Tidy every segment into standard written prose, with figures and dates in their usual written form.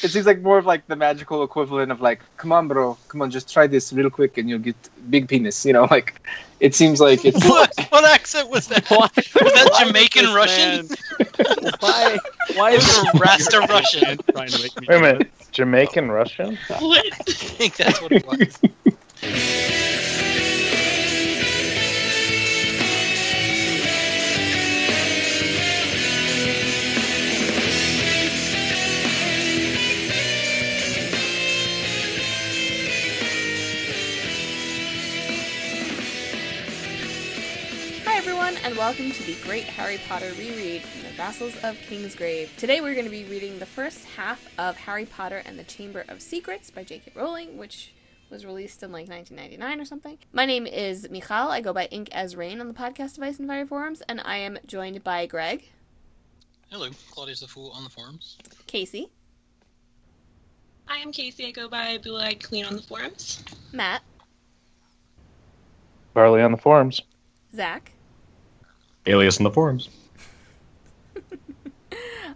It seems like more of like the magical equivalent of like, come on, bro, come on, just try this real quick and you'll get big penis. You know, like it seems like it's. What accent was that? Was that Jamaican Russian? Why is it Rasta Russian? Wait a minute, Jamaican Russian? What? I think that's what it was. And welcome to the Great Harry Potter Reread from the Vassals of Kingsgrave. Today we're going to be reading the first half of Harry Potter and the Chamber of Secrets by J.K. Rowling, which was released in like 1999 or something. My name is Michal. I go by inkasrain on the podcast device and via forums, and I am joined by Greg. Hello, claudiusthefool on the forums. Casey. I am Casey. I go by Blue-Eyed Queen on the forums. Matt. Varley on the forums. Zach. Alias in the forums.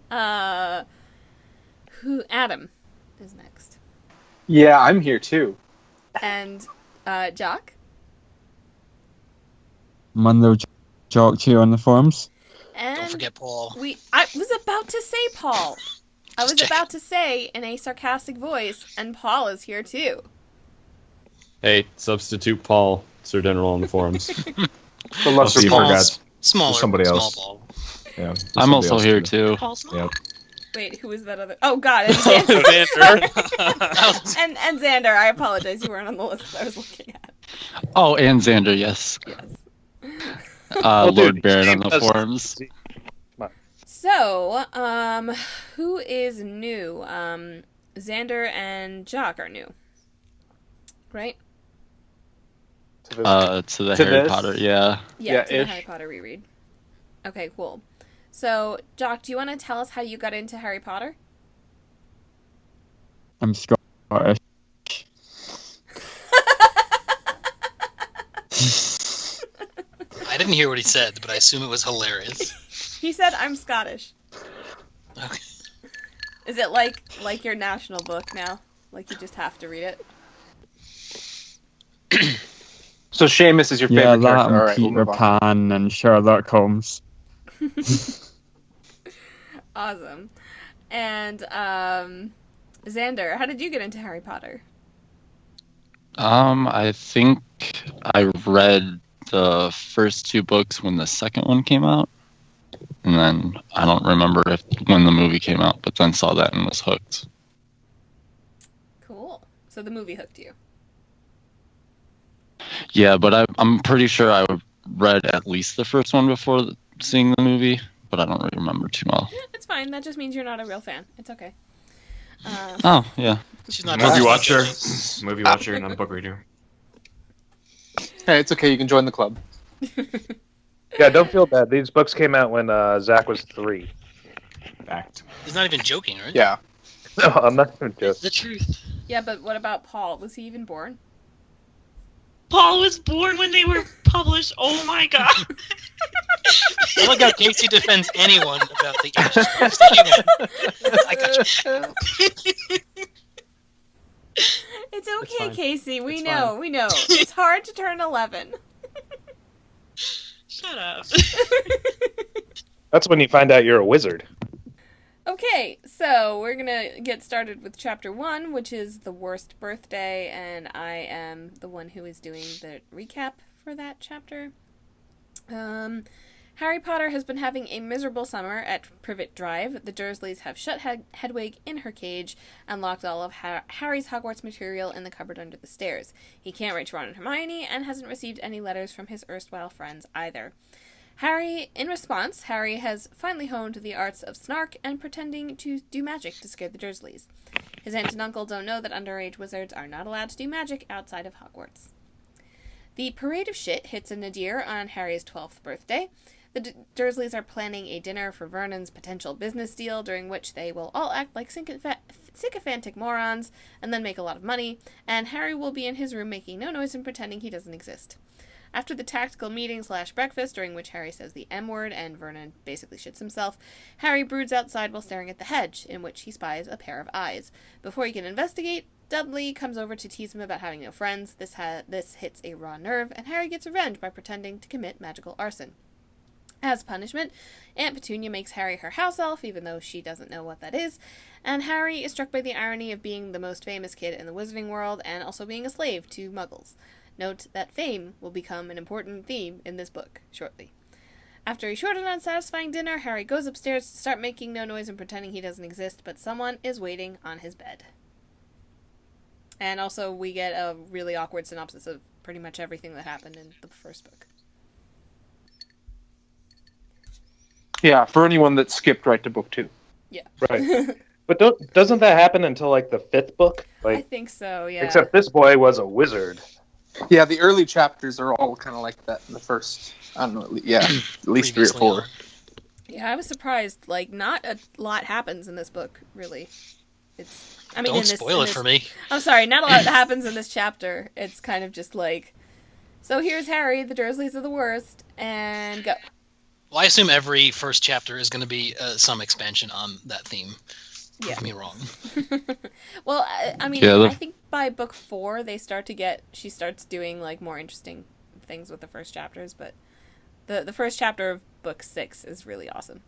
Adam is next. Yeah, I'm here too. And Jock. Mundo Jock here on the forums. And don't forget Paul. I was about to say Paul. I was about to say in a sarcastic voice, and Paul is here too. Hey, substitute Paul, SerDinnerRoll on the forums. The lesser Paul. Smaller. Somebody small else. Ball. Yeah, I'm also here too. Paul Small. Yep. Wait, who is that other? Oh God, and Xander. and Zander. I apologize, you weren't on the list that I was looking at. Oh, and Zander, yes. Lord Baron on the forums. So, who is new? Zander and Jock are new, right? To the Harry Potter, yeah. Yeah, to the Harry Potter reread. Okay, cool. So, Jock, do you want to tell us how you got into Harry Potter? I'm Scottish. I didn't hear what he said, but I assume it was hilarious. He said, I'm Scottish. Okay. Is it like your national book now? Like you just have to read it? So Seamus is your favorite that character. and All right, Peter Pan and Sherlock Holmes. Awesome. And Zander, how did you get into Harry Potter? I think I read the first two books when the second one came out. And then I don't remember when the movie came out, but then saw that and was hooked. Cool. So the movie hooked you. Yeah, but I'm pretty sure I read at least the first one before seeing the movie, but I don't really remember too well. Yeah, it's fine. That just means you're not a real fan. It's okay. Oh, yeah. She's not Movie watcher, not a book reader. Hey, it's okay. You can join the club. Yeah, don't feel bad. These books came out when Zach was 3. Fact. He's not even joking, right? Yeah. No, I'm not even It's joking. the truth. Yeah, but what about Paul? Was he even born? Paul was born when they were published. Oh my god. I like how Casey defends anyone about the age. I got you. It's okay, fine. Casey. We It's know. fine. We know. It's hard to turn 11. Shut up. That's when you find out you're a wizard. Okay, so we're gonna get started with chapter 1, which is the worst birthday, and I am the one who is doing the recap for that chapter. Harry Potter has been having a miserable summer at Privet Drive. The Dursleys have shut Hedwig in her cage and locked all of Harry's Hogwarts material in the cupboard under the stairs. He can't reach Ron and Hermione and hasn't received any letters from his erstwhile friends either. In response, Harry has finally honed the arts of snark and pretending to do magic to scare the Dursleys. His aunt and uncle don't know that underage wizards are not allowed to do magic outside of Hogwarts. The parade of shit hits a nadir on Harry's 12th birthday. The Dursleys are planning a dinner for Vernon's potential business deal, during which they will all act like sycophantic morons and then make a lot of money, and Harry will be in his room making no noise and pretending he doesn't exist. After the tactical meeting/breakfast, during which Harry says the M word and Vernon basically shits himself, Harry broods outside while staring at the hedge, in which he spies a pair of eyes. Before he can investigate, Dudley comes over to tease him about having no friends. This hits a raw nerve, and Harry gets revenge by pretending to commit magical arson. As punishment, Aunt Petunia makes Harry her house elf, even though she doesn't know what that is, and Harry is struck by the irony of being the most famous kid in the wizarding world and also being a slave to muggles. Note that fame will become an important theme in this book shortly. After a short and unsatisfying dinner, Harry goes upstairs to start making no noise and pretending he doesn't exist, but someone is waiting on his bed. And also, we get a really awkward synopsis of pretty much everything that happened in the first book. Yeah, for anyone that skipped right to book 2. Yeah. Right. But doesn't that happen until, like, the 5th book? I think so, yeah. Except this boy was a wizard. Yeah, the early chapters are all kind of like that in the first, I don't know, at least 3 or 4. Yeah, I was surprised. Like, not a lot happens in this book, really. Don't spoil it for me. I'm sorry, not a lot happens in this chapter. It's kind of just like, so here's Harry, the Dursleys are the worst, and go. Well, I assume every first chapter is going to be some expansion on that theme. Yeah. Prove me wrong. Well, I mean, Yeah, I think by book 4, she starts doing, like, more interesting things with the first chapters, but the first chapter of book 6 is really awesome.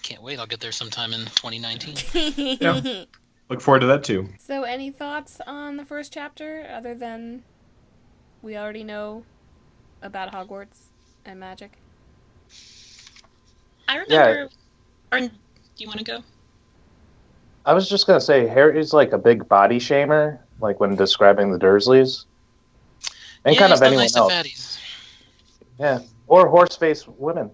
Can't wait. I'll get there sometime in 2019. Yeah. Look forward to that too. So, any thoughts on the first chapter other than we already know about Hogwarts and magic? I remember... Or, do you want to go? I was just going to say, Harry's like a big body shamer, like when describing the Dursleys. And yeah, kind of he's not anyone nice to else. fatties. Yeah. Or horse-faced women.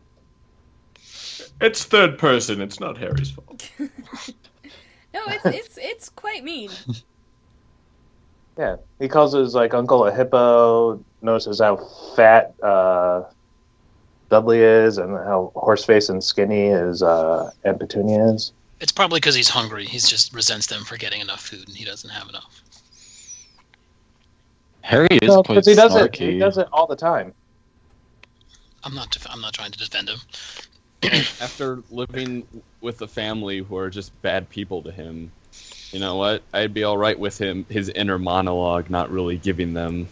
It's third person. It's not Harry's fault. No, it's quite mean. Yeah. He calls his like uncle a hippo, notices how fat Dudley is and how horse-faced and skinny his Aunt Petunia is. It's probably because he's hungry. He just resents them for getting enough food, and he doesn't have enough. Harry is No, quite because he does it. snarky. He does it all the time. I'm not trying to defend him. After living with a family who are just bad people to him, you know what? I'd be all right with his inner monologue not really giving them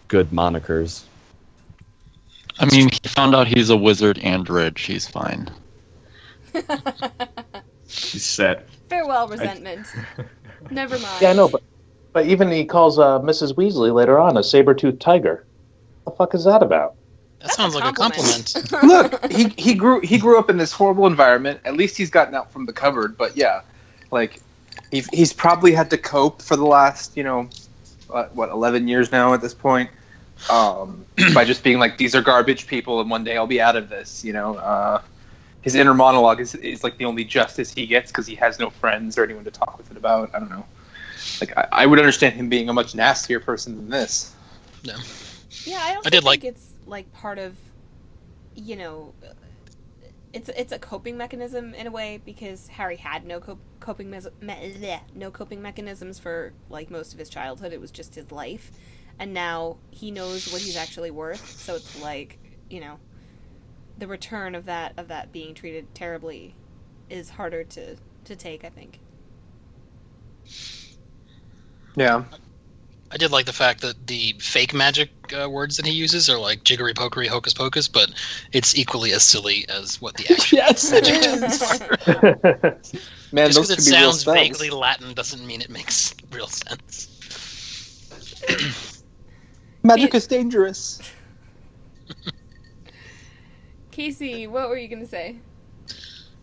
good monikers. I mean, he found out he's a wizard and rich. He's fine. He's set. Farewell, resentment. Never mind. Yeah, I know, but even he calls Mrs. Weasley later on a saber-toothed tiger. What the fuck is that about? That sounds like a compliment. Look, he grew up in this horrible environment. At least he's gotten out from the cupboard. But yeah, like he's probably had to cope for the last 11 years now at this point, by just being like, these are garbage people, and one day I'll be out of this. His inner monologue is like the only justice he gets because he has no friends or anyone to talk with it about. I don't know. Like I would understand him being a much nastier person than this. No. Yeah, I also think it's like part of, it's a coping mechanism in a way, because Harry had no coping mechanisms for like most of his childhood. It was just his life, and now he knows what he's actually worth. So it's like, the return of that being treated terribly is harder to take, I think. Yeah. I did like the fact that the fake magic words that he uses are like jiggery pokery, hocus pocus, but it's equally as silly as what the actual magic terms are. Man, just those because it could be real sounds spells. vaguely Latin doesn't mean it makes real sense. Magic is dangerous. Casey, what were you going to say?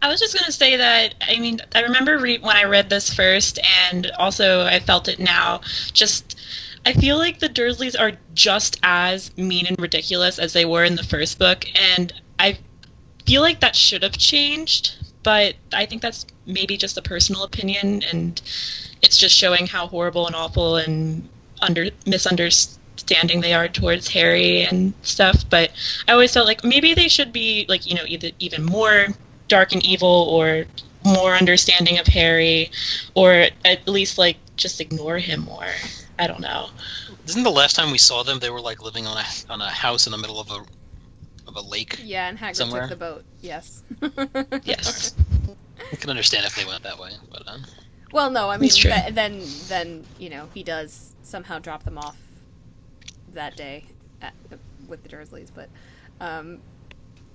I was just going to say that, I remember when I read this first, and also I felt it now, I feel like the Dursleys are just as mean and ridiculous as they were in the first book, and I feel like that should have changed, but I think that's maybe just a personal opinion, and it's just showing how horrible and awful and misunderstanding they are towards Harry and stuff. But I always felt like maybe they should be like, either even more dark and evil or more understanding of Harry, or at least like just ignore him more. I don't know. Isn't the last time we saw them, they were like living on a house in the middle of a lake? Yeah, and Hagrid somewhere. took the boat. Yes. Yes. I can understand if they went that way, but Well, no, I mean, It's true. then he does somehow drop them off that day with the Dursleys, but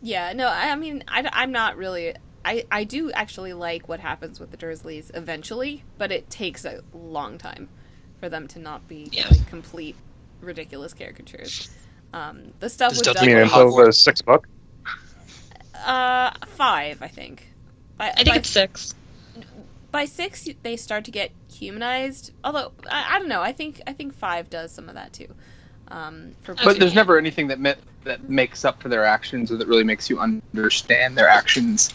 yeah, no, I mean, I'm not really. I do actually like what happens with the Dursleys eventually, but it takes a long time for them to not be like complete ridiculous caricatures. The stuff with Does I mean, Dudley, until the 6th book? 5, I think. I think it's 6. By 6, they start to get humanized. Although I don't know, I think 5 does some of that too. But there's never anything that makes up for their actions, or that really makes you understand their actions.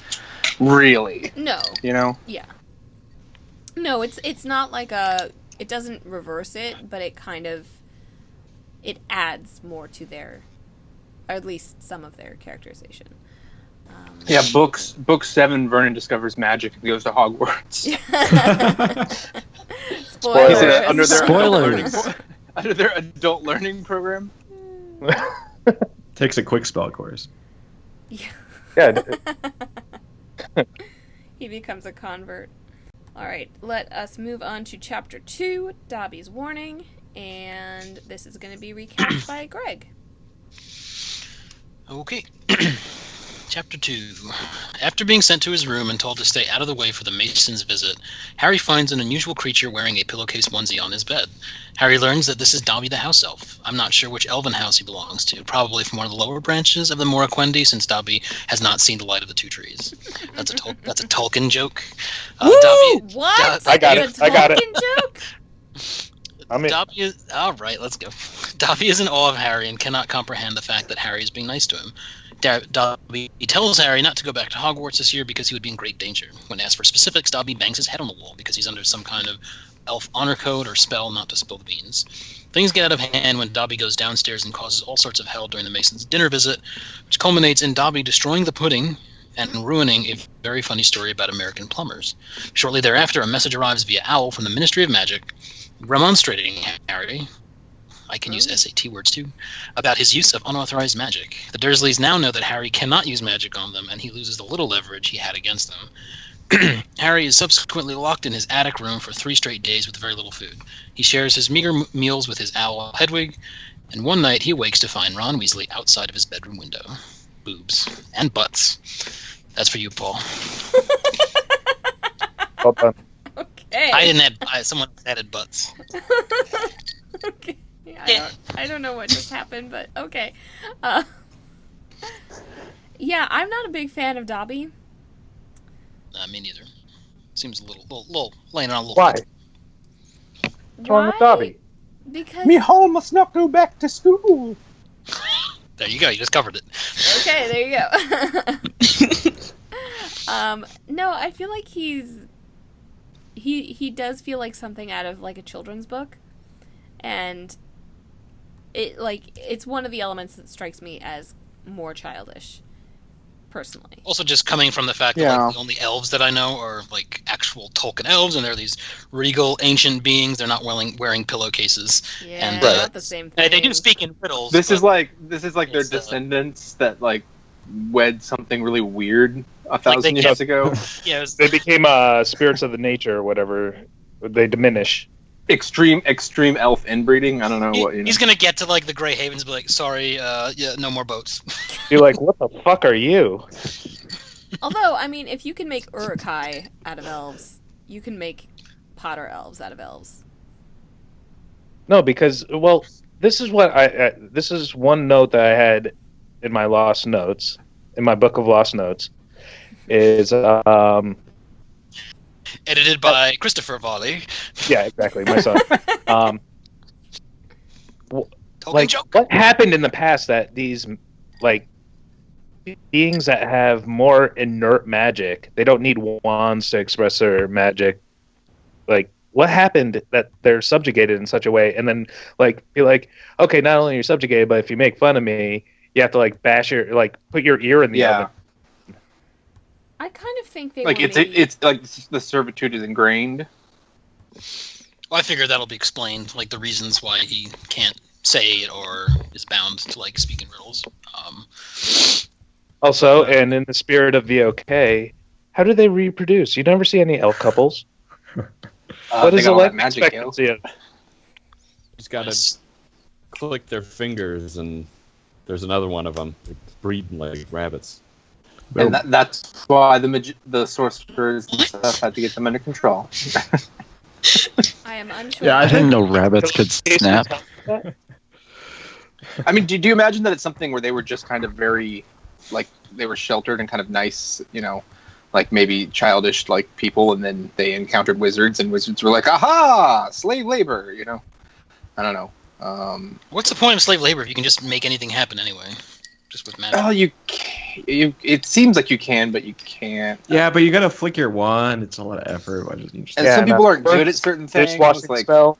Really? No. You know? Yeah. No, it's not like it doesn't reverse it, but it kind of it adds more to their, or at least some of their characterization. Yeah, book 7, Vernon discovers magic and goes to Hogwarts. Spoilers. Under their adult learning program. Takes a quick spell course. Yeah. He becomes a convert. Alright, let us move on to Chapter 2, Dobby's Warning, and this is going to be recapped by Greg. Okay. Chapter 2. After being sent to his room and told to stay out of the way for the Mason's visit, Harry finds an unusual creature wearing a pillowcase onesie on his bed. Harry learns that this is Dobby the house elf. I'm not sure which elven house he belongs to, probably from one of the lower branches of the Moraquendi, since Dobby has not seen the light of the two trees. That's a Tolkien joke. Woo! What? I got it. Tolkien joke? Dobby is... All right, let's go. Dobby is in awe of Harry and cannot comprehend the fact that Harry is being nice to him. Dobby tells Harry not to go back to Hogwarts this year because he would be in great danger. When asked for specifics, Dobby bangs his head on the wall because he's under some kind of elf honor code or spell not to spill the beans. Things get out of hand when Dobby goes downstairs and causes all sorts of hell during the Masons' dinner visit, which culminates in Dobby destroying the pudding and ruining a very funny story about American plumbers. Shortly thereafter, a message arrives via owl from the Ministry of Magic, remonstrating Harry, I can use SAT words too, about his use of unauthorized magic. The Dursleys now know that Harry cannot use magic on them, and he loses the little leverage he had against them. Harry is subsequently locked in his attic room for 3 straight days with very little food. He shares his meager meals with his owl Hedwig, and one night he awakes to find Ron Weasley outside of his bedroom window. Boobs. And butts. That's for you, Paul. Well done. Okay. I didn't add... someone added butts. Okay. I don't know what just happened, but okay. Yeah, I'm not a big fan of Dobby. Me neither. Seems a little laying on a little. Why? bit. What's wrong with Dobby? Because Michal must not go back to school. There you go. You just covered it. okay, there you go. No, I feel like he does feel like something out of like a children's book, and it's one of the elements that strikes me as more childish, personally. Also, just coming from the fact that like, the only elves that I know are like actual Tolkien elves, and they're these regal ancient beings. They're not wearing pillowcases. Yeah, and, not the same thing. They do speak in riddles. This is like their it's, descendants that like wed something really weird 1,000 years ago. Yeah, They became spirits of the nature or whatever. They diminish. Extreme elf inbreeding. I don't know what. He's gonna get to like the Grey Havens and be like, "Sorry, yeah, no more boats." Be like, what the fuck are you? Although, I mean, if you can make Uruk-hai out of elves, you can make Potter elves out of elves. No, because this is what this is one note that I had in my lost notes, in my book of lost notes, is Edited by Christopher Varley. yeah, exactly, my son. Tolkien joke. What happened in the past that these like beings that have more inert magic, they don't need wands to express their magic. Like, what happened that they're subjugated in such a way, and then like be like, okay, not only are you subjugated, but if you make fun of me, you have to like put your ear in the oven. I kind of think they like were it's like the servitude is ingrained. Well, I figure that'll be explained, like the reasons why he can't say it or is bound to like speak in riddles. Also, and in the spirit of VOK, how do they reproduce? You never see any elk couples. What is the life expectancy of? Just gotta click their fingers, and there's another one of them breeding like rabbits. And that's why the sorcerers and stuff had to get them under control. I am unsure. Yeah, I didn't know rabbits could snap. I mean, do you imagine that it's something where they were just kind of very, like, they were sheltered and kind of nice, you know, like maybe childish, like, people, and then they encountered wizards, and wizards were like, aha, slave labor, you know? I don't know. What's the point of slave labor if you can just make anything happen anyway? Just with magic. Well, it seems like you can, but you can't. Yeah, but you gotta flick your wand. It's a lot of effort. And some people aren't good at certain things. Dishwashing spell.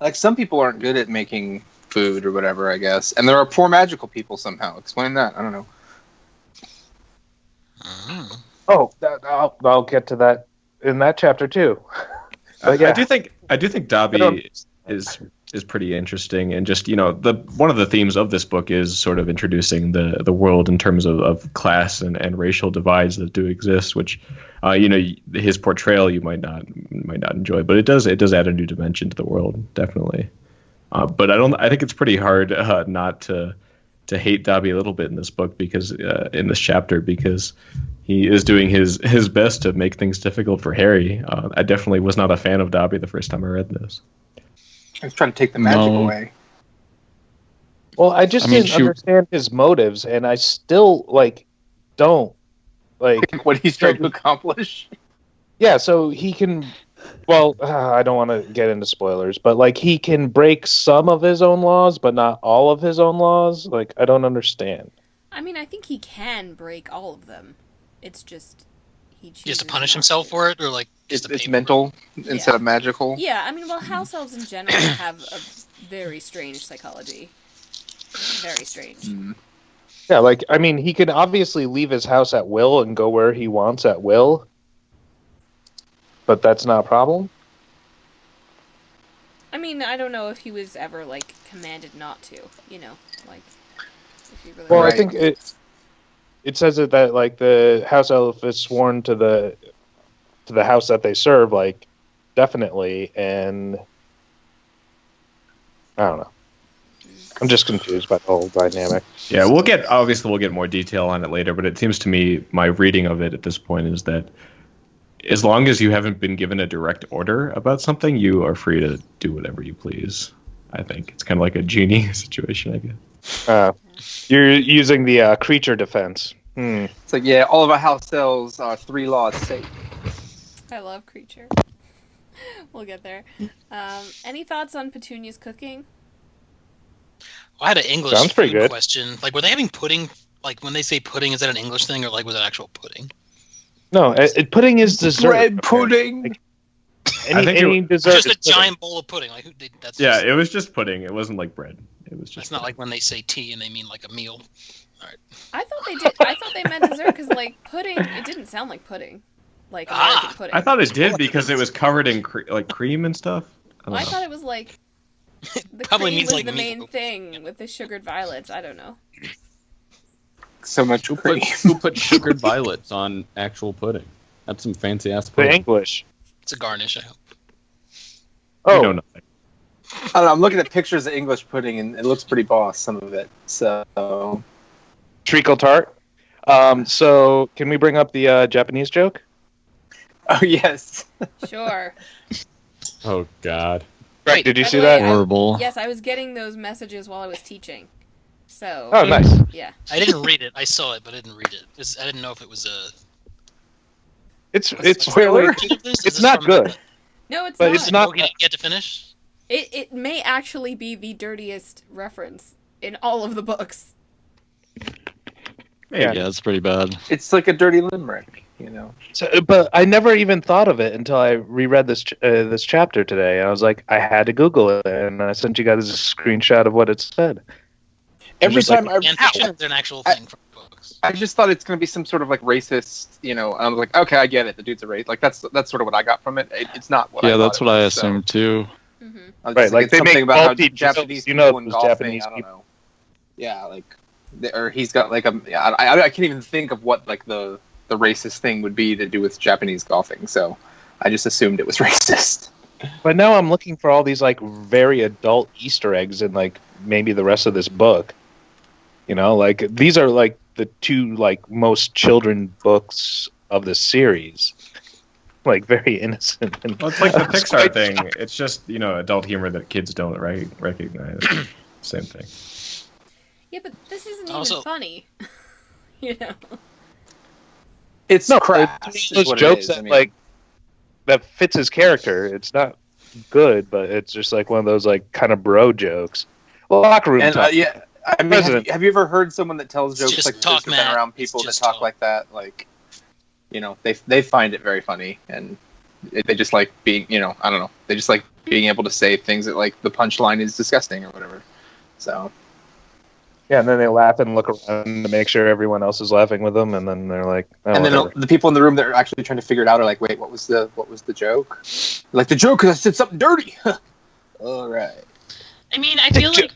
Like some people aren't good at making food or whatever, I guess. And there are poor magical people somehow. Explain that. I don't know. Oh, I'll get to that in that chapter too. But yeah. I do think Dobby is pretty interesting, and just, you know, one of the themes of this book is sort of introducing the world in terms of class and racial divides that do exist, which you know, his portrayal you might not enjoy, but it does add a new dimension to the world, definitely. But I think it's pretty hard not to hate Dobby a little bit in this book, because in this chapter, because he is doing his best to make things difficult for Harry. I definitely was not a fan of Dobby the first time I read this. I was trying to take the magic away. Well, I didn't understand his motives, and I still don't like what he's trying to accomplish. Yeah, so he can. Well, I don't want to get into spoilers, but he can break some of his own laws, but not all of his own laws. I don't understand. I mean, I think he can break all of them. It's just he chooses to punish himself for it, or it's mental instead of magical. Yeah, I mean, well, house elves in general have a very strange psychology. Very strange. Mm. Yeah, I mean, he can obviously leave his house at will and go where he wants at will, but that's not a problem. I mean, I don't know if he was ever commanded not to. You know, if he really. Well, I think it says that the house elf is sworn to the house that they serve, definitely, and I don't know. I'm just confused by the whole dynamic. Yeah, we'll get more detail on it later, but it seems to me my reading of it at this point is that as long as you haven't been given a direct order about something, you are free to do whatever you please. I think it's kind of like a genie situation, I guess. You're using the creature defense. It's all of our house elves are 3 laws safe. I love creature. We'll get there. Any thoughts on Petunia's cooking? Well, I had an English question. Were they having pudding? When they say pudding, is that an English thing, or was it actual pudding? No, pudding is dessert. Bread pudding. Any dessert. Just a giant bowl of pudding. It was just pudding. It wasn't like bread. It was just. It's not like when they say tea and they mean a meal. All right. I thought they did. I thought they meant dessert because pudding. It didn't sound like pudding. American pudding. I thought it did because it was covered in cream and stuff. I thought it was the probably cream means was the main thing with the sugared violets. I don't know. So much who put sugared violets on actual pudding? That's some fancy ass pudding. The English. It's a garnish, I hope. Oh, I don't know. I don't know. I'm looking at pictures of English pudding, and it looks pretty boss. Some of it. So treacle tart. So can we bring up the Japanese joke? Oh yes. Sure. Oh God. Right. Did you see that? Horrible. Yes, I was getting those messages while I was teaching. So. Oh, nice. Yeah. I didn't read it. I saw it, but I didn't read it. I didn't know if it was a. It's not good. No, it's but not. It's not. You didn't get to finish. It may actually be the dirtiest reference in all of the books. Yeah, it's pretty bad. It's like a dirty limerick, you know. So, but I never even thought of it until I reread this chapter today. I was like, I had to Google it, and I sent you guys a screenshot of what it said. Every time I fan fiction, is there an actual thing from the book? I just thought it's going to be some sort of like racist, I was like, okay, I get it. The dude's a race. Like that's sort of what I got from it. It's not what. Yeah, I that's thought what I was, assumed too. Mm-hmm. I was Right, just like they something make about how multi Japanese jokes, people in golfing. Japanese I don't people. know. Yeah, like, or he's got like I can't even think of what like the racist thing would be to do with Japanese golfing. So I just assumed it was racist. But now I'm looking for all these like very adult Easter eggs in like maybe the rest of this book. Like these are like the two like most children books of the series. Like very innocent. And Well, it's like the Pixar thing. It's just adult humor that kids don't recognize. Same thing. Yeah, but this isn't Also- even funny. It's No, crass. it's is those what it jokes is. that I mean, like that fits his character. It's not good, but it's just like one of those like kind of bro jokes. Locker room and talk. yeah, I mean, President. have you ever heard someone that tells It's jokes just like this? talk, Or been Matt. around It's people that just talk talk. like that? Like, they find it very funny, and they just like being, I don't know. They just like being able to say things that like the punchline is disgusting or whatever. So Yeah, and then they laugh and look around to make sure everyone else is laughing with them, and then they're like, oh, and then whatever. the people in the room that are actually trying to figure it out are like, wait, what was the joke? Like the joke is I said something dirty. All right. I mean, I feel like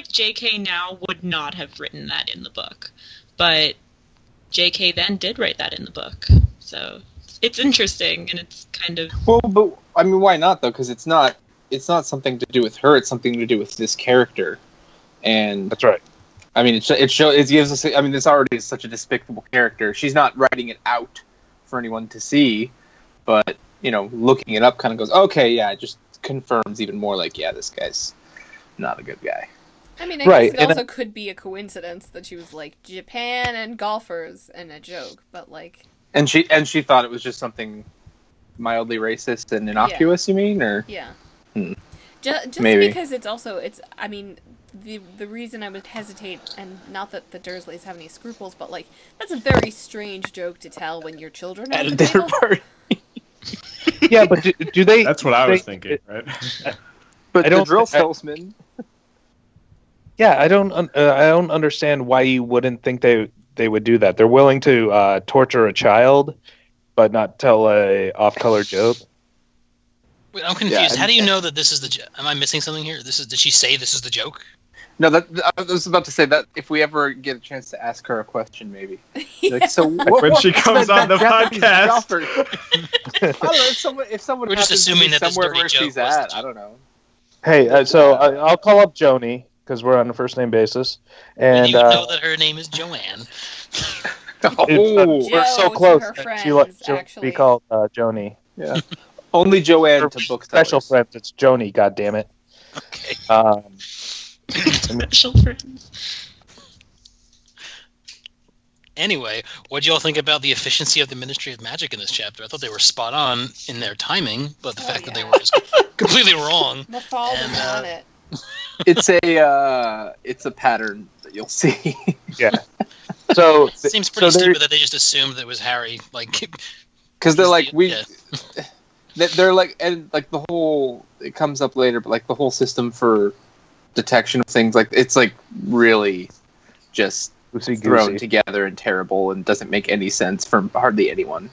JK now would not have written that in the book, but JK then did write that in the book. So it's interesting, and it's kind of Well, but I mean, why not though? Because it's not something to do with her. It's something to do with this character. And That's right. I mean, it gives us. I mean, this already is such a despicable character. She's not writing it out for anyone to see, but looking it up kind of goes, okay, yeah, it just confirms even more. Like, yeah, this guy's not a good guy. I mean, I Right, guess it and also could be a coincidence that she was like Japan and golfers and a joke, but like. And she thought it was just something mildly racist and innocuous. You mean, or Yeah. Hmm. Just Maybe. because I mean, the reason I would hesitate, and not that the Dursleys have any scruples, but like, that's a very strange joke to tell when your children are at at a the dinner table. party? Yeah, but do they? That's what I was they- thinking, right? But I the don't- drill I- salesman. Yeah, I don't understand why you wouldn't think they would do that. They're willing to torture a child, but not tell a off-color joke. Wait, I'm confused. Yeah, How do you know that this is the? Am I missing something here? Did she say this is the joke? No, I was about to say that if we ever get a chance to ask her a question, maybe. Like, so what, when she what's comes on the Japanese podcast. golfer? I don't know. If someone We're just happens to be assuming that this somewhere dirty where joke she's was the at, joke. I don't know. Hey, so I'll call up Joni because we're on a first-name basis, and you know that her name is Joanne. Oh, we're Joe so to close. her that she'll actually. be called Joni. yeah. Only Joanne to booksellers. Special friends, it's Joni. God damn it. Okay. special friends. Anyway, what do y'all think about the efficiency of the Ministry of Magic in this chapter? I thought they were spot on in their timing, but the fact that they were just completely wrong. Mafalda is And, on it. It's a pattern that you'll see. Yeah. So It seems pretty so there- stupid that they just assumed that it was Harry. Like, Because they're like Yeah. they're like, and like the whole, it comes up later, but like the whole system for detection of things, like it's like really just thrown together and terrible and doesn't make any sense for hardly anyone.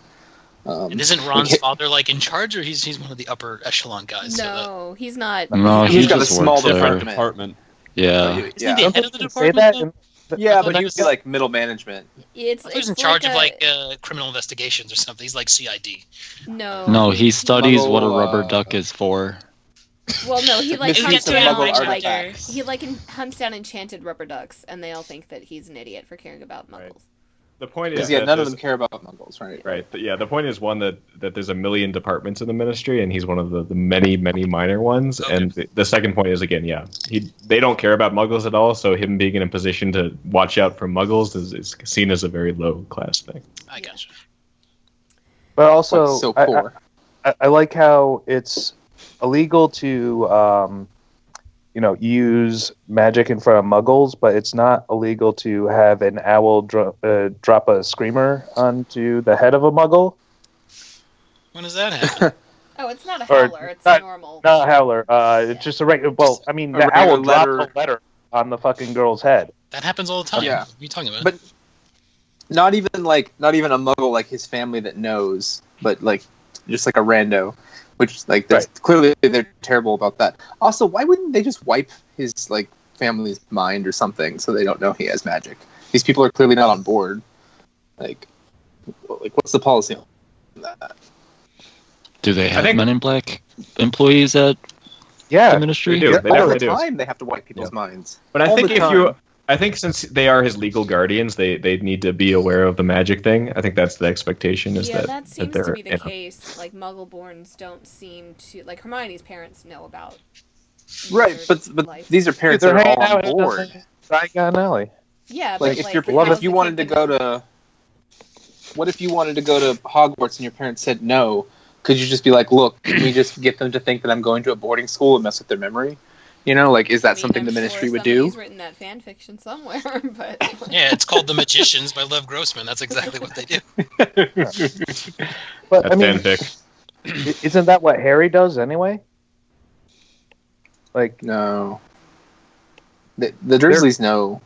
and isn't Ron's father like in charge, or he's one of the upper echelon guys? No, he's not. No, He's he got a just small works there. department. Yeah. Isn't he Yeah, the head of the Say department? that. though? yeah, I but thought he would be like middle management. It's He's in it's charge of like criminal investigations or something. He's like CID. no. No, he studies Muggle, what a rubber duck is for. Well, no, he like Misuse hunts of down Muggle like artifacts. he like hunts down enchanted rubber ducks, and they all think that he's an idiot for caring about Muggles. Right. The point is Because yeah, that none of there's- them care about Muggles, right? Right. Yeah. The point is one that there's a million departments in the ministry, and he's one of the many minor ones. Okay. And the second point is again, yeah, they don't care about Muggles at all. So him being in a position to watch out for Muggles is seen as a very low class thing. I gotcha. But also, What's so poor? I like how it's illegal to, use magic in front of Muggles, but it's not illegal to have an owl drop a screamer onto the head of a Muggle. When does that happen? Oh, it's not a Or howler; it's not- normal. Not a howler. It's just a regular. Well, I mean, A the regular owl dropped letter. a letter on the fucking girl's head. That happens all the time. Yeah. What are you talking about? But not even a Muggle like his family that knows, but like just like a rando, which like that's clearly they're terrible about that. Also, why wouldn't they just wipe his like family's mind or something so they don't know he has magic? These people are clearly not on board. Like what's the policy on that? Do they have Men in Black employees at the ministry? They do. They all the do. time they have to wipe people's minds. But I think since they are his legal guardians, they need to be aware of the magic thing. I think that's the expectation. That seems to be the case. Like Muggle-borns don't seem to like Hermione's parents know about. Right, but life. These are parents that are all on board. Diagon Alley. Yeah, like but if you wanted to go to, what if you wanted to go to Hogwarts and your parents said no? Could you just be like, look, can we just get them to think that I'm going to a boarding school and mess with their memory? You know, like, is that something the Ministry would do? He's written that fan fiction somewhere, but yeah, it's called The Magicians by Lev Grossman. That's exactly what they do. But I mean, isn't that what Harry does anyway? Like, no, the Dursleys know.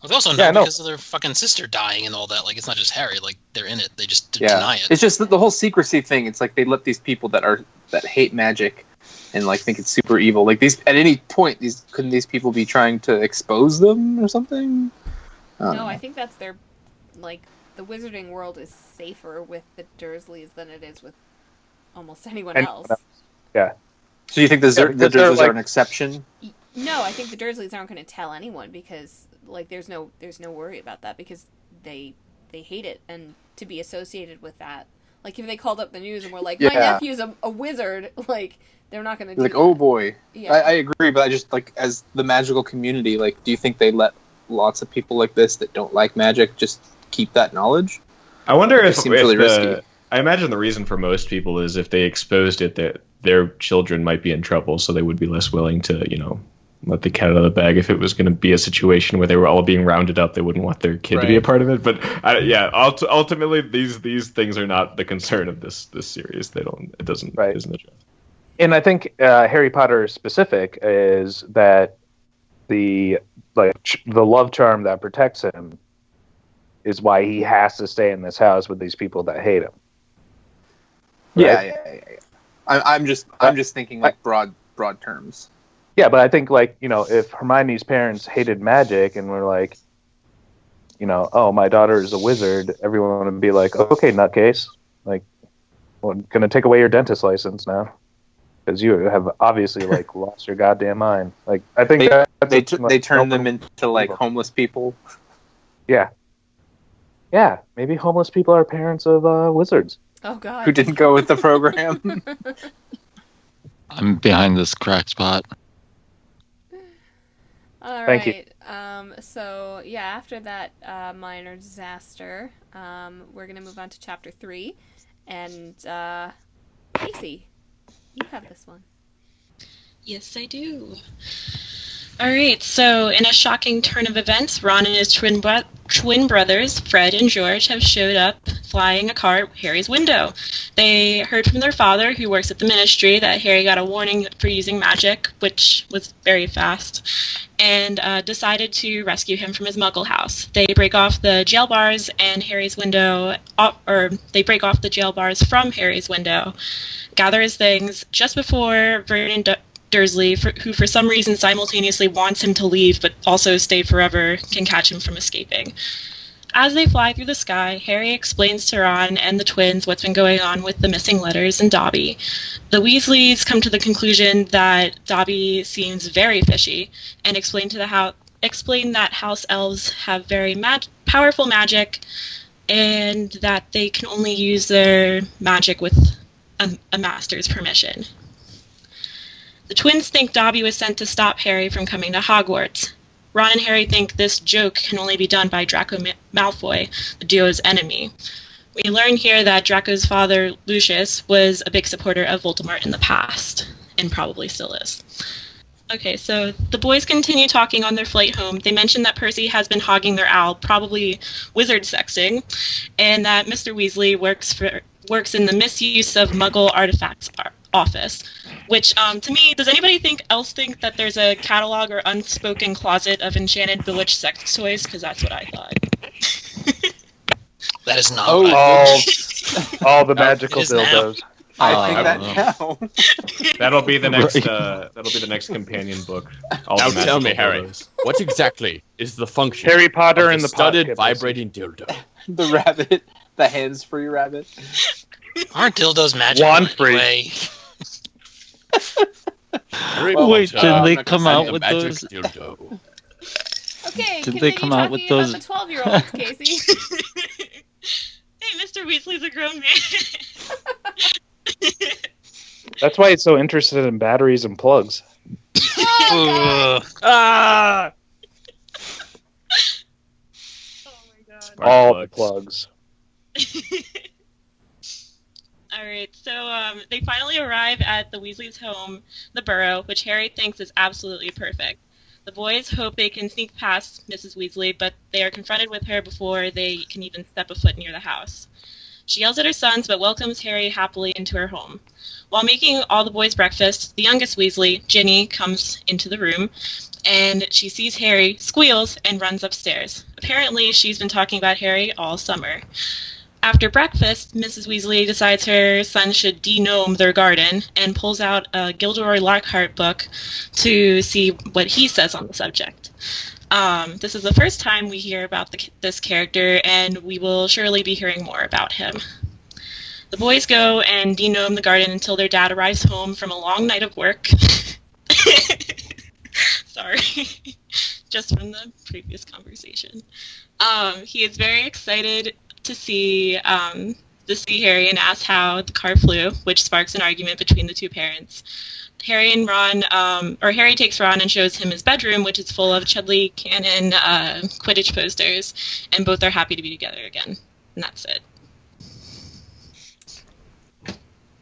Well, they also know because of their fucking sister dying and all that. Like, it's not just Harry. Like, they're in it. They just deny it. It's just the whole secrecy thing. It's like they let these people that hate magic and like think it's super evil. Like these, at any point, couldn't these people be trying to expose them or something? No, I think that's their like the wizarding world is safer with the Dursleys than it is with almost anyone else. Yeah. So you think the Dursleys are an exception? No, I think the Dursleys aren't going to tell anyone because like there's no worry about that because they hate it and to be associated with that. Like if they called up the news and were like, my nephew's a wizard, like they're not going to do like, that. oh boy. Yeah. I agree, but I just like as the magical community, like, do you think they let lots of people like this that don't like magic just keep that knowledge? I wonder if really risky. I imagine the reason for most people is if they exposed it that their children might be in trouble, so they would be less willing to, let the cat out of the bag. If it was going to be a situation where they were all being rounded up, they wouldn't want their kid to be a part of it. But ultimately, these things are not the concern of this series. Isn't the truth. And I think Harry Potter specific is that the love charm that protects him is why he has to stay in this house with these people that hate him. Right? Yeah. I'm just thinking like broad terms. Yeah, but I think if Hermione's parents hated magic and were like, oh, my daughter is a wizard, everyone would be like, okay, nutcase, like, we're gonna take away your dentist license now because you have obviously lost your goddamn mind. Like, I think they turn them into like homeless people. Yeah, maybe homeless people are parents of wizards. Oh God, who didn't go with the program. I'm behind this crack spot. All Thank right. So yeah, after that minor disaster, we're gonna move on to chapter 3, and Casey, you have this one. Yes, I do. All right. So, in a shocking turn of events, Ron and his twin brothers, Fred and George, have showed up flying a car at Harry's window. They heard from their father, who works at the Ministry, that Harry got a warning for using magic, which was very fast, and decided to rescue him from his Muggle house. They break off the jail bars and Harry's window, they break off the jail bars from Harry's window, gather his things just before Vernon Dursley, who for some reason simultaneously wants him to leave but also stay forever, can catch him from escaping. As they fly through the sky, Harry explains to Ron and the twins what's been going on with the missing letters and Dobby. The Weasleys come to the conclusion that Dobby seems very fishy and explain that house elves have very powerful magic and that they can only use their magic with a master's permission. The twins think Dobby was sent to stop Harry from coming to Hogwarts. Ron and Harry think this joke can only be done by Draco Malfoy, the duo's enemy. We learn here that Draco's father, Lucius, was a big supporter of Voldemort in the past, and probably still is. Okay, so the boys continue talking on their flight home. They mention that Percy has been hogging their owl, probably wizard sexting, and that Mr. Weasley works in the misuse of Muggle artifacts office. Which, to me, does anybody else think that there's a catalog or unspoken closet of enchanted bewitched sex toys? Because that's what I thought. That is not. All the magical dildos. I think that now. That'll be the next. That'll be the next companion book. Now tell me, Harry, what exactly is the function? Harry Potter of and the studded vibrating dildo. The rabbit, the hands-free rabbit. Aren't dildos magical anyway? Wait, did they come out with those? Dildo. Okay, did they come out with those? The 12-year-olds, Casey. Hey, Mr. Weasley's a grown man. That's why it's so interested in batteries and plugs. Oh, Ah! Oh my god. All the plugs. Alright, so they finally arrive at the Weasley's home, the Burrow, which Harry thinks is absolutely perfect. The boys hope they can sneak past Mrs. Weasley, but they are confronted with her before they can even step a foot near the house. She yells at her sons, but welcomes Harry happily into her home. While making all the boys breakfast, the youngest Weasley, Ginny, comes into the room, and she sees Harry, squeals, and runs upstairs. Apparently, she's been talking about Harry all summer. After breakfast, Mrs. Weasley decides her son should de-gnome their garden and pulls out a Gilderoy Lockhart book to see what he says on the subject. This is the first time we hear about this character, and we will surely be hearing more about him. The boys go and de-gnome the garden until their dad arrives home from a long night of work. Sorry. Just from the previous conversation. He is very excited to see Harry and asks how the car flew, which sparks an argument between the two parents. Harry takes Ron and shows him his bedroom, which is full of Chudley Cannon Quidditch posters, and both are happy to be together again. And that's it.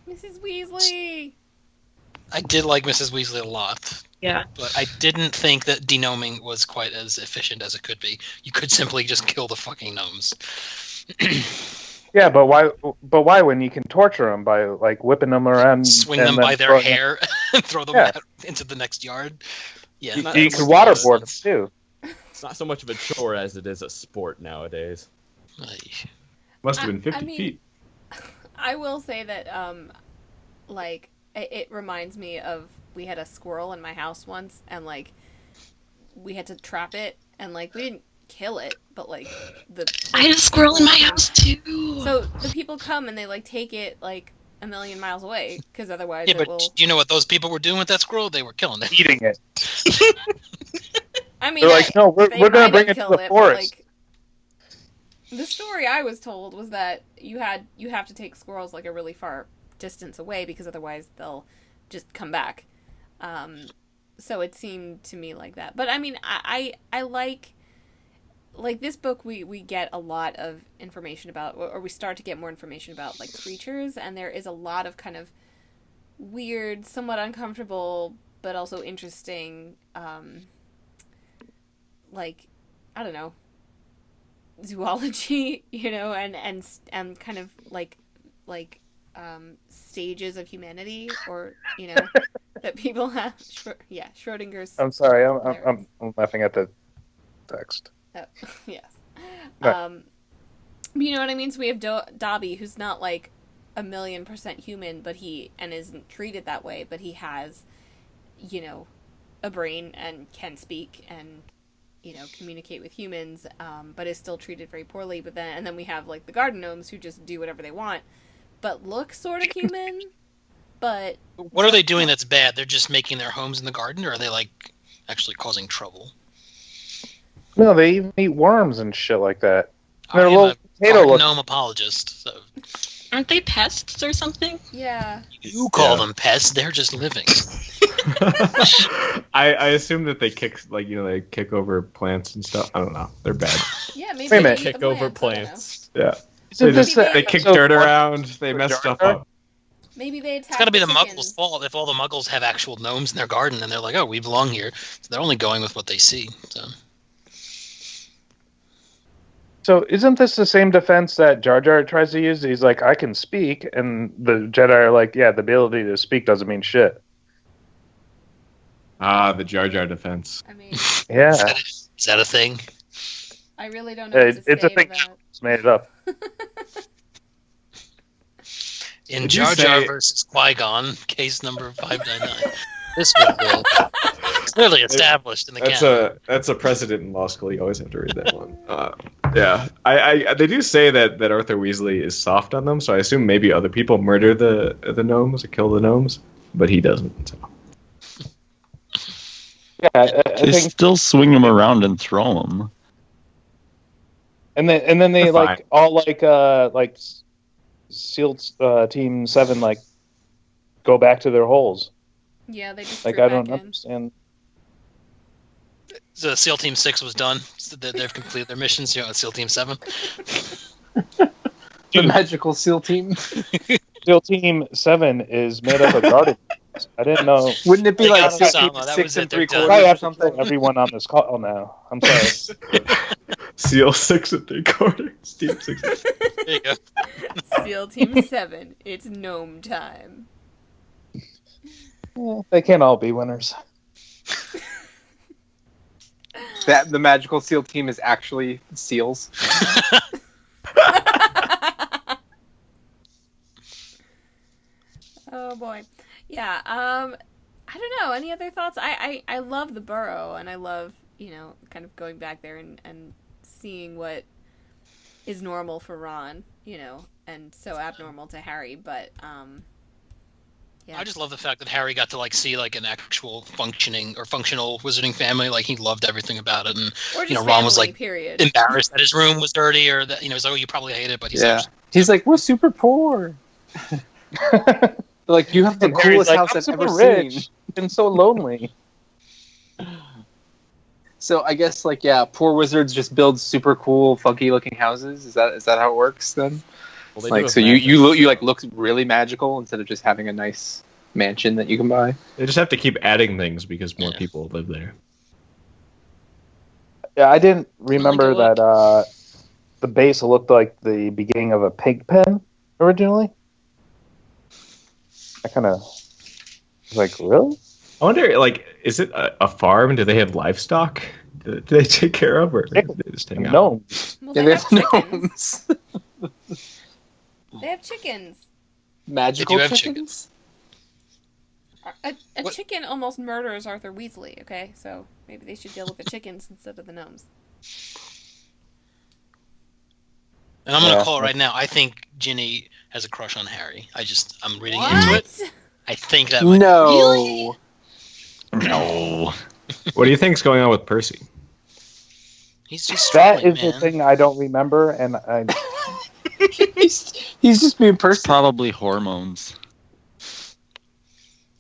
Mrs. Weasley! I did like Mrs. Weasley a lot. Yeah. But I didn't think that denoming was quite as efficient as it could be. You could simply just kill the fucking gnomes. Yeah, but why? But why when you can torture them by like whipping them around, swing them by their hair, and throw them out into the next yard? Yeah, you can waterboard them too. It's not so much of a chore as it is a sport nowadays. Must have been 50 feet. I will say that, like, it reminds me of, we had a squirrel in my house once, and, like, we had to trap it, and, like, we didn't kill it, but, like, I had a squirrel in my house, too! So, the people come, and they, like, take it, like, a million miles away, because otherwise it will... you know what those people were doing with that squirrel? They were killing it. Eating it. I mean, they're like, no, we're going to bring it to the forest. Like, the story I was told was that you have to take squirrels like a really far distance away because otherwise they'll just come back. So it seemed to me like that. But I mean, I like this book. We get a lot of information about, or we start to get more information about like creatures, and there is a lot of kind of weird, somewhat uncomfortable, but also interesting, like, I don't know, zoology, you know, and kind of like stages of humanity, or, you know, that people have. Schrodinger's. I'm sorry, I'm laughing at the text. Oh, yes. Right. You know what I mean? So we have Dobby, who's not like 1,000,000% human, but and isn't treated that way, but he has, you know, a brain and can speak and, you know, communicate with humans, but is still treated very poorly. But then we have like the garden gnomes who just do whatever they want, but look sort of human. But what are they doing that's bad? They're just making their homes in the garden, or are they like actually causing trouble? No, they even eat worms and shit like that. They're a little potato gnome apologist. So. Aren't they pests or something? Yeah. You call them pests. They're just living. I assume that they kick over plants and stuff. I don't know. They're bad. Yeah, maybe they kick over plants. Yeah. They kick dirt around. They mess stuff up. Maybe they attack. It's got to be the Muggles' fault if all the Muggles have actual gnomes in their garden and they're like, "Oh, we belong here." So they're only going with what they see. So. So isn't this the same defense that Jar Jar tries to use? He's like, I can speak, and the Jedi are like, yeah, the ability to speak doesn't mean shit. Ah, the Jar Jar defense. I mean, Yeah, Is that a thing? I really don't know what to it's say a thing. to that. It's made it up. In Did you Jar Jar say- versus Qui-Gon, case number 599. This was clearly established in the canon. That's a precedent in law school. You always have to read that one. Yeah, I they do say that Arthur Weasley is soft on them, so I assume maybe other people murder the gnomes or kill the gnomes, but he doesn't. So. Yeah, I They think, still swing them around and throw them. and then they They're like all like SEAL Team 7 like go back to their holes. Yeah, they just Like drew I back don't in. understand. So SEAL Team 6 was done. So they've completed their missions. SEAL Team 7. The magical SEAL team. SEAL Team 7 is made up of guardians. I didn't know. Wouldn't it be They like got SEAL Osama, Team that 6 was it, and they're 3 done. quarters I or have to something? tell everyone on this call now. I'm sorry. Seal 6 and 3/4. Team 6. There you go. SEAL Team 7. It's gnome time. They can't all be winners. That the magical SEAL team is actually seals. Oh boy. Yeah, I don't know. Any other thoughts? I love the Burrow, and I love, kind of going back there and seeing what is normal for Ron, and so abnormal to Harry, but yeah. I just love the fact that Harry got to see an actual functional wizarding family. Like he loved everything about it, and Or just Ron was family, period. embarrassed that his room was dirty, or that he's like, oh, you probably hate it, but he's Yeah. He's like, we're super poor. Like, you have the And Harry's coolest like, house I'm I've super ever rich. seen. Been so lonely. So I guess poor wizards just build super cool, funky looking houses. Is that how it works then? Well, they do Like, have so magic, you look really magical instead of just having a nice mansion that you can buy. They just have to keep adding things because more people live there. Yeah, I didn't remember Really good that the base looked like the beginning of a pig pen originally. I kind of was like, really? I wonder, is it a farm? Do they have livestock? Do they take care of, or do they just hang out? No. Well, Yeah, they there's have chickens. gnomes. They have chickens. Magical They do have chickens? A What? chicken almost murders Arthur Weasley, okay? So maybe they should deal with the chickens instead of the gnomes. And I'm gonna Yeah. call it right now. I think Ginny has a crush on Harry. I'm reading into it. What? I think that might No. No. What do you think's going on with Percy? He's just That struggling, is man. the thing I don't remember, and he's just being It's person. probably hormones.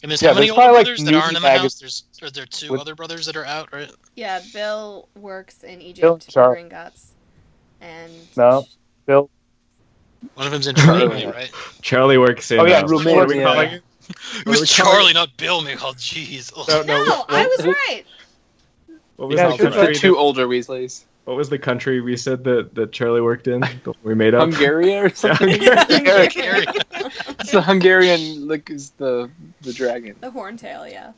And there's Yeah, how many there's older probably, like, brothers that aren't in the newsy house? Are there two with- other brothers that are out, right? Yeah, Bill works in Bill Egypt for Sharp. Gringotts. And No. Bill. One of them's in Romania, right? Charlie works in. Oh, yeah, what are we Romania. calling it? It What are was we Charlie, calling not Bill, Michal. Jeez. Ugh. No, I was right. What was, Yeah, the sure. The country two older Weasleys. what was the country we said that Charlie worked in? We made up. Hungary or something? Hungary. Harry. It's the Hungarian, is the dragon. The horntail, yeah.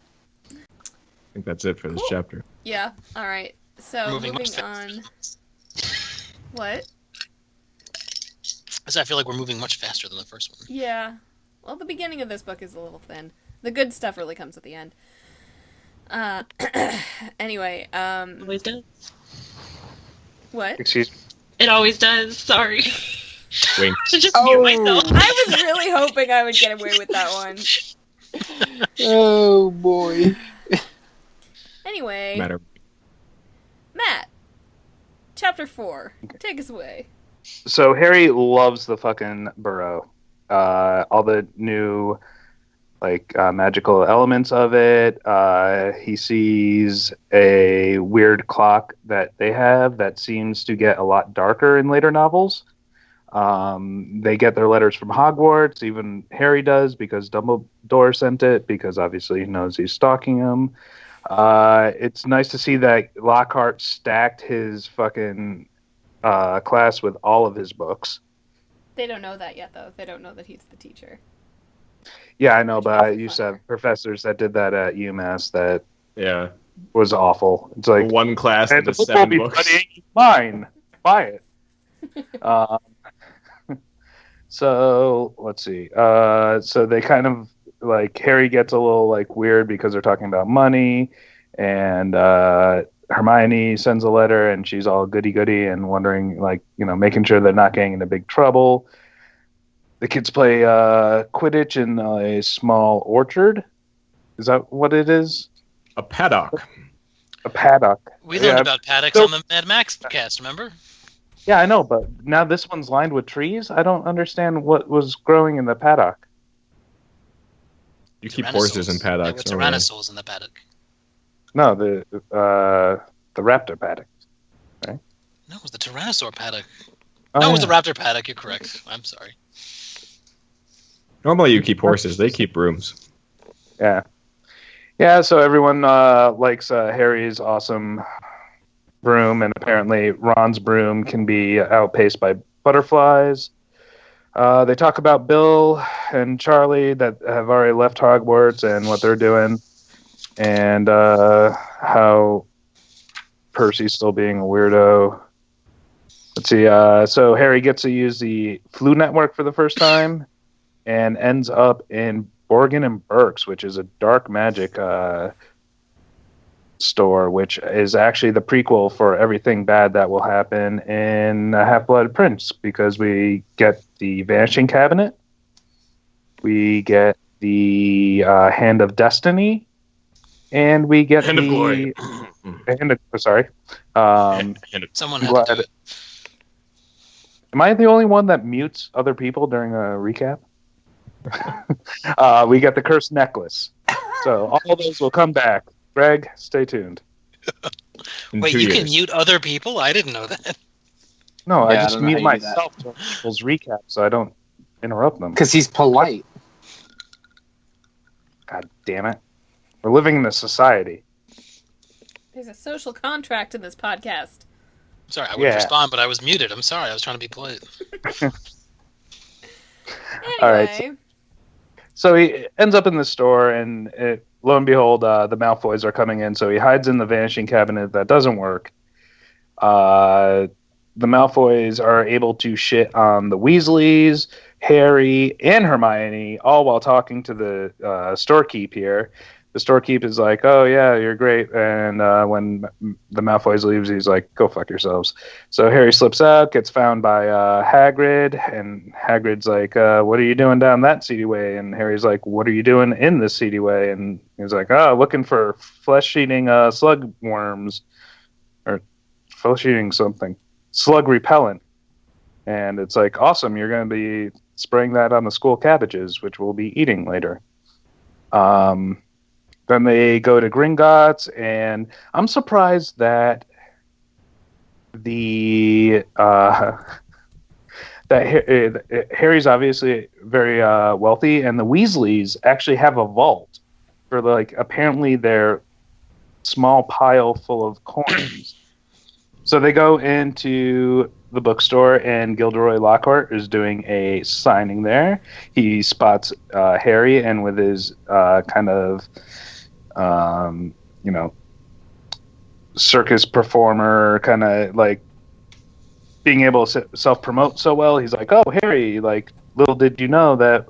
I think that's it for this Cool. chapter. Yeah, alright. So, Moving moving much faster. on. What? I feel like we're moving much faster than the first one. Yeah. Well, the beginning of this book is a little thin. The good stuff really comes at the end. Anyway, Always does. what? Excuse me. It always does. Sorry. Wink. I should just mute myself. I was really hoping I would get away with that one. Oh boy. Anyway, Matter. Matt, chapter 4. Take us away. So Harry loves the fucking Burrow. All the new magical elements of it. He sees a weird clock that they have that seems to get a lot darker in later novels. They get their letters from Hogwarts. Even Harry does, because Dumbledore sent it, because obviously he knows he's stalking him. It's nice to see that Lockhart stacked his fucking class with all of his books. They don't know that yet, though. They don't know that he's the teacher. Yeah, I know, Which but makes I it used to funner. have professors that did that at UMass that Yeah. was awful. It's like, One class and and the the book will 7 be books. studying mine. Buy it. So let's see. So they kind of like Harry gets a little like weird because they're talking about money, and Hermione sends a letter and she's all goody goody and wondering like making sure they're not getting into big trouble. The kids play Quidditch in a small orchard. Is that what it is? A paddock. A paddock. We learned about paddocks on the Mad Max cast, remember? Yeah, I know, but now this one's lined with trees. I don't understand what was growing in the paddock. You keep horses in paddocks. There were tyrannosaurs in the paddock. No, the raptor paddock. Right? No, it was the tyrannosaur paddock. Oh, No, it was yeah. the raptor paddock. You're correct. I'm sorry. Normally you keep horses. They keep brooms. Yeah. Yeah, so everyone likes Harry's awesome broom, and apparently Ron's broom can be outpaced by butterflies. They talk about Bill and Charlie that have already left Hogwarts and what they're doing, and how Percy's still being a weirdo. Let's see. So Harry gets to use the Flu Network for the first time and ends up in Borgin and Burke's, which is a dark magic store, which is actually the prequel for everything bad that will happen in Half-Blood Prince, because we get the Vanishing Cabinet, we get the Hand of Destiny, and we get Hand of Glory. Sorry. Someone had to do it. Am I the only one that mutes other people during a recap? We get the Cursed Necklace. So all those will come back. Greg, stay tuned. Wait, you can mute other people? I didn't know that. No, I Yeah, I just don't know how mute you do that. myself during people's recaps so I don't interrupt them. Because he's polite. God damn it. We're living in a society. There's a social contract in this podcast. Sorry, I wouldn't respond, but I was muted. I'm sorry. I was trying to be polite. All right. Anyway, So he ends up in the store, and lo and behold, the Malfoys are coming in. So he hides in the Vanishing Cabinet that doesn't work. The Malfoys are able to shit on the Weasleys, Harry, and Hermione, all while talking to the storekeep here. The storekeep is like, "Oh yeah, you're great," and when the Malfoys leaves, he's like, "Go fuck yourselves." So Harry slips out, gets found by Hagrid, and Hagrid's like, "What are you doing down that seedy way?" And Harry's like, "What are you doing in this seedy way?" And he's like, "Oh, looking for flesh-eating slug worms, or flesh-eating something, slug repellent." And it's like, "Awesome, you're going to be spraying that on the school cabbages, which we'll be eating later." Then they go to Gringotts, and I'm surprised that Harry's obviously very wealthy, and the Weasleys actually have a vault for apparently their small pile full of coins. So they go into the bookstore, and Gilderoy Lockhart is doing a signing there. He spots Harry, and with his kind of circus performer kind of being able to self-promote so well, he's like, "Oh, Harry, little did you know that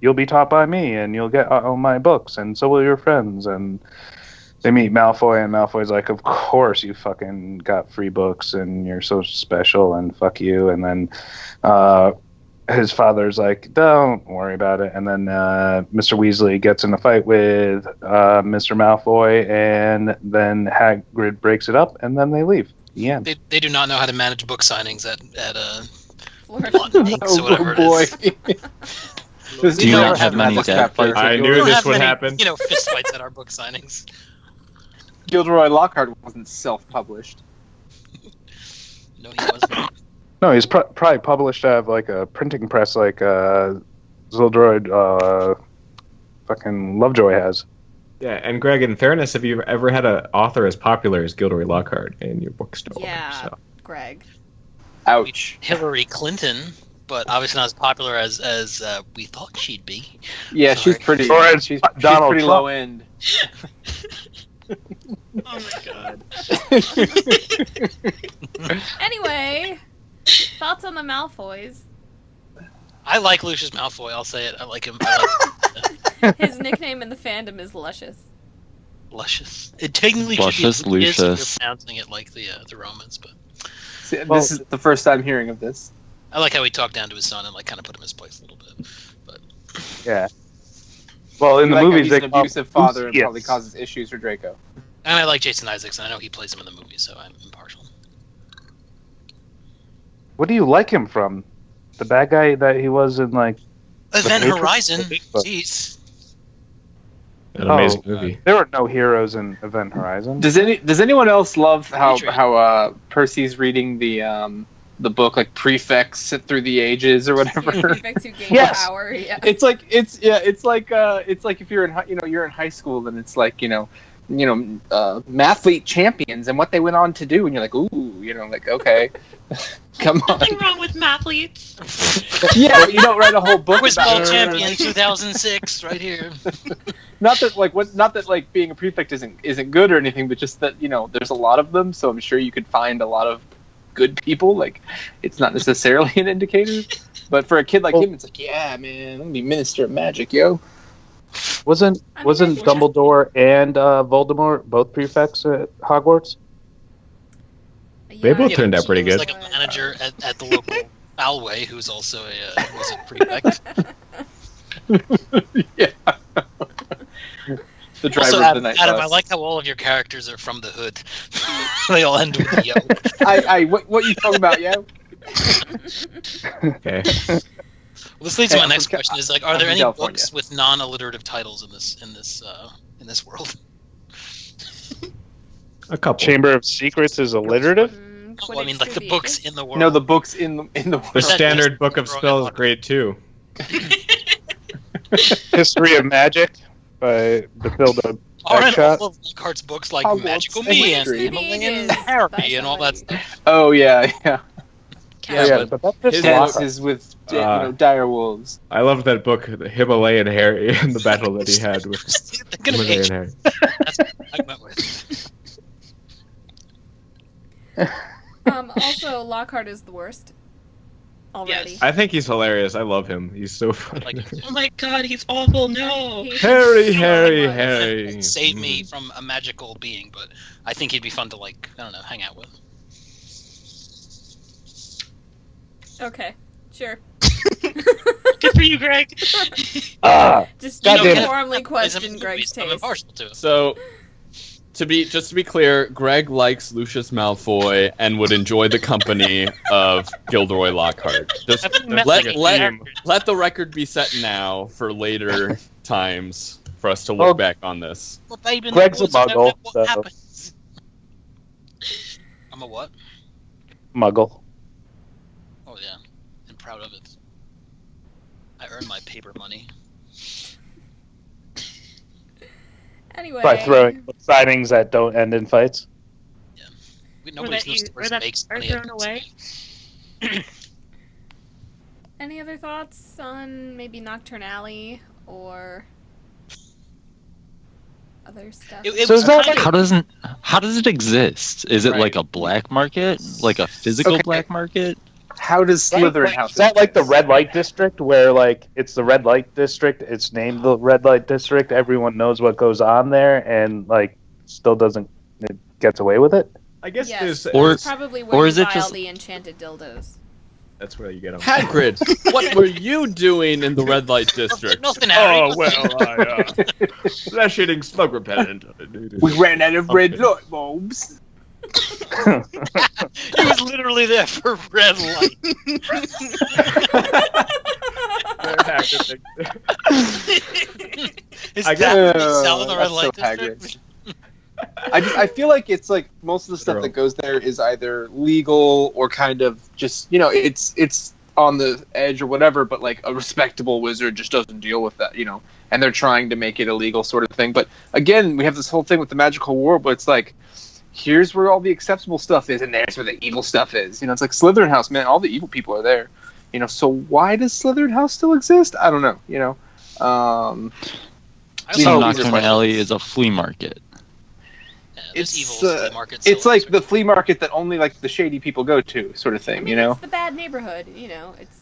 you'll be taught by me and you'll get all my books, and so will your friends." And they meet Malfoy, and Malfoy's like, "Of course you fucking got free books and you're so special and fuck you." And then his father's like, "Don't worry about it." And then Mr. Weasley gets in a fight with Mr. Malfoy, and then Hagrid breaks it up, and then they leave. The end. They do not know how to manage book signings at Florida. Inks or whatever it is. Do you not have many dad fights? I We knew don't this have would many, happen. fist fights at our book signings. Gilderoy Lockhart wasn't self-published. No, he wasn't. No, he's probably published out of a printing press like Zildroid fucking Lovejoy has. Yeah, and Greg, in fairness, have you ever had an author as popular as Gilderoy Lockhart in your bookstore? Yeah, So. Greg. Ouch. Hillary Clinton, but obviously not as popular as we thought she'd be. Yeah, Sorry. she's pretty. Or as She's Donald pretty Trump. low end. Oh my god. Anyway, thoughts on the Malfoys? I like Lucius Malfoy. I'll say it. I like him. His nickname in the fandom is Luscious. Luscious. It technically Luscious should be Lucius if you're Lucius. pronouncing it like the Romans, but See, this is the first time hearing of this. I like how he talked down to his son and like kind of put him in his place a little bit. But Yeah. Well, in the Like how movies, he's they an call him abusive father and Lucius. probably causes issues for Draco. and I like Jason Isaacs, and I know he plays him in the movie, so I'm impartial. What do you like him from? The bad guy that he was in, like... Event Matrix? Horizon. The big book. Jeez. An amazing movie. There were no heroes in Event Horizon. Does anyone else love how Adrian. Percy's reading the book like prefects sit through the ages or whatever? Yeah, prefects who gain Yes. power. Yeah. It's like it's like if you're in you're in high school and it's like mathlete champions and what they went on to do and you're like like okay, come on. Nothing wrong with mathletes. Yeah, but you don't write a whole book Quiz about Ball it. Champion 2006, right here. Not that being a prefect isn't good or anything, but just that there's a lot of them, so I'm sure you could find a lot of good people. Like it's not necessarily an indicator, but for a kid like him, it's like, yeah, man, I'm gonna be Minister of Magic, yo. Wasn't Dumbledore and Voldemort both prefects at Hogwarts? They both Yeah, turned out he pretty was good. like a manager at the local Alway, who's also a prefect. Yeah. The driver Also, of the night Adam, bus. I like how all of your characters are from the hood. They all end with yo. What you talking about, yo? Okay. Well, this leads to Hey, my I'm next from question: is I'm are there from any California. books with non-alliterative titles in this world? A couple. Chamber of Secrets is alliterative? Well, I mean, like the books in the world. No, the books in the The world. standard book of spells, grade 2. History of Magic by Bathilda All right, Backshot. all of Lockhart's books like Hogwarts Magical and Me and history. Himalayan By Harry and all that somebody. stuff. Oh yeah. Yeah, Yeah, but that's just His Lockhart. books is with dire wolves. I love that book, The Himalayan Harry, and the battle that he had with They're gonna be Himalayan Harry. That's what I went with. Also, Lockhart is the worst. Already. Yes. I think he's hilarious. I love him. He's so funny. Like, Oh my god, he's awful. No. Harry, So Harry, much. Harry. save me from a magical being, but I think he'd be fun to hang out with. Okay, sure. Good for you, Greg. Just God damn it. uniformly Plays him question in Greg's movies, I'm taste. impartial to it. So, to be clear, Greg likes Lucius Malfoy and would enjoy the company of Gilderoy Lockhart. Just I've met let like a let year. let the record be set now for later times for us to look back on this. Well, babe, in Greg's the a woods, I don't muggle, know what so- happens. I'm a what? Muggle. Oh yeah, I'm proud of it. I earned my paper money. Anyway. By throwing signings that don't end in fights. Nobody that you- or that makes are money. thrown away. Any other thoughts on maybe Nocturne Alley or other stuff? It So was is that kind of- How does it exist? Is it Right. like a black market, like a physical Okay. black market? How does Slytherin House? Is that like the red light district where like it's the red light district, it's named the red light district, everyone knows what goes on there and like still doesn't it gets away with it? I guess Yes, there's... Or- that's probably where or you is it buy just- all the enchanted dildos. That's where you get them. Hagrid, what were you doing in the red light district? Nothing, Harry. Oh, well, I... flesh-eating slug repellent. We ran out of red light bulbs. He was literally there for red light. Is I that guess- what you sell in the red That's light so district? I feel like it's like most of the stuff that goes there is either legal or kind of just it's on the edge or whatever, but like a respectable wizard just doesn't deal with that, and they're trying to make it illegal sort of thing. But again, we have this whole thing with the magical world, but it's like here's where all the acceptable stuff is, and there's where the evil stuff is. It's like Slytherin House, man. All the evil people are there. So why does Slytherin House still exist? I don't know. Nocturne Alley is a flea market. Yeah, it's evil flea market. It's like the flea market that only like the shady people go to, sort of thing. It's the bad neighborhood. It's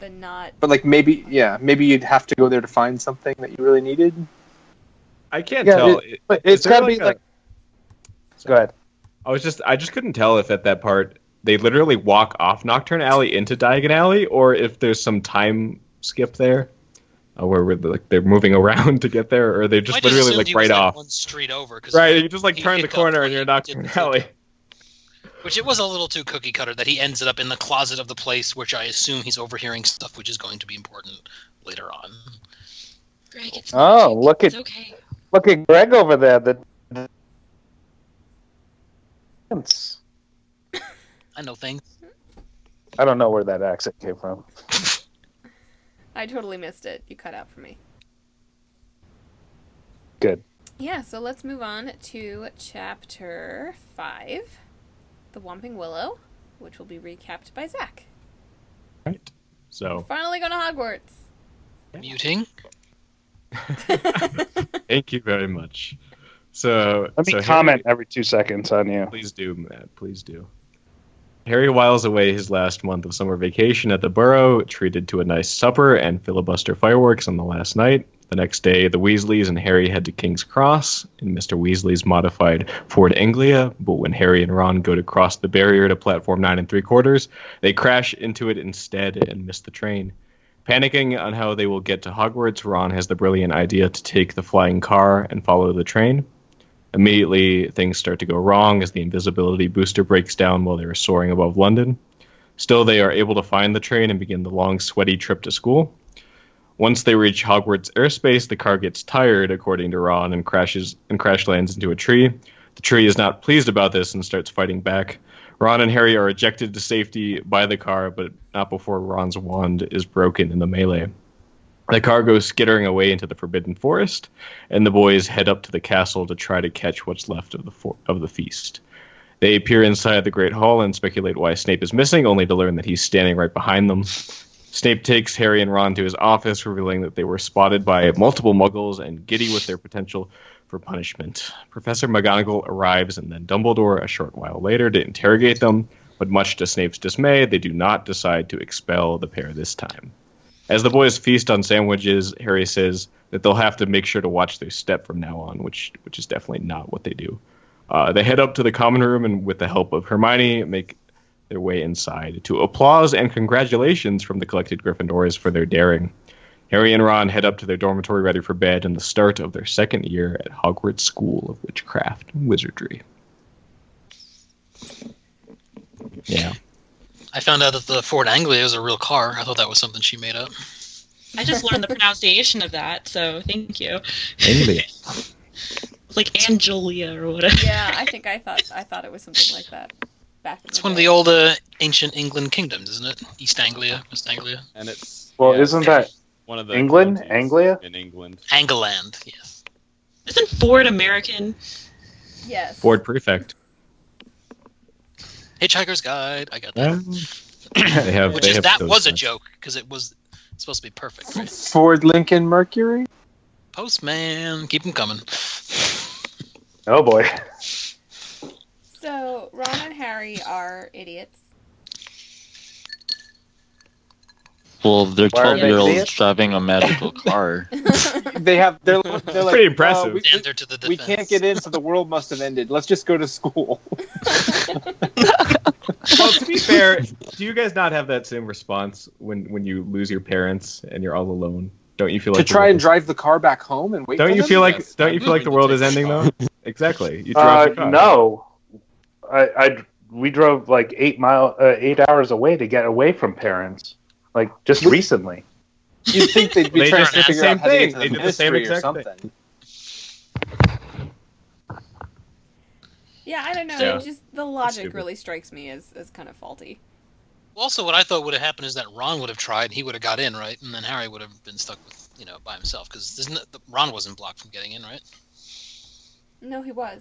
the not. But like maybe you'd have to go there to find something that you really needed. I can't tell. It's gotta be like. Go ahead. I just couldn't tell if at that part they literally walk off Nocturne Alley into Diagon Alley, or if there's some time skip there, where they're moving around to get there, or they're just literally like right off. One street over, right, you just like turn the corner and you're in Nocturne Alley. Which it was a little too cookie cutter that he ends up in the closet of the place, which I assume he's overhearing stuff which is going to be important later on. Greg, it's look at okay. Look at Greg over there. I know things. I don't know where that accent came from. I totally missed it. You cut out for me. Good. Yeah, so let's move on to chapter 5, The Whomping Willow, which will be recapped by Zach. Right. So Finally going to Hogwarts. Muting. Thank you very much. So let me comment every 2 seconds on you. Please do, Matt. Please do. Harry whiles away his last month of summer vacation at the Burrow, treated to a nice supper and filibuster fireworks on the last night. The next day, the Weasleys and Harry head to King's Cross in Mr. Weasley's modified Ford Anglia, but when Harry and Ron go to cross the barrier to platform 9 3/4, they crash into it instead and miss the train. Panicking on how they will get to Hogwarts, Ron has the brilliant idea to take the flying car and follow the train. Immediately, things start to go wrong as the invisibility booster breaks down while they are soaring above London. Still, they are able to find the train and begin the long, sweaty trip to school. Once they reach Hogwarts airspace, the car gets tired, according to Ron, and crash lands into a tree. The tree is not pleased about this and starts fighting back. Ron and Harry are ejected to safety by the car, but not before Ron's wand is broken in the melee. The car goes skittering away into the Forbidden Forest, and the boys head up to the castle to try to catch what's left of the feast. They appear inside the Great Hall and speculate why Snape is missing, only to learn that he's standing right behind them. Snape takes Harry and Ron to his office, revealing that they were spotted by multiple muggles and giddy with their potential for punishment. Professor McGonagall arrives, and then Dumbledore a short while later to interrogate them, but much to Snape's dismay, they do not decide to expel the pair this time. As the boys feast on sandwiches, Harry says that they'll have to make sure to watch their step from now on, which is definitely not what they do. They head up to the common room and, with the help of Hermione, make their way inside to applause and congratulations from the collected Gryffindors for their daring. Harry and Ron head up to their dormitory ready for bed and the start of their second year at Hogwarts School of Witchcraft and Wizardry. Yeah. I found out that the Ford Anglia is a real car. I thought that was something she made up. I just learned the pronunciation of that, so thank you. Anglia. It's like Angelia or whatever. Yeah, I think I thought it was something like that. It's one of the old ancient England kingdoms, isn't it? East Anglia, West Anglia. And it's isn't that one of the England? counties Anglia? in England. Angland, yes. Isn't Ford American? Yes. Ford Prefect. Hitchhiker's Guide. I got that. That was a joke because it was supposed to be perfect. Right? Ford Lincoln Mercury. Postman, keep them coming. Oh boy. So Ron and Harry are idiots. Well, they're Why are they 12-year-olds idiots? driving a magical car. They're like Pretty impressive. Zander to the we defense. can't get in, so the world must have ended. Let's just go to school. Well, to be fair, do you guys not have that same response when you lose your parents and you're all alone? Don't you feel like To try and drive the car back home and wait. Don't for you them? feel like Yes. don't you feel like the world is ending though? Exactly. You drive the car. No. We drove like 8 hours away to get away from parents. Like just recently. You'd think they'd be They trying just to did the figure same out how to thing. get to They the did the same ministry or exact something. Yeah, I don't know. Yeah. It just the logic stupid. really strikes me as kind of faulty. Also, what I thought would have happened is that Ron would have tried, he would have got in, right? And then Harry would have been stuck with, by himself. Because Ron wasn't blocked from getting in, right? No, he was.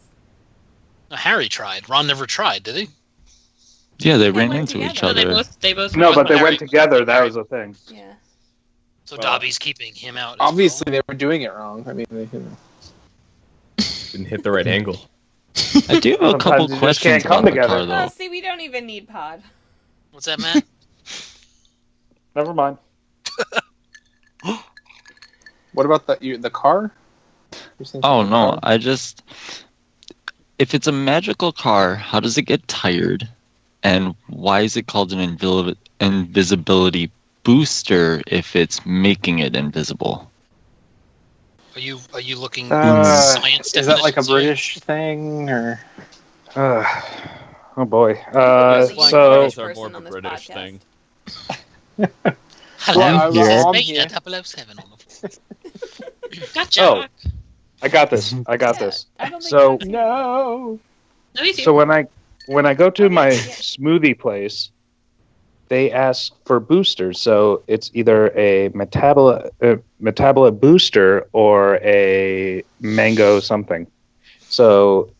Harry tried. Ron never tried, did he? Yeah, they They ran went into each together. other. They both. No, but they Harry- went together. That was the thing. Yeah. So Well, Dobby's keeping him out. As Obviously, they were doing it wrong. I mean, Didn't hit the right angle. I do have a Sometimes couple you just questions can't come about the together. car, Oh, though. see, we don't even need pod. What's that, Matt? Never mind. what about the car? You're saying Oh, something no, about I just... If it's a magical car, how does it get tired? And why is it called an invisibility booster if it's making it invisible? Are you looking Is science that like a definitions here? British thing or? Oh boy. Flying So cars are person more of on a this British podcast. thing. Hello, Well, I'm Mate, here. 007 on the Gotcha. Oh. I got this. I got Yeah, this. I don't think So- that's- No. No, he's here. So when I go to my Yeah. smoothie place, they ask for boosters. So it's either a metabola booster or a mango something. So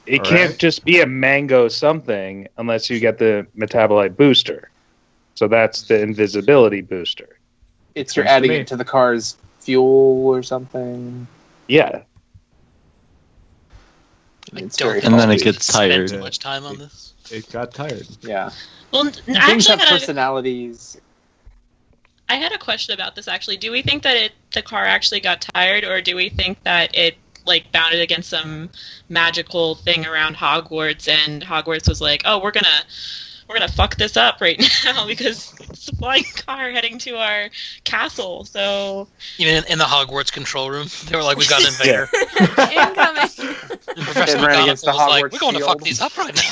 it All can't right. just be a mango something unless you get the metabolite booster. So that's the invisibility booster. It's you're Seems to adding me. it to the car's fuel or something. Yeah. It's don't very think And then we it should gets spend tired. too much time on this. It got tired. Yeah. Well, Things actually, have personalities. I had a question about this. Actually, do we think that the car actually got tired, or do we think that it like bounded against some magical thing around Hogwarts, and Hogwarts was like, "Oh, we're gonna fuck this up right now because it's a flying car heading to our castle." So Even in the Hogwarts control room, they were like, "We got an invader." Incoming. And Professor It ran against McGonagall was the like, Hogwarts "We're going to fuck shield." these up right now."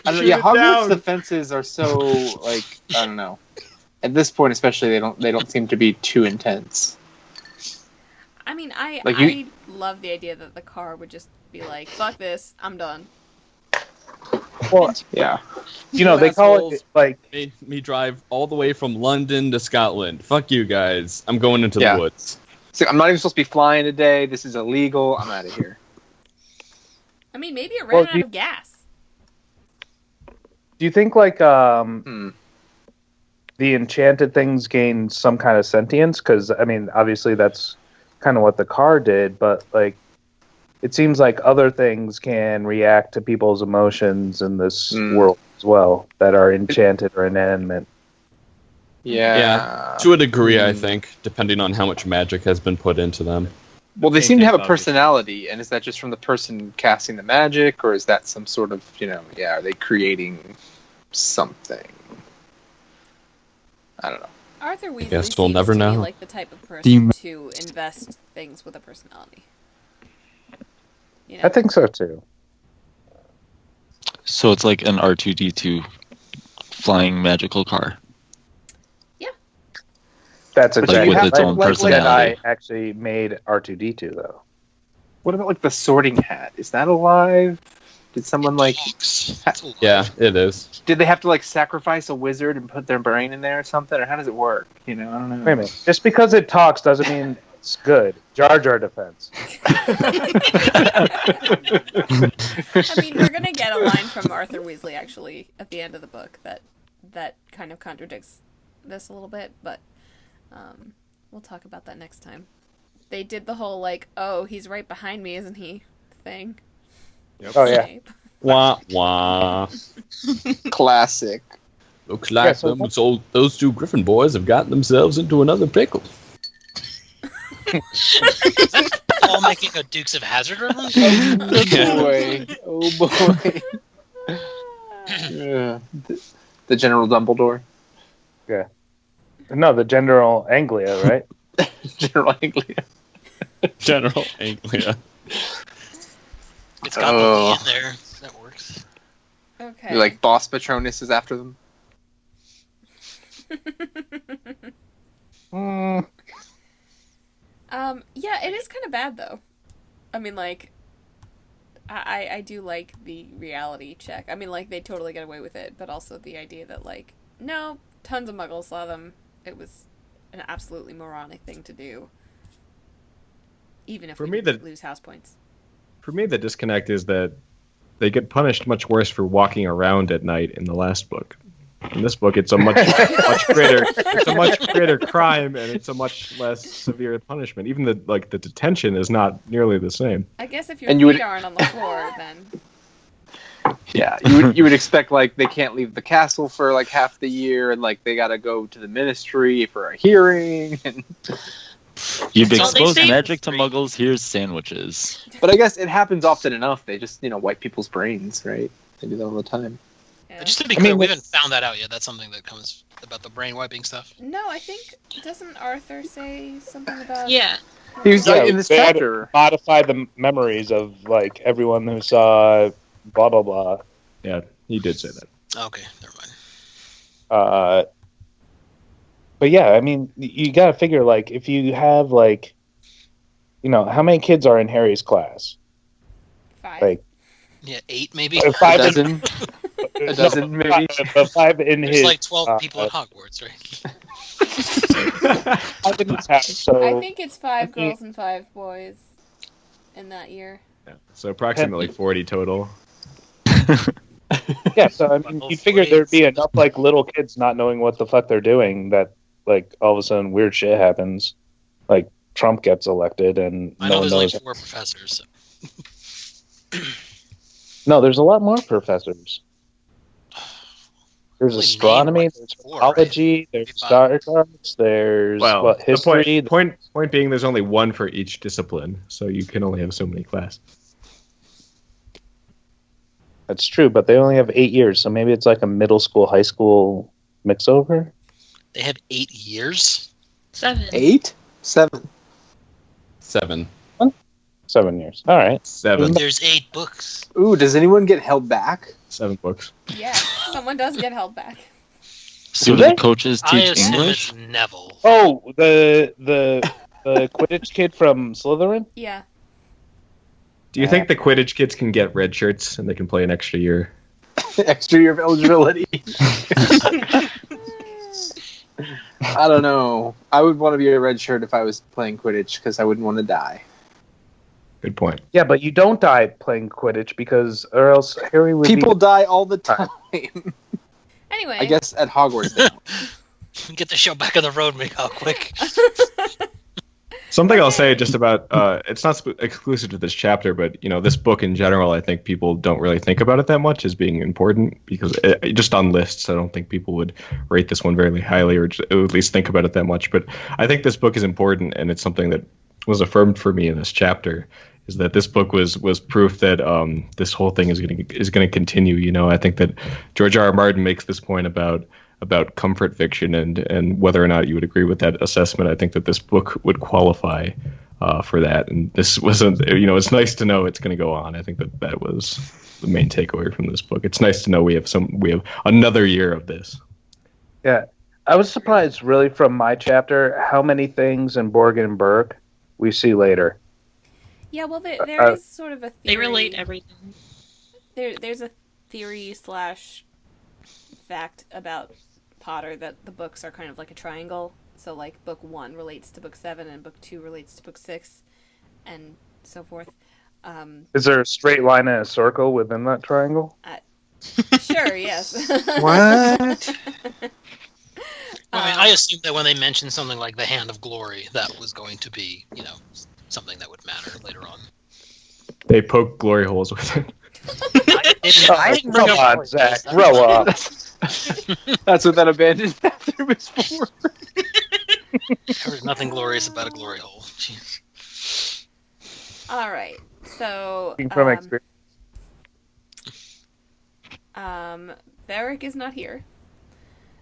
I don't know, Shoot yeah, it Hogwarts down. defenses are so like I don't know. At this point, especially, they don't seem to be too intense. I mean, I Like you- love the idea that the car would just be like, "Fuck this, I'm done." Well, Yeah. you know, they call it assholes. like Made me drive all the way from London to Scotland. Fuck you guys. I'm going into Yeah. the woods. So I'm not even supposed to be flying today. This is illegal. I'm out of here. I mean, maybe it Well, ran out of gas. do you think like Hmm. the enchanted things gain some kind of sentience? Because I mean, obviously that's kind of what the car did, but like, it seems like other things can react to people's emotions in this world as well that are enchanted or inanimate. Yeah. To a degree, I think, depending on how much magic has been put into them. Well, they seem to have a Obviously. personality, and is that just from the person casting the magic, or is that some sort of, are they creating something? I don't know. Arthur Weasley Guess we'll seems never to be know. like the type of you person ma- to invest things with a personality. You know? I think so too. So it's like an R2-D2 flying magical car. That's But exactly with its own like personality. Jedi actually made R2D2 though. What about like the Sorting Hat? Is that alive? Did someone like? Yeah, it is. Did they have to like sacrifice a wizard and put their brain in there or something, or how does it work? I don't know. Wait a minute. Just because it talks doesn't mean it's good. Jar Jar defense. I mean, we're gonna get a line from Arthur Weasley actually at the end of the book that kind of contradicts this a little bit, but we'll talk about that next time. They did the whole like, "Oh, he's right behind me, isn't he?" thing. Yep. Oh yeah. Snape. Wah wah. Classic. Looks like Yeah, so those two Griffin boys have gotten themselves into another pickle. All making a Dukes of Hazzard reference. Oh boy. Oh boy. Yeah. The General Dumbledore. No, the General Anglia, right? General Anglia. General Anglia. It's got the Oh. E in there. That works. Okay. Like Boss Patronus is after them. Yeah, it is kind of bad though. I mean, like, I do like the reality check. I mean, like, they totally get away with it, but also the idea that, like, no, tons of muggles saw them. It was an absolutely moronic thing to do. Even if For we me, lose house points. For me, the disconnect is that they get punished much worse for walking around at night in the last book. In this book, it's a much greater crime, and it's a much less severe punishment. Even the detention is not nearly the same. I guess if your feet aren't on the floor, then. Yeah, you would expect like they can't leave the castle for like half the year, and like they gotta go to the ministry for a hearing. And you'd expose magic to muggles. Here's sandwiches. But I guess it happens often enough. They just wipe people's brains, right? They do that all the time. Yeah. Just to be clear, we haven't found that out yet. That's something that comes about the brain wiping stuff. No, I think doesn't Arthur say something about? Yeah. He was in this chapter. Modify the memories of like everyone who saw blah blah blah. Yeah, he did say that. Okay, never mind. But yeah, I mean, you got to figure like if you have like, how many kids are in Harry's class? 5. Like, yeah, 8 maybe. 5 a dozen. A dozen maybe. 5 in There's his. like 12 people at Hogwarts, right? So I think it's 5 girls and 5 boys in that year. Yeah, so approximately 40 total. Yeah, so I mean, you figure there'd be enough like little kids not knowing what the fuck they're doing that like all of a sudden weird shit happens, like Trump gets elected and I no know one there's knows. like 4 professors. So. No, there's a lot more professors. There's Only astronomy, there's 4, biology, right? there's Star Charts, there's history. The point being, there's only one for each discipline, so you can only have so many classes. That's true, but they only have 8 years, so maybe it's like a middle school, high school mix over. They have 8 years? 7. 8? 7. 7. 7 years. All right. 7. There's 8 books. Ooh, does anyone get held back? 7 books. Yeah, someone does get held back. So Do the they? coaches I teach assume English? it's Neville. Oh, the Quidditch kid from Slytherin? Yeah. Do you think the Quidditch kids can get red shirts and they can play an extra year? Extra year of eligibility. I don't know. I would want to be a red shirt if I was playing Quidditch because I wouldn't want to die. Good point. Yeah, but you don't die playing Quidditch because, or else Harry would People die all the time. Anyway. I guess at Hogwarts they don't. Get the show back on the road, Michal, quick. Something I'll say just about, it's not exclusive to this chapter, but, this book in general, I think people don't really think about it that much as being important because just on lists, I don't think people would rate this one very highly or at least think about it that much. But I think this book is important, and it's something that was affirmed for me in this chapter, is that this book was proof that this whole thing is going to continue. I think that George R.R. Martin makes this point about comfort fiction and whether or not you would agree with that assessment. I think that this book would qualify for that. And this wasn't, it's nice to know it's going to go on. I think that was the main takeaway from this book. It's nice to know we have another year of this. Yeah. I was surprised really from my chapter how many things in Borgin and Burke we see later. Yeah, well, there is sort of a theory. They relate everything. There's a theory / fact about Potter that the books are kind of like a triangle. So, like, book 1 relates to book 7, and book 2 relates to book 6, and so forth. Is there a straight line and a circle within that triangle? Sure, yes. What? I mean, I assumed that when they mentioned something like the Hand of Glory, that was going to be, something that would matter later on. They poke glory holes with it. I didn't bring Come up on, Zach, grow up. That's what that abandoned bathroom is for. There's nothing glorious about a glory hole. Jeez. All right, so From experience. Varric is not here.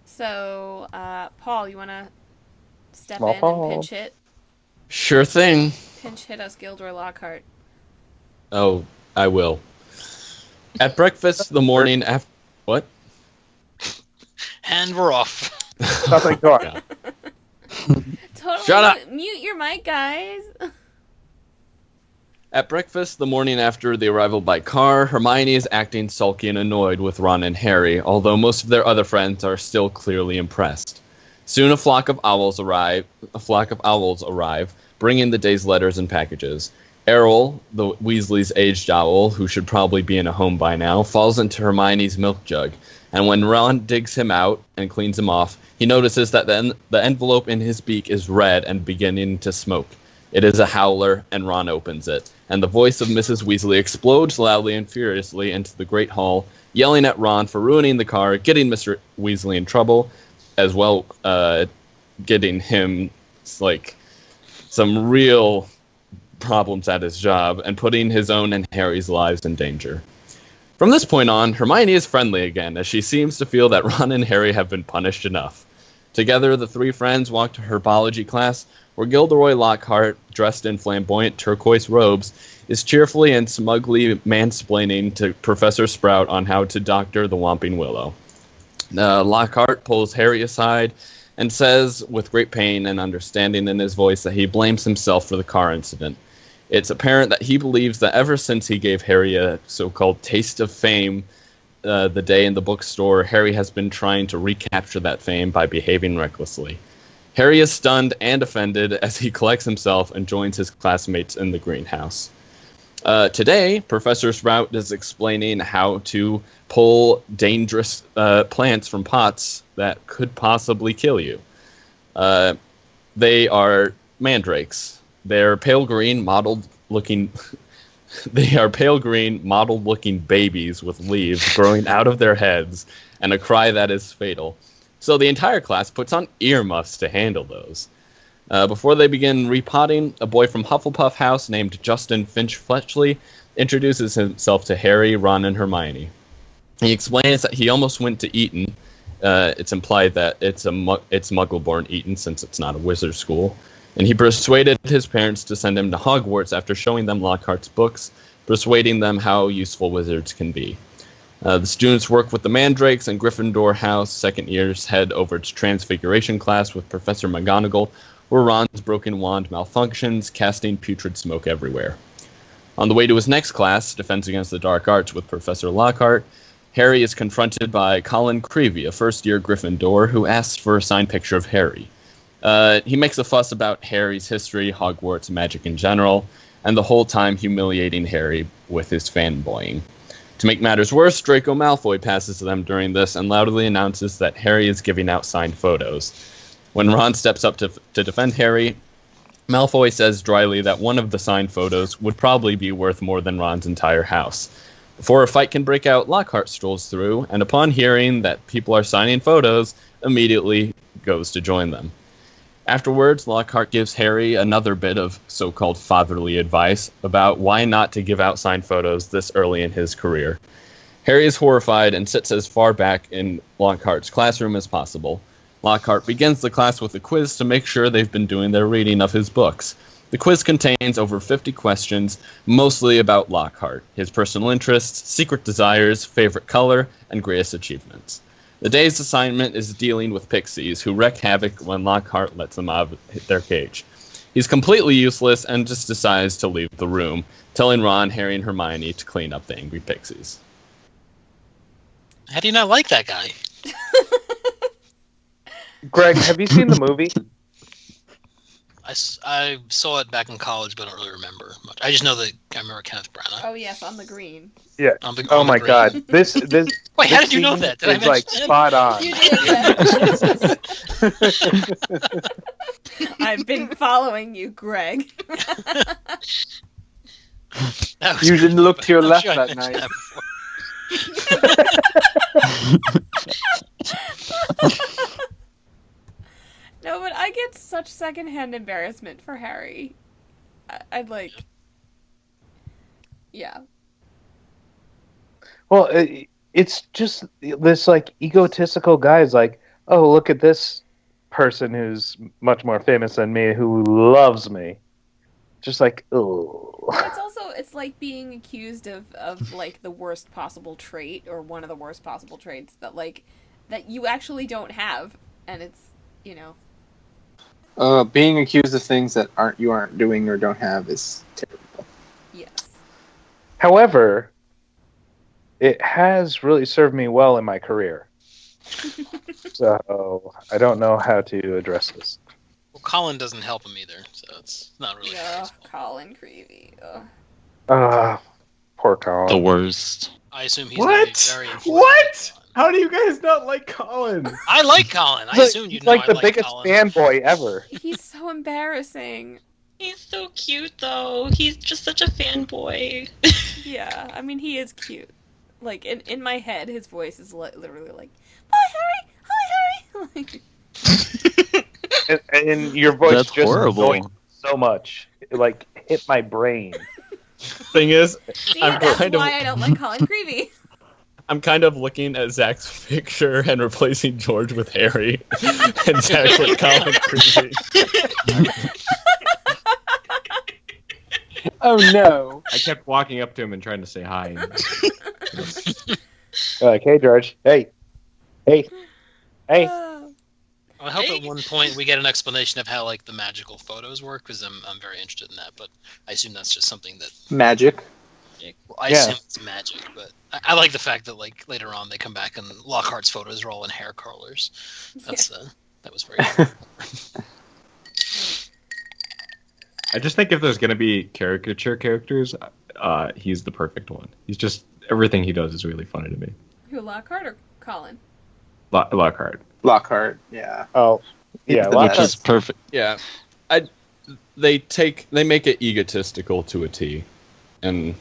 So, Paul, you want to step Small in Paul. and pinch hit? Sure thing. Pinch hit us, Gilderoy Lockhart. Oh, I will. At breakfast the morning after... What? And we're off. Nothing going. Yeah. Totally Shut up. Mute your mic, guys. At breakfast the morning after the arrival by car, Hermione is acting sulky and annoyed with Ron and Harry, although most of their other friends are still clearly impressed. Soon a flock of owls arrive, bringing the day's letters and packages. Errol, the Weasley's aged owl, who should probably be in a home by now, falls into Hermione's milk jug, and when Ron digs him out and cleans him off, he notices that the envelope in his beak is red and beginning to smoke. It is a howler, and Ron opens it, and the voice of Mrs. Weasley explodes loudly and furiously into the Great Hall, yelling at Ron for ruining the car, getting Mr. Weasley in trouble, as well getting him some real problems at his job, and putting his own and Harry's lives in danger. From this point on, Hermione is friendly again, as she seems to feel that Ron and Harry have been punished enough. Together, the three friends walk to herbology class, where Gilderoy Lockhart, dressed in flamboyant turquoise robes, is cheerfully and smugly mansplaining to Professor Sprout on how to doctor the Whomping Willow. Lockhart pulls Harry aside and says, with great pain and understanding in his voice, that he blames himself for the car incident. It's apparent that he believes that ever since he gave Harry a so-called taste of fame the day in the bookstore, Harry has been trying to recapture that fame by behaving recklessly. Harry is stunned and offended as he collects himself and joins his classmates in the greenhouse. Today, Professor Sprout is explaining how to pull dangerous plants from pots that could possibly kill you. They are mandrakes. They're pale green, mottled-looking babies with leaves growing out of their heads and a cry that is fatal. So the entire class puts on earmuffs to handle those. Before they begin repotting, a boy from Hufflepuff House named Justin Finch-Fletchley introduces himself to Harry, Ron, and Hermione. He explains that he almost went to Eton. It's implied that it's Muggle-born Eton, since it's not a wizard school. And he persuaded his parents to send him to Hogwarts after showing them Lockhart's books, persuading them how useful wizards can be. The students work with the Mandrakes, and Gryffindor House second years head over to Transfiguration class with Professor McGonagall, where Ron's broken wand malfunctions, casting putrid smoke everywhere. On the way to his next class, Defense Against the Dark Arts with Professor Lockhart, Harry is confronted by Colin Creevey, a first-year Gryffindor, who asks for a signed picture of Harry. He makes a fuss about Harry's history, Hogwarts, magic in general, and the whole time humiliating Harry with his fanboying. To make matters worse, Draco Malfoy passes them during this and loudly announces that Harry is giving out signed photos. When Ron steps up to defend Harry, Malfoy says dryly that one of the signed photos would probably be worth more than Ron's entire house. Before a fight can break out, Lockhart strolls through, and upon hearing that people are signing photos, immediately goes to join them. Afterwards, Lockhart gives Harry another bit of so-called fatherly advice about why not to give out signed photos this early in his career. Harry is horrified and sits as far back in Lockhart's classroom as possible. Lockhart begins the class with a quiz to make sure they've been doing their reading of his books. The quiz contains over 50 questions, mostly about Lockhart, his personal interests, secret desires, favorite color, and greatest achievements. The day's assignment is dealing with pixies, who wreak havoc when Lockhart lets them out of their cage. He's completely useless and just decides to leave the room, telling Ron, Harry, and Hermione to clean up the angry pixies. How do you not like that guy? Greg, have you seen the movie? I saw it back in college, but I don't really remember much. I just know that I remember Kenneth Branagh. Oh yes, on the green. Yeah. On the Oh my green. God. This Wait, this how did you know that? Did I It's like mention it? spot on. You did, yeah. I've been following you, Greg. That was You didn't look to your I'm left sure I that mentioned night. before. No, but I get such secondhand embarrassment for Harry. I'd like... Yeah. Well, it's just this like egotistical guy's like, oh, look at this person who's much more famous than me who loves me. Just like, oh. It's also, it's like being accused of like the worst possible trait, or one of the worst possible traits that like, that you actually don't have. And it's, you know. Being accused of things that you aren't doing or don't have is terrible. Yes. However, it has really served me well in my career. So I don't know how to address this. Well, Colin doesn't help him either, so it's not really. Yeah, Colin Creevy. Poor Colin. The worst. I assume he's What? gonna be very important. What? How do you guys not like Colin? I like Colin. I assume you He's know like the I like biggest Colin. fanboy ever. He's so embarrassing. He's so cute, though. He's just such a fanboy. Yeah, I mean, he is cute. Like, in my head, his voice is literally like, "Hi, Harry! Hi, Harry!" Like, And your voice That's just horrible. annoyed me so much. It, like, hit my brain. Thing is, see, I'm that's kind of- why I don't like Colin Creevy. I'm kind of looking at Zach's picture and replacing George with Harry, and Zach with Colin Creevy. Oh no! I kept walking up to him and trying to say hi. Like, hey, George. Hey. Hey. Hey. I hope at one point we get an explanation of how like the magical photos work, because I'm very interested in that. But I assume that's just something that Magic. I assume it's magic. But I like the fact that like later on they come back and Lockhart's photos are all in hair curlers. That's that was very cool. I just think if there's gonna be caricature characters, he's the perfect one. He's just everything he does is really funny to me. Who, Lockhart or Colin? Lockhart. Lockhart. Yeah. Oh. Yeah, The Which Lockhart. is perfect. Yeah, they make it egotistical to a T, and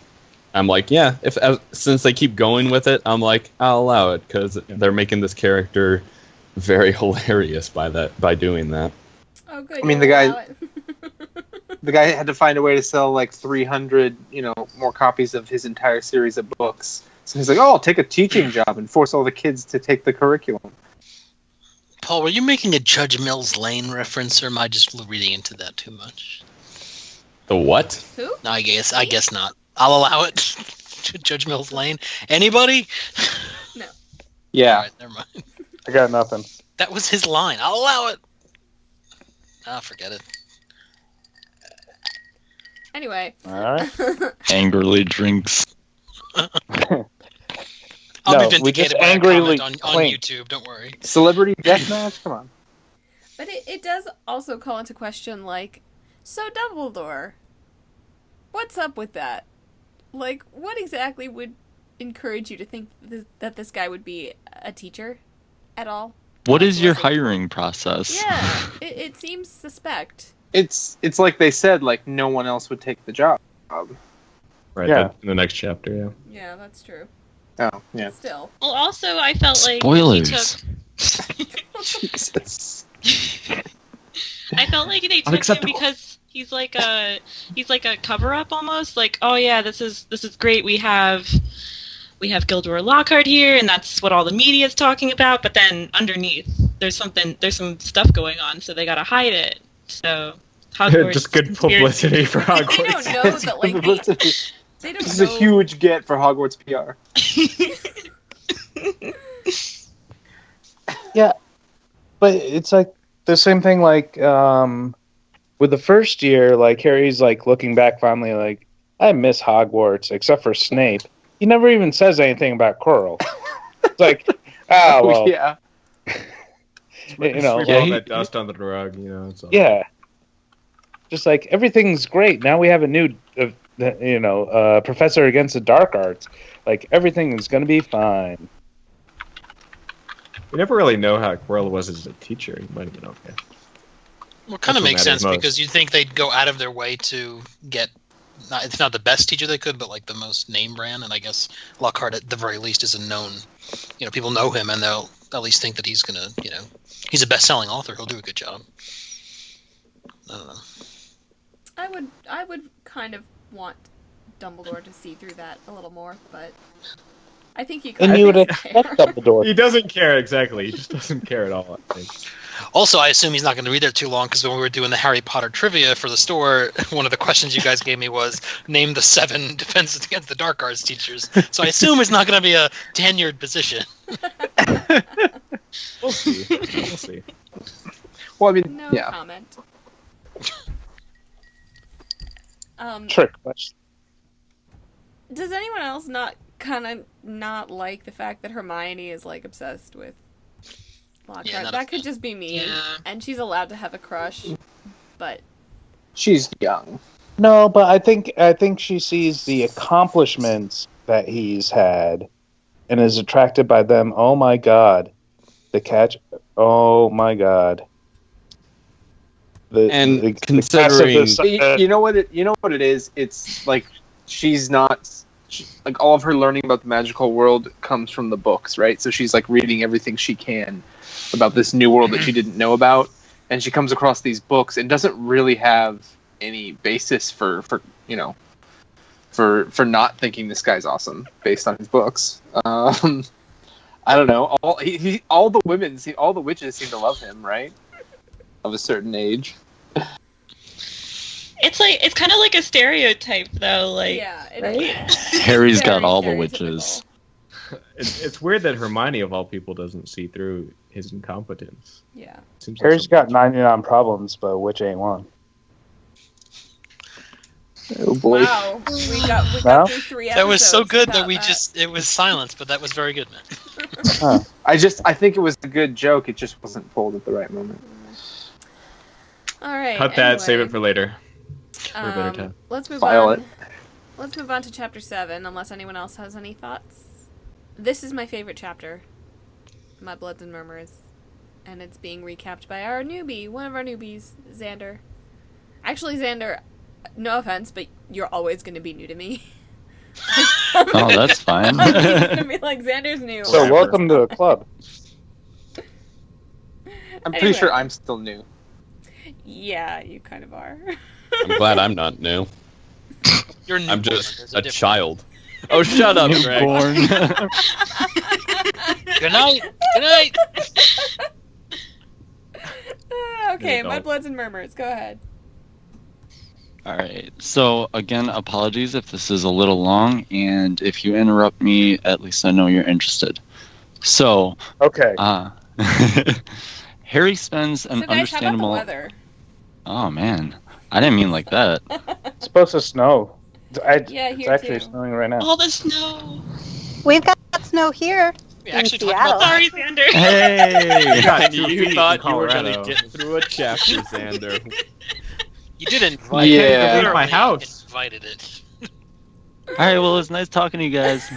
I'm like, yeah. Since they keep going with it, I'm like, I'll allow it because they're making this character very hilarious by doing that. Oh, good. I mean, you'll the guy- allow it. The guy had to find a way to sell like 300, more copies of his entire series of books. So he's like, "Oh, I'll take a teaching job and force all the kids to take the curriculum." Paul, were you making a Judge Mills Lane reference, or am I just reading into that too much? The what? Who? No, I guess not. I'll allow it. Judge Mills Lane. Anybody? Yeah. All right, never mind. I got nothing. That was his line. I'll allow it. Forget it. Anyway. All right. Angrily drinks. I'll No, be we vindicated just by a angrily comment on claim. YouTube. Don't worry. Celebrity deathmatch. Come on. But it does also call into question, like, so Dumbledore, what's up with that? Like, what exactly would encourage you to think that this guy would be a teacher at all? What is your Was it- hiring process? Yeah, it seems suspect. It's like they said, like no one else would take the job. Right. Yeah. In the next chapter, yeah. Yeah, that's true. Oh, yeah. Still. Well, also, I felt like Spoilers. Jesus. I felt like they took him Unacceptable. because he's like a cover up almost. Like, oh yeah, this is great. We have Gilderoy Lockhart here, and that's what all the media is talking about. But then underneath, there's some stuff going on, so they gotta hide it. So Hogwarts Just good publicity for Hogwarts. They don't know that, like, they don't This is know. a huge get for Hogwarts PR. Yeah, but it's like the same thing. Like with the first year, like Harry's like looking back fondly, like I miss Hogwarts, except for Snape. He never even says anything about Quirrell. It's like, oh well, yeah. you know, Sweep Yeah, all he- that dust under the rug, It's all... yeah. Just like everything's great. Now we have a new, professor against the dark arts. Like everything is going to be fine. We never really know how Quirrell was as a teacher. He might have been okay. Well, it kind of That's what makes matters sense most. because you'd think they'd go out of their way to get, if not the best teacher they could, but like the most name brand. And I guess Lockhart, at the very least, is a known, people know him and they'll at least think that he's going to, he's a best-selling author. He'll do a good job. I don't know. I would kind of want Dumbledore to see through that a little more, but I think you And kind you of would expect Dumbledore. He doesn't care exactly. He just doesn't care at all, I think. Also, I assume he's not going to be there too long because when we were doing the Harry Potter trivia for the store, one of the questions you guys gave me was name the 7 defenses against the dark arts teachers. So I assume it's not going to be a tenured position. We'll see. We'll see. Well, I mean, no yeah. comment. Trick question. Does anyone else not like the fact that Hermione is obsessed with Lockhart? Yeah, not a that could fan. just be me, Yeah. and she's allowed to have a crush. but She's young. No, but I think she sees the accomplishments that he's had and is attracted by them. Oh my god. The catch. Oh my god. Considering You know what it is? It's like like all of her learning about the magical world comes from the books, right? So she's like reading everything she can about this new world that she didn't know about, and she comes across these books and doesn't really have any basis for not thinking this guy's awesome based on his books. I don't know. All the witches seem to love him, right? Of a certain age. It's kind of like a stereotype, though. Like, yeah, it right? is. Harry's got Very all the stereotypical. witches. It's weird that Hermione, of all people, doesn't see through his incompetence. Yeah. Seems like Harry's some- got 99 problems, but which ain't one. Oh boy. Wow, we got No? through 3 episodes. That was so good that without we it was silence, but that was very good, man. I think it was a good joke. It just wasn't told at the right moment. All right. Cut that. anyway, Save it for later. For a better time. Let's move File on. it. Let's move on to chapter 7, unless anyone else has any thoughts. This is my favorite chapter, Mudbloods and Murmurs, and it's being recapped by our newbie, one of our newbies, Zander. Actually, Zander, no offense, but you're always going to be new to me. Oh, that's fine. I'm just going to be like, Xander's new. So welcome to the club. I'm pretty sure I'm still new. Yeah, you kind of are. I'm glad I'm not new. You're new. I'm just a child. Oh, shut up, Greg. Newborn. Good night. Good night. Okay, There you go. Mudbloods and Murmurs, go ahead. All right. So again, apologies if this is a little long, and if you interrupt me, at least I know you're interested. So, Okay. Harry spends an So guys, how about the understandable. weather? Oh man, I didn't mean like that. It's supposed to snow. Yeah, It's here actually too. snowing right now. all the snow. We've got snow here. We in actually talked Seattle. about that. Sorry, Xander. Hey. got You 2 feet in thought you were going to Colorado. get through a chapter, Zander. You did invite Yeah. it. I can't leave my house. Invited it. All right. Well, it's nice talking to you guys.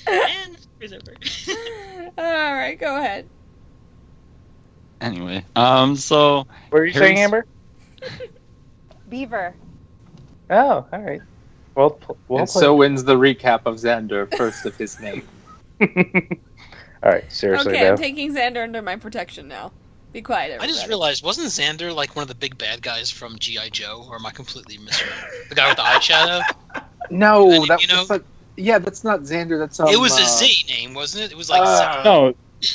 And it's over. All right, go ahead. Anyway, so What were you saying, Harry's- Amber? Beaver. Oh, all right. Well And so wins the recap of Xander, first of his name. all right, seriously, Okay, though. I'm taking Xander under my protection now. Be quiet, I everybody. just realized, wasn't Zander like one of the big bad guys from G.I. Joe? Or am I completely misremembering? The guy with the eye shadow? No, And, that's you know- not. Yeah, that's not Xander. That's It was a Z name, wasn't it? It was like No,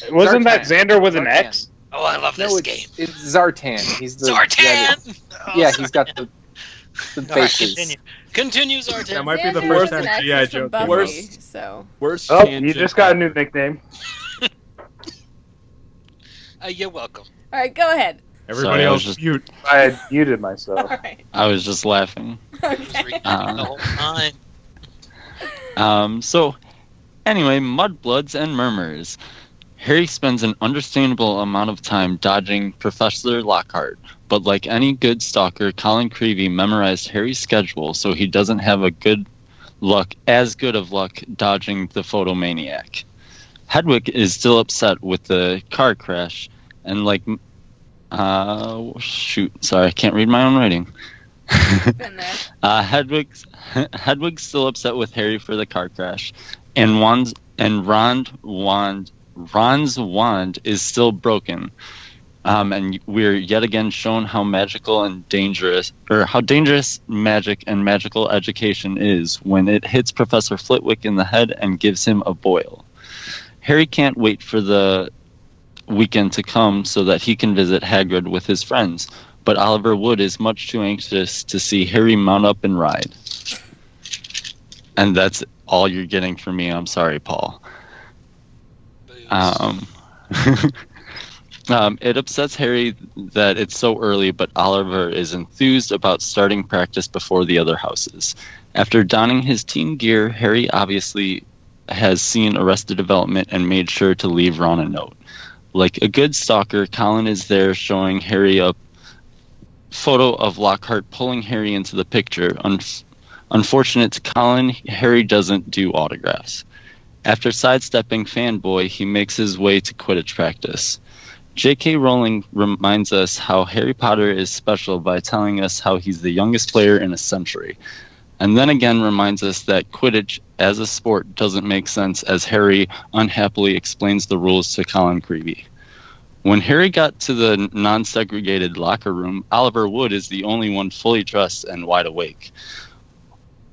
wasn't that Zartan. Xander with an Zartan. X? Oh, I love this No, game. it's Zartan. He's the Zartan! Oh, Yeah, sorry. he's got the All right, faces. continue, Zartan. That might be the Xander first with an time X G.I. is from Joe Buffy, Worst. so Worst Oh, tangent you just got a new ever. nickname. You're welcome. all right, go ahead. Everybody Sorry, I was else just- mute. I had muted All myself. right. I was just laughing. Okay. The whole time. So, anyway, Mudbloods and Murmurs. Harry spends an understandable amount of time dodging Professor Lockhart, but like any good stalker, Colin Creevy memorized Harry's schedule so he doesn't have as good of luck dodging the photomaniac. Hedwig is still upset with the car crash, and sorry, I can't read my own writing. Been there. Hedwig's still upset with Harry for the car crash, and Ron's wand is still broken. And we're yet again shown how dangerous magic and magical education is when it hits Professor Flitwick in the head and gives him a boil. Harry can't wait for the weekend to come so that he can visit Hagrid with his friends, but Oliver Wood is much too anxious to see Harry mount up and ride. And that's all you're getting from me. I'm sorry, Paul. It upsets Harry that it's so early, but Oliver is enthused about starting practice before the other houses. After donning his team gear, Harry obviously has seen Arrested Development and made sure to leave Ron a note. Like a good stalker, Colin is there showing Harry up photo of Lockhart pulling Harry into the picture. Unfortunate to Colin, Harry doesn't do autographs. After sidestepping Fanboy, he makes his way to Quidditch practice. J.K. Rowling reminds us how Harry Potter is special by telling us how he's the youngest player in a century. And then again reminds us that Quidditch as a sport doesn't make sense as Harry unhappily explains the rules to Colin Creevey. When Harry got to the non-segregated locker room, Oliver Wood is the only one fully dressed and wide awake.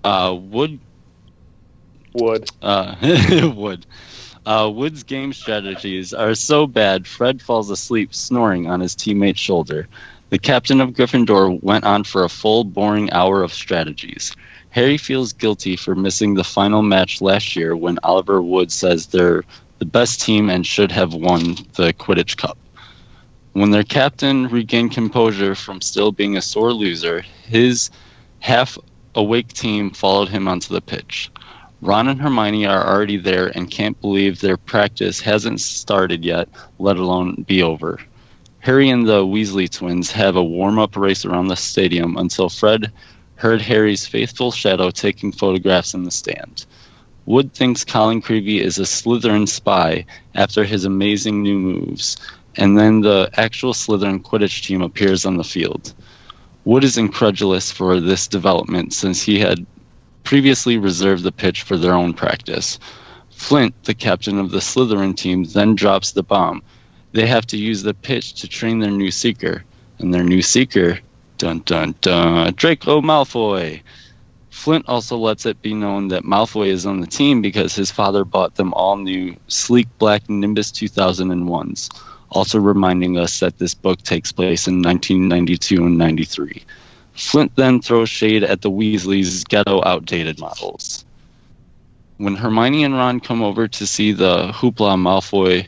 Wood's game strategies are so bad, Fred falls asleep snoring on his teammate's shoulder. The captain of Gryffindor went on for a full, boring hour of strategies. Harry feels guilty for missing the final match last year when Oliver Wood says they're the best team and should have won the Quidditch Cup. When their captain regained composure from still being a sore loser, his half-awake team followed him onto the pitch. Ron and Hermione are already there and can't believe their practice hasn't started yet, let alone be over. Harry and the Weasley twins have a warm-up race around the stadium until Fred heard Harry's faithful shadow taking photographs in the stand. Wood thinks Colin Creevey is a Slytherin spy after his amazing new moves, and then the actual Slytherin Quidditch team appears on the field. Wood is incredulous for this development since he had previously reserved the pitch for their own practice. Flint, the captain of the Slytherin team, then drops the bomb. They have to use the pitch to train their new seeker, and their new seeker, dun dun dun, Draco Malfoy. Flint also lets it be known that Malfoy is on the team because his father bought them all new sleek black Nimbus 2001s, also reminding us that this book takes place in 1992 and 93. Flint then throws shade at the Weasleys' ghetto outdated models. When Hermione and Ron come over to see the hoopla, Malfoy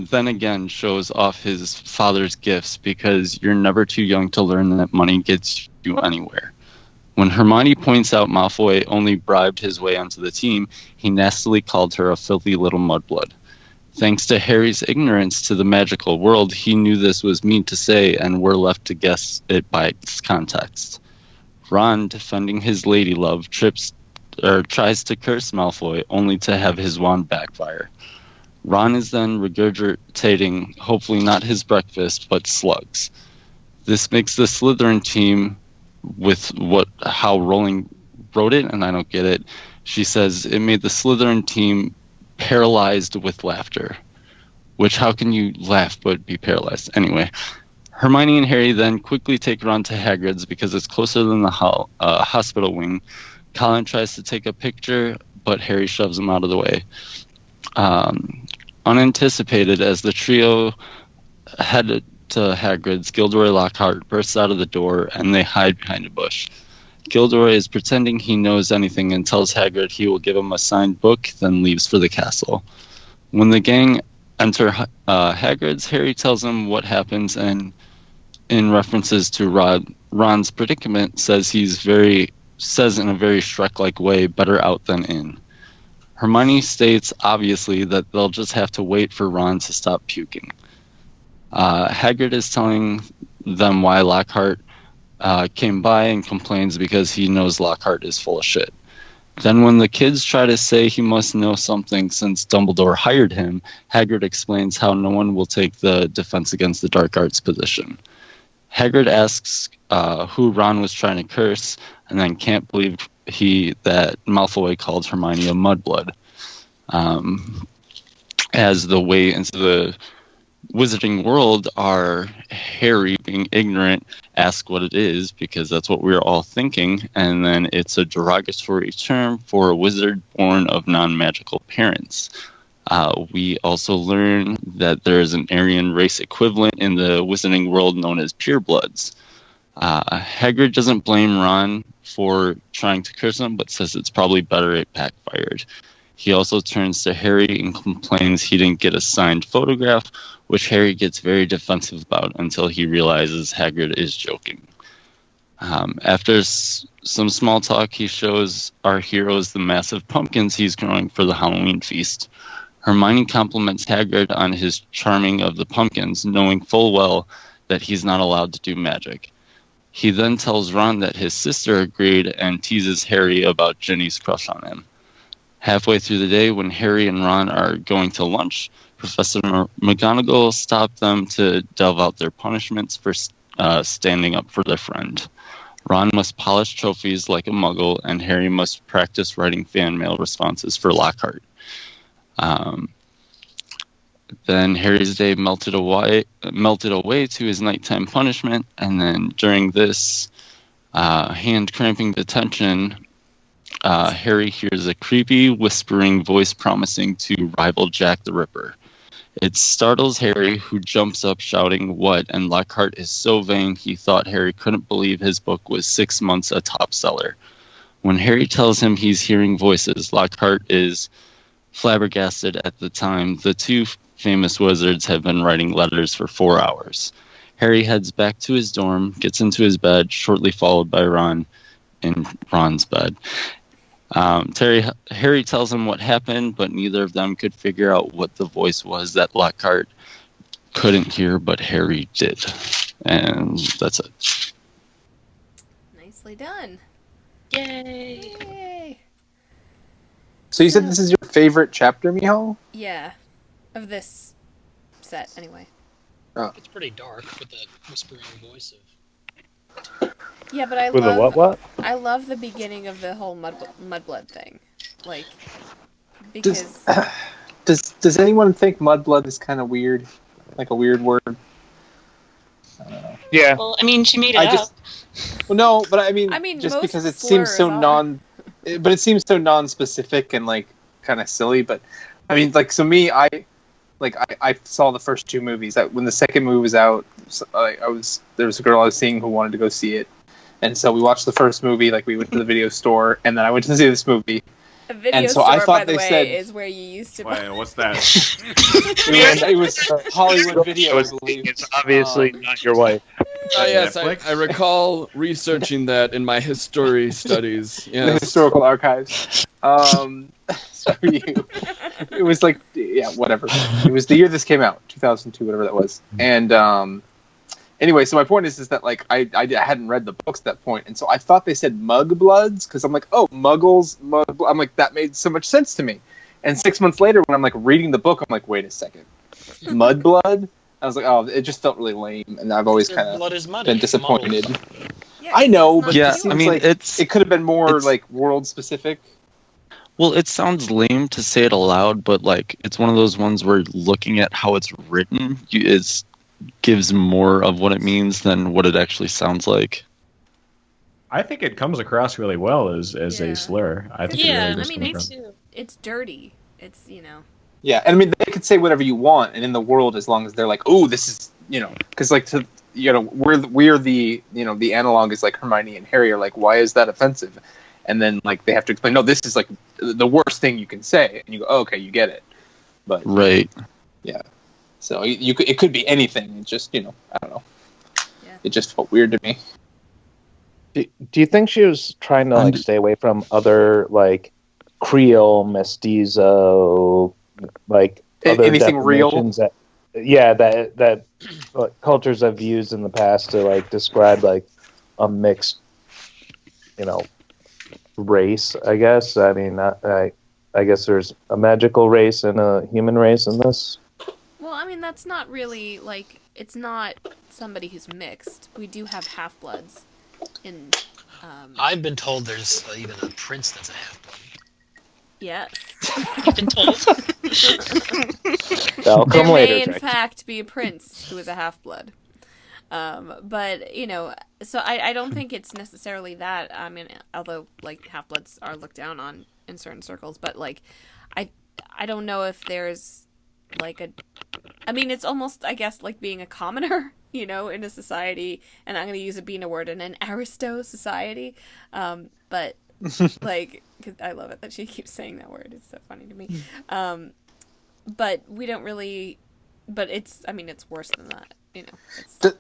then again shows off his father's gifts because you're never too young to learn that money gets you anywhere. When Hermione points out Malfoy only bribed his way onto the team, he nastily called her a filthy little mudblood. Thanks to Harry's ignorance to the magical world, he knew this was mean to say, and we're left to guess it by its context. Ron, defending his lady love, tries to curse Malfoy, only to have his wand backfire. Ron is then regurgitating, hopefully not his breakfast, but slugs. This makes the Slytherin team, with how Rowling wrote it, and I don't get it. She says it made the Slytherin team paralyzed with laughter. Which, how can you laugh but be paralyzed? Anyway, Hermione and Harry then quickly take Ron to Hagrid's because it's closer than the hospital wing. Colin tries to take a picture, but Harry shoves him out of the way. Unanticipated, as the trio headed to Hagrid's, Gilderoy Lockhart bursts out of the door and they hide behind a bush. Gilderoy is pretending he knows anything and tells Hagrid he will give him a signed book, then leaves for the castle. When the gang enter Hagrid's, Harry tells him what happens and, in references to Ron's predicament, says in a very Shrek-like way, better out than in. Hermione states, obviously, that they'll just have to wait for Ron to stop puking. Hagrid is telling them why Lockhart came by and complains because he knows Lockhart is full of shit. Then when the kids try to say he must know something since Dumbledore hired him, Hagrid explains how no one will take the Defense Against the Dark Arts position. Hagrid asks who Ron was trying to curse, and then can't believe that Malfoy called Hermione a mudblood. As the way into the Wizarding world are Harry being ignorant, ask what it is, because that's what we're all thinking, and then it's a derogatory term for a wizard born of non-magical parents. We also learn that there is an Aryan race equivalent in the Wizarding world known as purebloods. Hagrid doesn't blame Ron for trying to curse him, but says it's probably better it backfired. He also turns to Harry and complains he didn't get a signed photograph, which Harry gets very defensive about until he realizes Hagrid is joking. After some small talk, he shows our heroes the massive pumpkins he's growing for the Halloween feast. Hermione compliments Hagrid on his charming of the pumpkins, knowing full well that he's not allowed to do magic. He then tells Ron that his sister agreed and teases Harry about Ginny's crush on him. Halfway through the day, when Harry and Ron are going to lunch, Professor McGonagall stopped them to delve out their punishments for standing up for their friend. Ron must polish trophies like a muggle, and Harry must practice writing fan mail responses for Lockhart. Then Harry's day melted away to his nighttime punishment, and then during this hand-cramping detention, Harry hears a creepy, whispering voice promising to rival Jack the Ripper. It startles Harry, who jumps up shouting, "What?" And Lockhart is so vain he thought Harry couldn't believe his book was 6 months a top seller. When Harry tells him he's hearing voices, Lockhart is flabbergasted at the time. The two famous wizards have been writing letters for 4 hours. Harry heads back to his dorm, gets into his bed, shortly followed by Ron in Ron's bed. Harry tells him what happened, but neither of them could figure out what the voice was that Lockhart couldn't hear, but Harry did. And that's it. Nicely done. Yay! Yay! So you said this is your favorite chapter, Michal? Yeah. Of this set, anyway. Oh. It's pretty dark with that whispering voice of... Yeah, but I With love... a what? I love the beginning of the whole mudblood thing. Like, because... Does anyone think mudblood is kind of weird? Like a weird word? I don't know. Yeah. Well, I mean, she made it up. Well, no, but I mean just most because it seems so but it seems so non-specific and like kind of silly. But I mean, like, so me, I saw the first two movies. When the second movie was out, there was a girl I was seeing who wanted to go see it, and so we watched the first movie. Like, we went to the video store, and then I went to see this movie. A video and so store, I thought by the they way, said, is where you used to buy... Wait, what's that? it was Hollywood Video, I believe. It's obviously not your wife. Yes, I recall researching that in my history studies. Yes. The historical archives. It was like, yeah, whatever. It was the year this came out, 2002, whatever that was. And anyway, so my point is that like I hadn't read the books at that point, and so I thought they said mugbloods because I'm like, oh, muggles, I'm like, that made so much sense to me. And 6 months later, when I'm like reading the book, I'm like, wait a second, mudblood. I was like, oh, it just felt really lame, and I've always kind of been disappointed. Yeah, I know, but yeah, it seems I mean, like it could have been more like world specific. Well, it sounds lame to say it aloud, but like it's one of those ones where looking at how it's written gives more of what it means than what it actually sounds like. I think it comes across really well as a slur. I think it really does come across. It's dirty. It's, Yeah, and I mean, they could say whatever you want, and in the world, as long as they're like, "Oh, this is," because like we're the the analog is like Hermione and Harry are like, "Why is that offensive?" And then like they have to explain, "No, this is like the worst thing you can say," and you go, "Oh, okay, you get it." But right, yeah. So it could be anything. It just I don't know. Yeah. It just felt weird to me. Do you think she was trying to like stay away from other like Creole, mestizo, like other anything real? That cultures have used in the past to like describe like a mixed, race. I guess. I mean, I guess there's a magical race and a human race in this. Well, I mean, that's not really like it's not somebody who's mixed. We do have half-bloods in. I've been told there's even a prince that's a half-blood. Yes. I've been told. That'll come there later. May, in fact, be a prince who is a half-blood. But, so I don't think it's necessarily that. I mean, although, like, half-bloods are looked down on in certain circles. But, like, I don't know if there's, like, I mean, it's almost, I guess, like being a commoner, in a society. And I'm going to use a Bina word, in an aristo society. But... like, cause I love it that she keeps saying that word. It's so funny to me. But we don't really. But it's worse than that.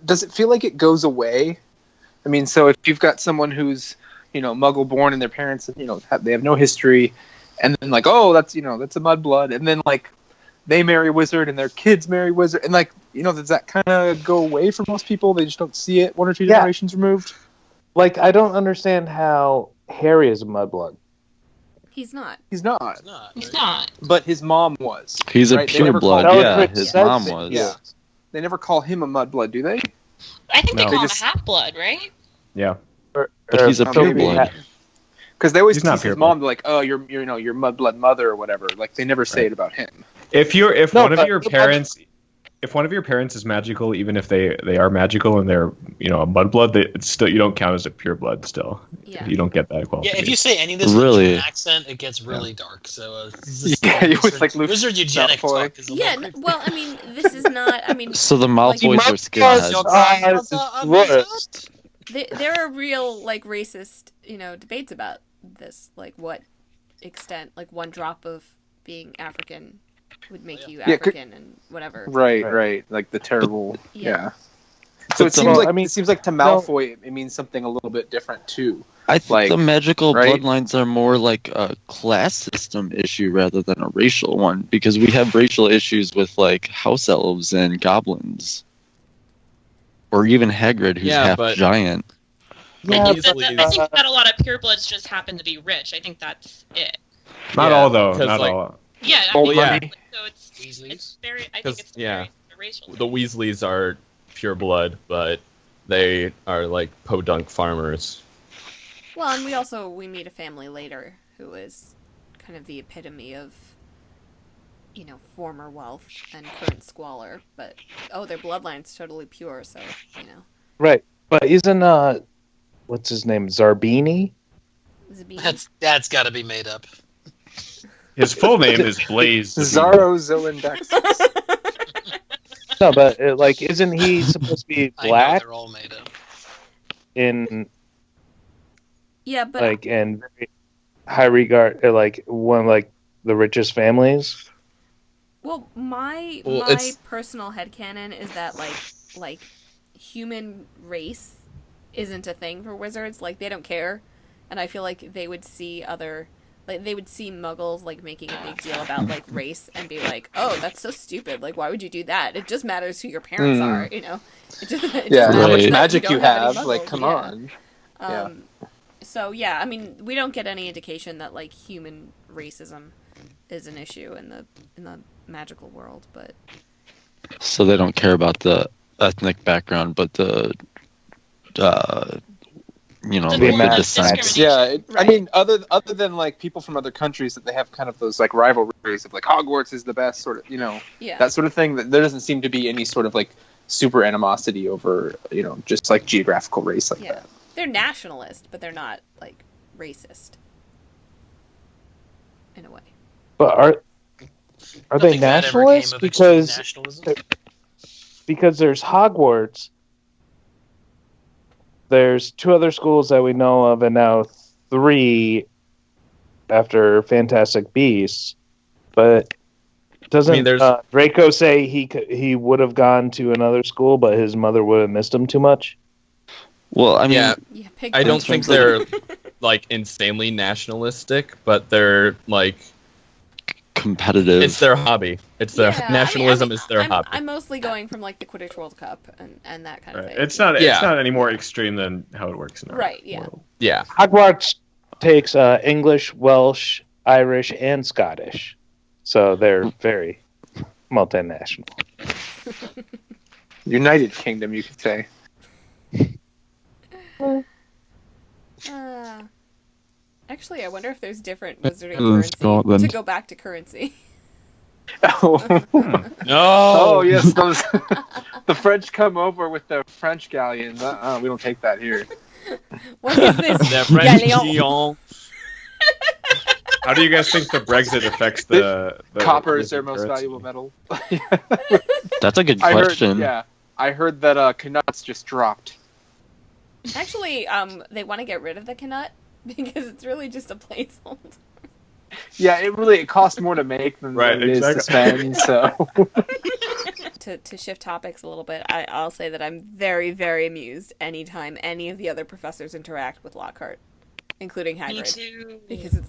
Does it feel like it goes away? I mean, so if you've got someone who's Muggle born and their parents they have no history, and then like, oh, that's a mudblood, and then like they marry wizard and their kids marry wizard, and like, does that kind of go away for most people? They just don't see it 1 or 2 generations removed. Like, I don't understand how Harry is a mudblood. He's not. He's not. He's not. But his mom was. He's a right? They never pureblood. call- Yeah, his mom was. Yeah. They never call him a mudblood, do they? I think they No. call They him just- a half-blood, right? Yeah. But he's a maybe. pureblood. Because they always He's not tease his pureblood. mom, like, oh, your mudblood mother or whatever. Like, they never say Right. it about him. If No, one of but- your parents, if one of your parents is magical, even if they are magical and they're a mudblood, it's still, you don't count as a pureblood. Still, Yeah. you don't get that Yeah, qualification. if you say any of this Really? with an accent, it gets really dark. So, Yeah, it was like Luke wizard eugenic Malfoy. talk is a Yeah, little creepy. well, I mean, this is not. I mean, So the Malfoys Like, are skinheads. Worst. there are real like racist, debates about this. Like, what extent, like one drop of being African would make you Yeah, African and whatever. Right. Like the terrible. Yeah. So But it the- seems like I mean, it seems like to Malfoy it means something a little bit different too. I think Like, the magical right? bloodlines are more like a class system issue rather than a racial one, because we have racial issues with like house elves and goblins, or even Hagrid, who's Yeah, half but- giant. I think Weasley- that a lot of purebloods just happen to be rich. I think that's it. Not Yeah, all though. 'cause, Not like, all. Yeah, I Well, mean, yeah. so it's Weasleys. very. I think 'Cause, it's yeah. very racial. The Weasleys are pure blood, but they are like podunk farmers. Well, and we meet a family later who is kind of the epitome of, former wealth and current squalor. But their bloodline's totally pure, so Right. But isn't what's his name? Zarbini? Zabini. That's got to be made up. His full name is Blaze. Zaro Zoindex. No, but isn't he supposed to be I know black they're all made up. in Yeah, but and very high regard, one of the richest families? well, my Well, it's- personal headcanon is that like human race isn't a thing for wizards. Like, they don't care, and I feel like they would see they would see muggles making a big deal about race and be like, oh, that's so stupid, why would you do that? It just matters who your parents are, it just Yeah, how much Right. magic you don't have any have. Like, muggles, come yeah. on. So yeah, I mean, we don't get any indication that human racism is an issue in the magical world, but So they don't care about the ethnic background, but the The descent. discrimination. Yeah, I Right. mean, other than people from other countries that they have kind of those rivalries of Hogwarts is the best sort of yeah, that sort of thing. That there doesn't seem to be any sort of super animosity over just geographical race like yeah. that. They're nationalist, but they're not racist in a way. But are they Nothing bad ever came nationalists? of extreme nationalism. Because there's Hogwarts. There's 2 other schools that we know of, and now 3 after Fantastic Beasts. But doesn't there's- Draco say he would have gone to another school, but his mother would have missed him too much? Well, I mean, Yeah, Yeah, pig I don't farms. think they're insanely nationalistic, but they're competitive. it's their hobby. It's their Yeah, nationalism is their I'm, hobby. I'm mostly going from the Quidditch World Cup and that kind of Right. thing. It's not. Yeah. It's not any more extreme than how it works in our Right, yeah. world. Yeah, Hogwarts takes English, Welsh, Irish, and Scottish. So they're very multinational. United Kingdom, you could say. Actually, I wonder if there's different wizarding Oh, currency Scotland. to go back to currency. Oh, no. Yes, those the French come over with their French galleons. We don't take that here. What is this? The French Galleon? Gion. How do you guys think the Brexit affects the Copper is their most currency? valuable metal. That's a good I heard, question. yeah, I heard that knuts just dropped. Actually, they want to get rid of the knut because it's really just a placeholder. Yeah, it costs more to make than Right, it is to exactly. spend. So To shift topics a little bit, I'll say that I'm very, very amused anytime any of the other professors interact with Lockhart, including Me Hagrid. too. Because it's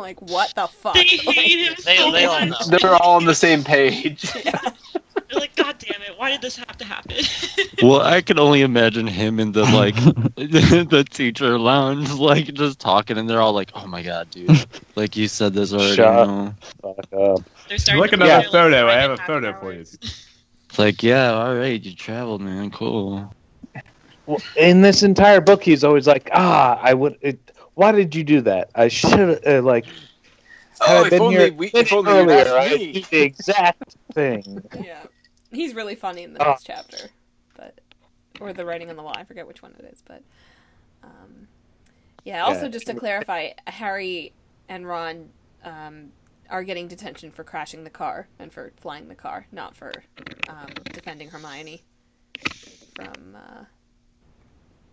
Like, what the fuck? They hate him so They all much. know. They're all on the same page. They're like, God damn it, why did this have to happen? Well, I can only imagine him in the like the teacher lounge, like just talking, and they're all like, "Oh my god, dude! Like you said this already." Shut No. Fuck up. They're starting Look to another feel photo. like I have a private photo happy for you. hours. It's like, yeah, all right, you traveled, man, cool. Well, in this entire book, he's always like, why did you do that? I should have, like, Oh, had I been here if only you'd earlier, asked I'd me. do the exact thing. Yeah. He's really funny in the next chapter. Or the writing on the wall. I forget which one it is, but yeah, also just to clarify, Harry and Ron are getting detention for crashing the car and for flying the car, not for defending Hermione from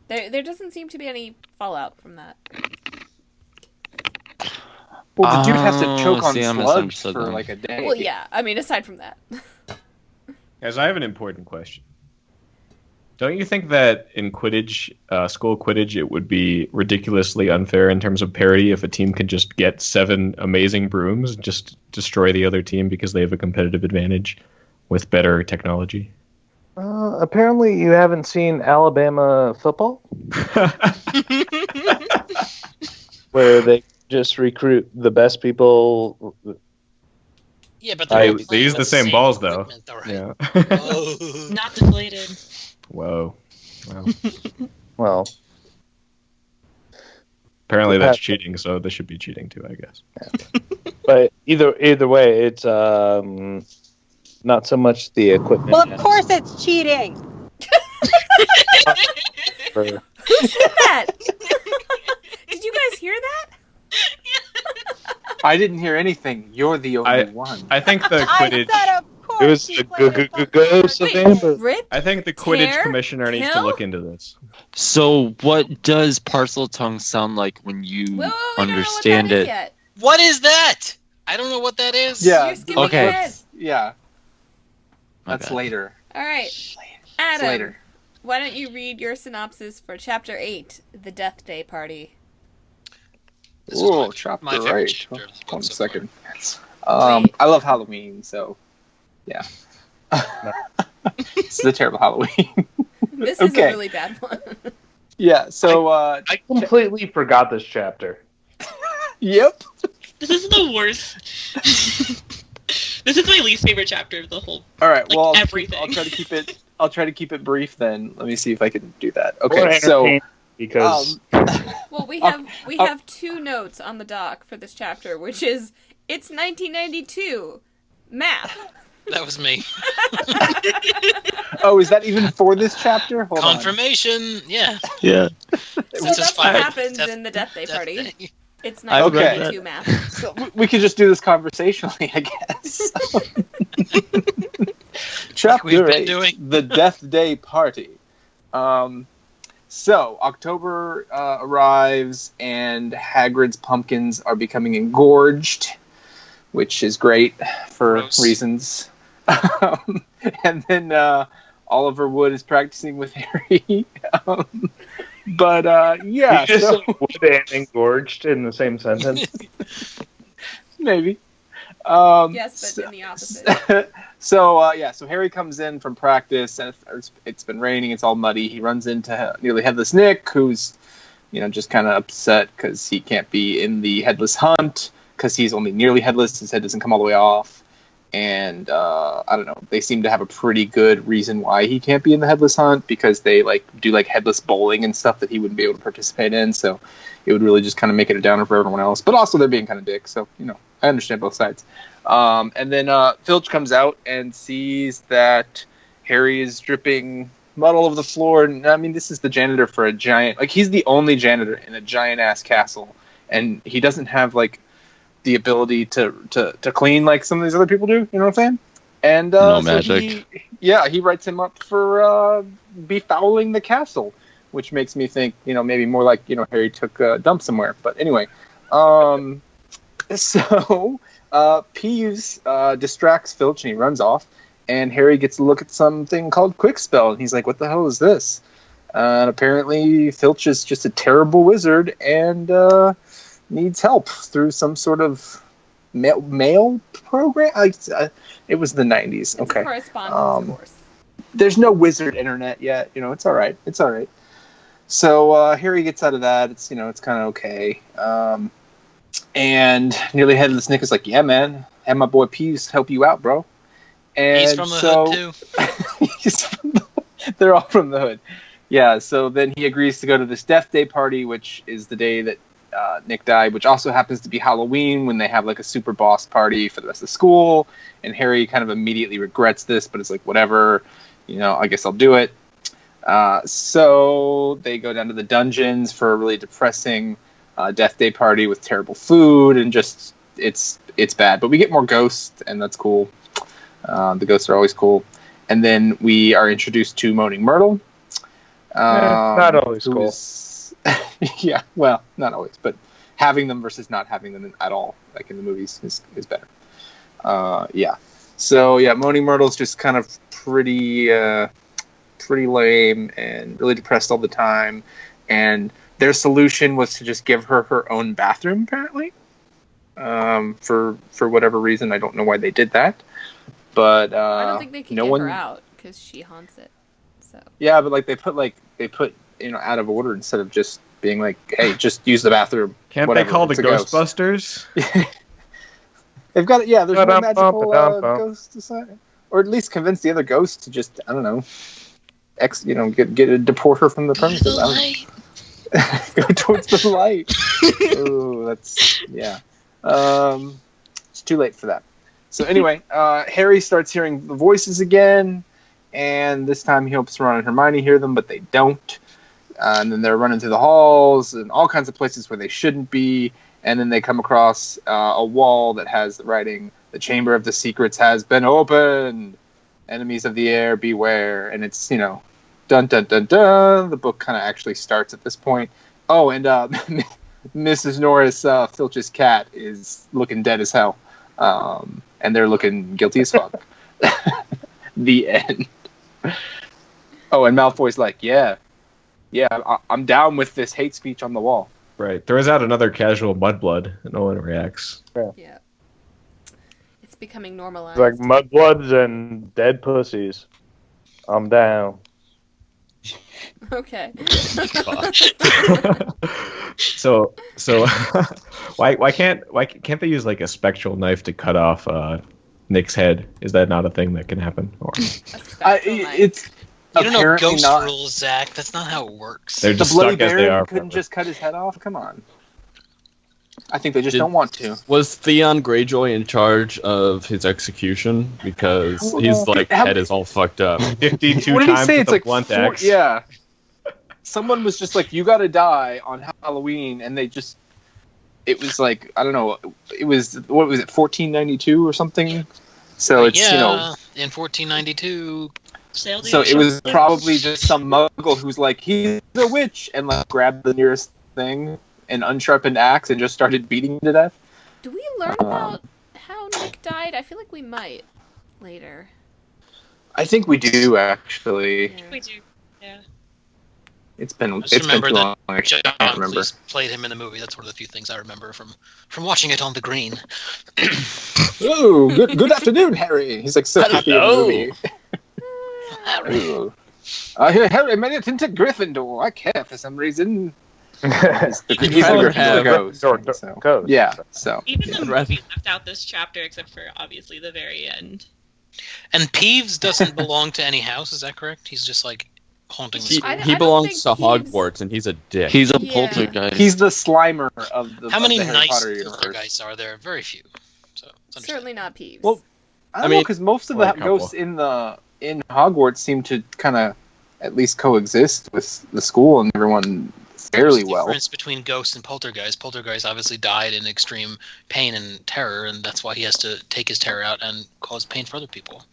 there doesn't seem to be any fallout from that. Well, the dude has to choke on see, I slugs misunderstood for them. like a day. Well, yeah, I mean, aside from that. Guys, I have an important question. Don't you think that in Quidditch, school Quidditch, it would be ridiculously unfair in terms of parity if a team could just get 7 amazing brooms and just destroy the other team because they have a competitive advantage with better technology? Apparently, you haven't seen Alabama football, where they just recruit the best people. Yeah, but They all playing use the with same balls, though. equipment, though, right? Yeah. Oh. Not deflated. Whoa. Well, Well, apparently that's cheating, so this should be cheating too, I guess. but either way, it's not so much the equipment. Well, of course it's cheating. for- Who said that? Did you guys hear that? I didn't hear anything. You're the only one. I think the I Quidditch. said, of course. It was he the played with ghost of Wait, Amber. Rip? I think the Quidditch Tear? commissioner needs to Kill? look into this. So, what does parcel tongue sound like when you Whoa, we don't understand know what that is it? yet. What is that? I don't know what that is. Yeah. You're skipping Okay. ahead. Yeah. That's Okay. later. All right, It's Adam, later. why don't you read your synopsis for Chapter 8, The Death Day Party? This is Ooh, my chapter favorite 8. chapter of the book One so far. second. Wait. I love Halloween, so yeah. This is a terrible Halloween. This is a Okay. really bad one. Yeah, so I completely forgot this chapter. yep. This is the worst. This is my least favorite chapter of the whole. All right. Like Well, everything. I'll try to keep it. I'll try to keep it brief. Then let me see if I can do that. Or Okay. So entertaining, because Well, we have 2 notes on the doc for this chapter, which is it's 1992 math. That was me. oh, is that even for this chapter? Hold on. Confirmation. Yeah. Yeah. So It's that's just what fine. happens Death- in the Death Day Death Party. Day. It's I've read 1992 math. So we could just do this conversationally, I guess. Chapter We've been 8, doing. The Death Day Party. So October arrives, and Hagrid's pumpkins are becoming engorged, which is great for Gross. reasons. And then Oliver Wood is practicing with Harry. But yeah, you just so said wood and engorged in the same sentence. maybe. Yes, but in the opposite. So Harry comes in from practice, and it's been raining. It's all muddy. He runs into nearly headless Nick, who's just kind of upset because he can't be in the headless hunt because he's only nearly headless. His head doesn't come all the way off, and I don't know. They seem to have a pretty good reason why he can't be in the headless hunt, because they do headless bowling and stuff that he wouldn't be able to participate in. So it would really just kind of make it a downer for everyone else. But also they're being kind of dicks. So I understand both sides. And then Filch comes out and sees that Harry is dripping mud all over the floor. And I mean, this is the janitor for a giant. He's the only janitor in a giant ass castle, and he doesn't have the ability to clean like some of these other people do. You know what I'm saying? And No so magic. he writes him up for befouling the castle, which makes me think maybe more like Harry took a dump somewhere. But anyway, so Peeves distracts Filch and he runs off, and Harry gets a look at something called Quickspell, and he's like, "What the hell is this?" And apparently Filch is just a terrible wizard, and needs help through some sort of mail program. It was the 90s. It's Okay. correspondence, of course. There's no wizard internet yet. It's all right. It's all right. So Harry gets out of that. It's it's kind of okay. And Nearly Headless Nick is like, yeah, man, have my boy Peeves help you out, bro. And He's from the hood too. They're all from the hood. Yeah. So then he agrees to go to this Death Day party, which is the day that Nick died, which also happens to be Halloween, when they have like a super boss party for the rest of school. And Harry kind of immediately regrets this, but it's like, whatever, I guess I'll do it. So they go down to the dungeons for a really depressing Death Day party with terrible food, and just it's bad. But we get more ghosts, and that's cool. The ghosts are always cool. And then we are introduced to Moaning Myrtle. Not always cool. Yeah, well, not always, but having them versus not having them at all, like in the movies, is better. Yeah. So yeah, Moaning Myrtle's just kind of pretty lame and really depressed all the time. And their solution was to just give her her own bathroom, apparently. For whatever reason, I don't know why they did that. But I don't think they can get her out because she haunts it. So yeah, but they put out of order instead of just being like, hey, just use the bathroom. Can't whatever, they call the Ghostbusters? They've got it. Yeah, there's no magical ghost to sign, or at least convince the other ghosts to just, I don't know, deport her from the premises. Go towards the light. Oh, that's it's too late for that. So anyway, Harry starts hearing the voices again, and this time he hopes Ron and Hermione hear them, but they don't. And then they're running through the halls and all kinds of places where they shouldn't be, and then they come across a wall that has the writing, "The Chamber of the Secrets has been opened. Enemies of the air, beware." And it's, dun dun dun dun. The book kind of actually starts at this point. Oh, and Mrs. Norris, Filch's cat, is looking dead as hell. And they're looking guilty as fuck. The end. Oh, and Malfoy's like, yeah, I'm down with this hate speech on the wall. Right. Throws out another casual mudblood, and no one reacts. Yeah. It's becoming normalized. It's like mudbloods and dead pussies. I'm down. Okay. So why can't they use like a spectral knife to cut off Nick's head? Is that not a thing that can happen? Or it's you don't know ghost not. rules, Zach. That's not how it works. They're just the Bloody stuck as they Baron are. couldn't just cut his head off. Come on. I think they just don't want to. Was Theon Greyjoy in charge of his execution? Because his head is all fucked up. 52 what did he times say? with It's a like blunt 4, axe. yeah. Someone was just like, you gotta die on Halloween, and they just, it was like, I don't know, it was, what was it, 1492 or something? So it's, in 1492. So it was probably just some muggle who's like, he's a witch, and grabbed the nearest thing, an unsharpened axe, and just started beating to death. Do we learn about how Nick died? I feel like we might later. I think we do, actually. Yeah. We do, yeah. It's been too long. I can't remember. Played him in the movie. That's one of the few things I remember from watching it on the green. Oh, good afternoon, Harry. He's so happy in the movie. Harry made it into Gryffindor. I care for some reason. He's the Gryffindor ghost. Yeah, so. Even the movie left out this chapter, except for obviously the very end. And Peeves doesn't belong to any house. Is that correct? He's just haunting the school. He belongs to Hogwarts, and he's a dick. He's a poltergeist. He's the Slimer of the How many Harry nice Potter universe. poltergeists are there? Very few. So certainly not Peeves. Well, I don't know, because most of the ghosts in Hogwarts seem to kind of at least coexist with the school and everyone fairly well. The difference between ghosts and poltergeists. Poltergeist obviously died in extreme pain and terror, and that's why he has to take his terror out and cause pain for other people.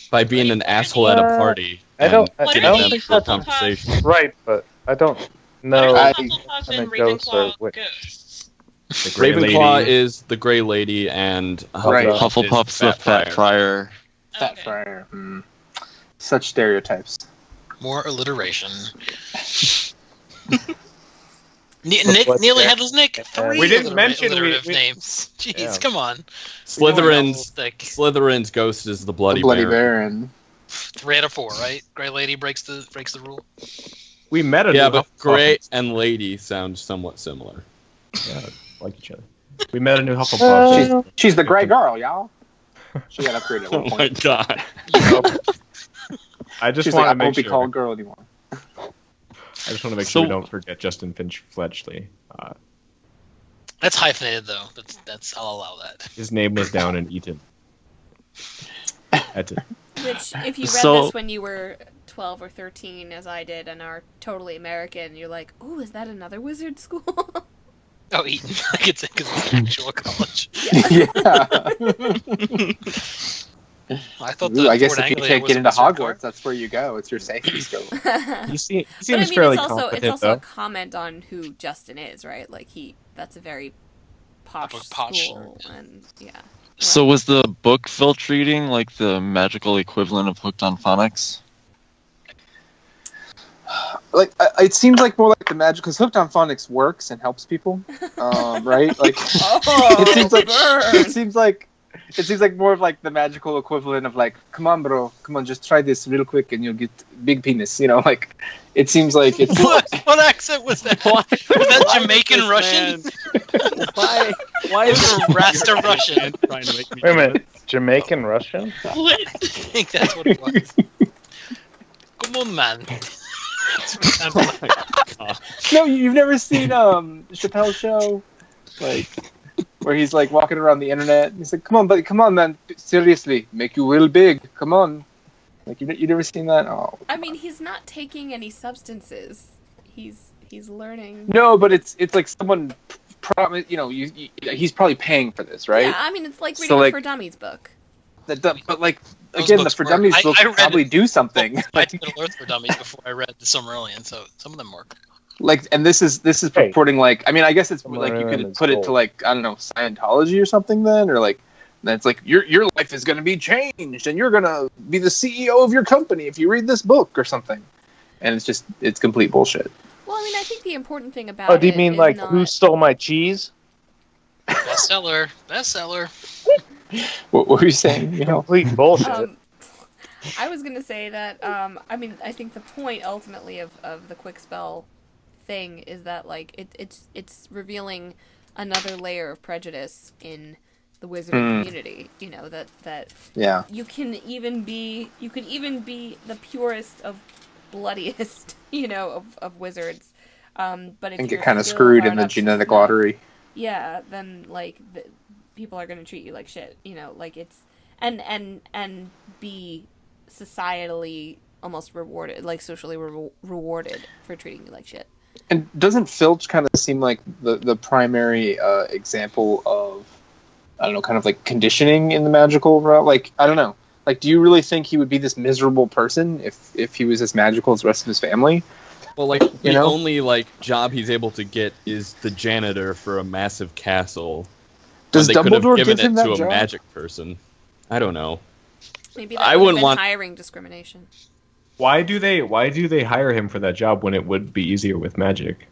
By being an asshole at a party. I don't think that's conversation. Right, but I don't know. Hufflepuff and Ravenclaw ghosts. Ravenclaw is the Grey Lady, and Hufflepuff's the Fat Friar. Fat Friar. Such stereotypes. More alliteration. Nearly Headless Nick. 3 We didn't mention alliterative we- names. Jeez, Yeah. come on. Slytherin's ghost is the Bloody Baron. Baron. 3 out of 4, right? Grey Lady breaks the rule. We met a Yeah, new but Hufflepuff. Grey and Lady sound somewhat similar. Yeah, like each other. We met a new Hufflepuff. She's the gray girl, y'all. She got upgraded at Oh one my point. god. I just She's want like, I to make won't be sure. called girl anymore. I just want to make sure we don't forget Justin Finch Fletchley. That's hyphenated though. That's I'll allow that. His name was down in Eton. That's it. Which, if you read So- this when you were 12 or 13, as I did, and are totally American, you're like, "Ooh, is that another wizard school?" Oh, Eton. I could say because it's an actual college. I thought. Ooh, I guess Fort if you Anglia can't was get a into wizard Hogwarts, court. that's where you go. It's your safety school. He seems But I mean, fairly it's also competent, a though. comment on who Justin is, right? Like that's a very posh school, and yeah. So was the book filch reading like the magical equivalent of Hooked on Phonics? Like it seems like more like the magic because Hooked on Phonics works and helps people, right? Like it seems like more of like the magical equivalent of like, come on, bro, come on, just try this real quick and you'll get big penis. You know, like it seems like it's What accent was that? Was that Jamaican Russian? Why is Or Rasta Russian? Trying to make me Wait a minute, Jamaican Russian? What? I think that's what it was. Come on, man. No, you've never seen Chappelle's show, like where he's like walking around the internet. And he's like, "Come on, buddy, come on, man, seriously, make you real big. Come on." Like you never seen that? Oh, I mean, he's not taking any substances. He's learning. no, but it's like someone, he's probably paying for this, right? Yeah, I mean, it's like So, reading like- For Dummies book. But like Those again, the books For work. Dummies I books read probably do something. I did Middle Earth for Dummies before I read the Silmarillion, so some of them work. Like, and this is Hey. purporting like, I mean, I guess it's like you Silmarillion could is put it gold. to like, I don't know, Scientology or something then, or like that's like your life is going to be changed and you're going to be the CEO of your company if you read this book or something. And it's complete bullshit. Well, I mean, I think the important thing about Oh, do you it mean is like not... who stole my cheese? Bestseller. What were you saying? You know, Complete bullshit. I was gonna say that. I mean, I think the point ultimately of the quick spell thing is that like it's revealing another layer of prejudice in the wizarding community. You know that yeah. you can even be the purest of bloodiest of wizards. But if And your get kind of skills screwed in aren't the up to genetic snuff, lottery. yeah, then like people are gonna treat you like shit. Like it's and be societally almost rewarded, like socially rewarded for treating you like shit. And doesn't Filch kind of seem like the primary example of, I don't know, kind of like conditioning in the magical realm? Like, I don't know. Like, do you really think he would be this miserable person if he was as magical as the rest of his family? Well, like the know? only like job he's able to get is the janitor for a massive castle. Does They could have Dumbledore given give him it that to a job? magic person. I don't know. Maybe that I would have wouldn't been want- hiring discrimination. Why do they hire him for that job when it would be easier with magic?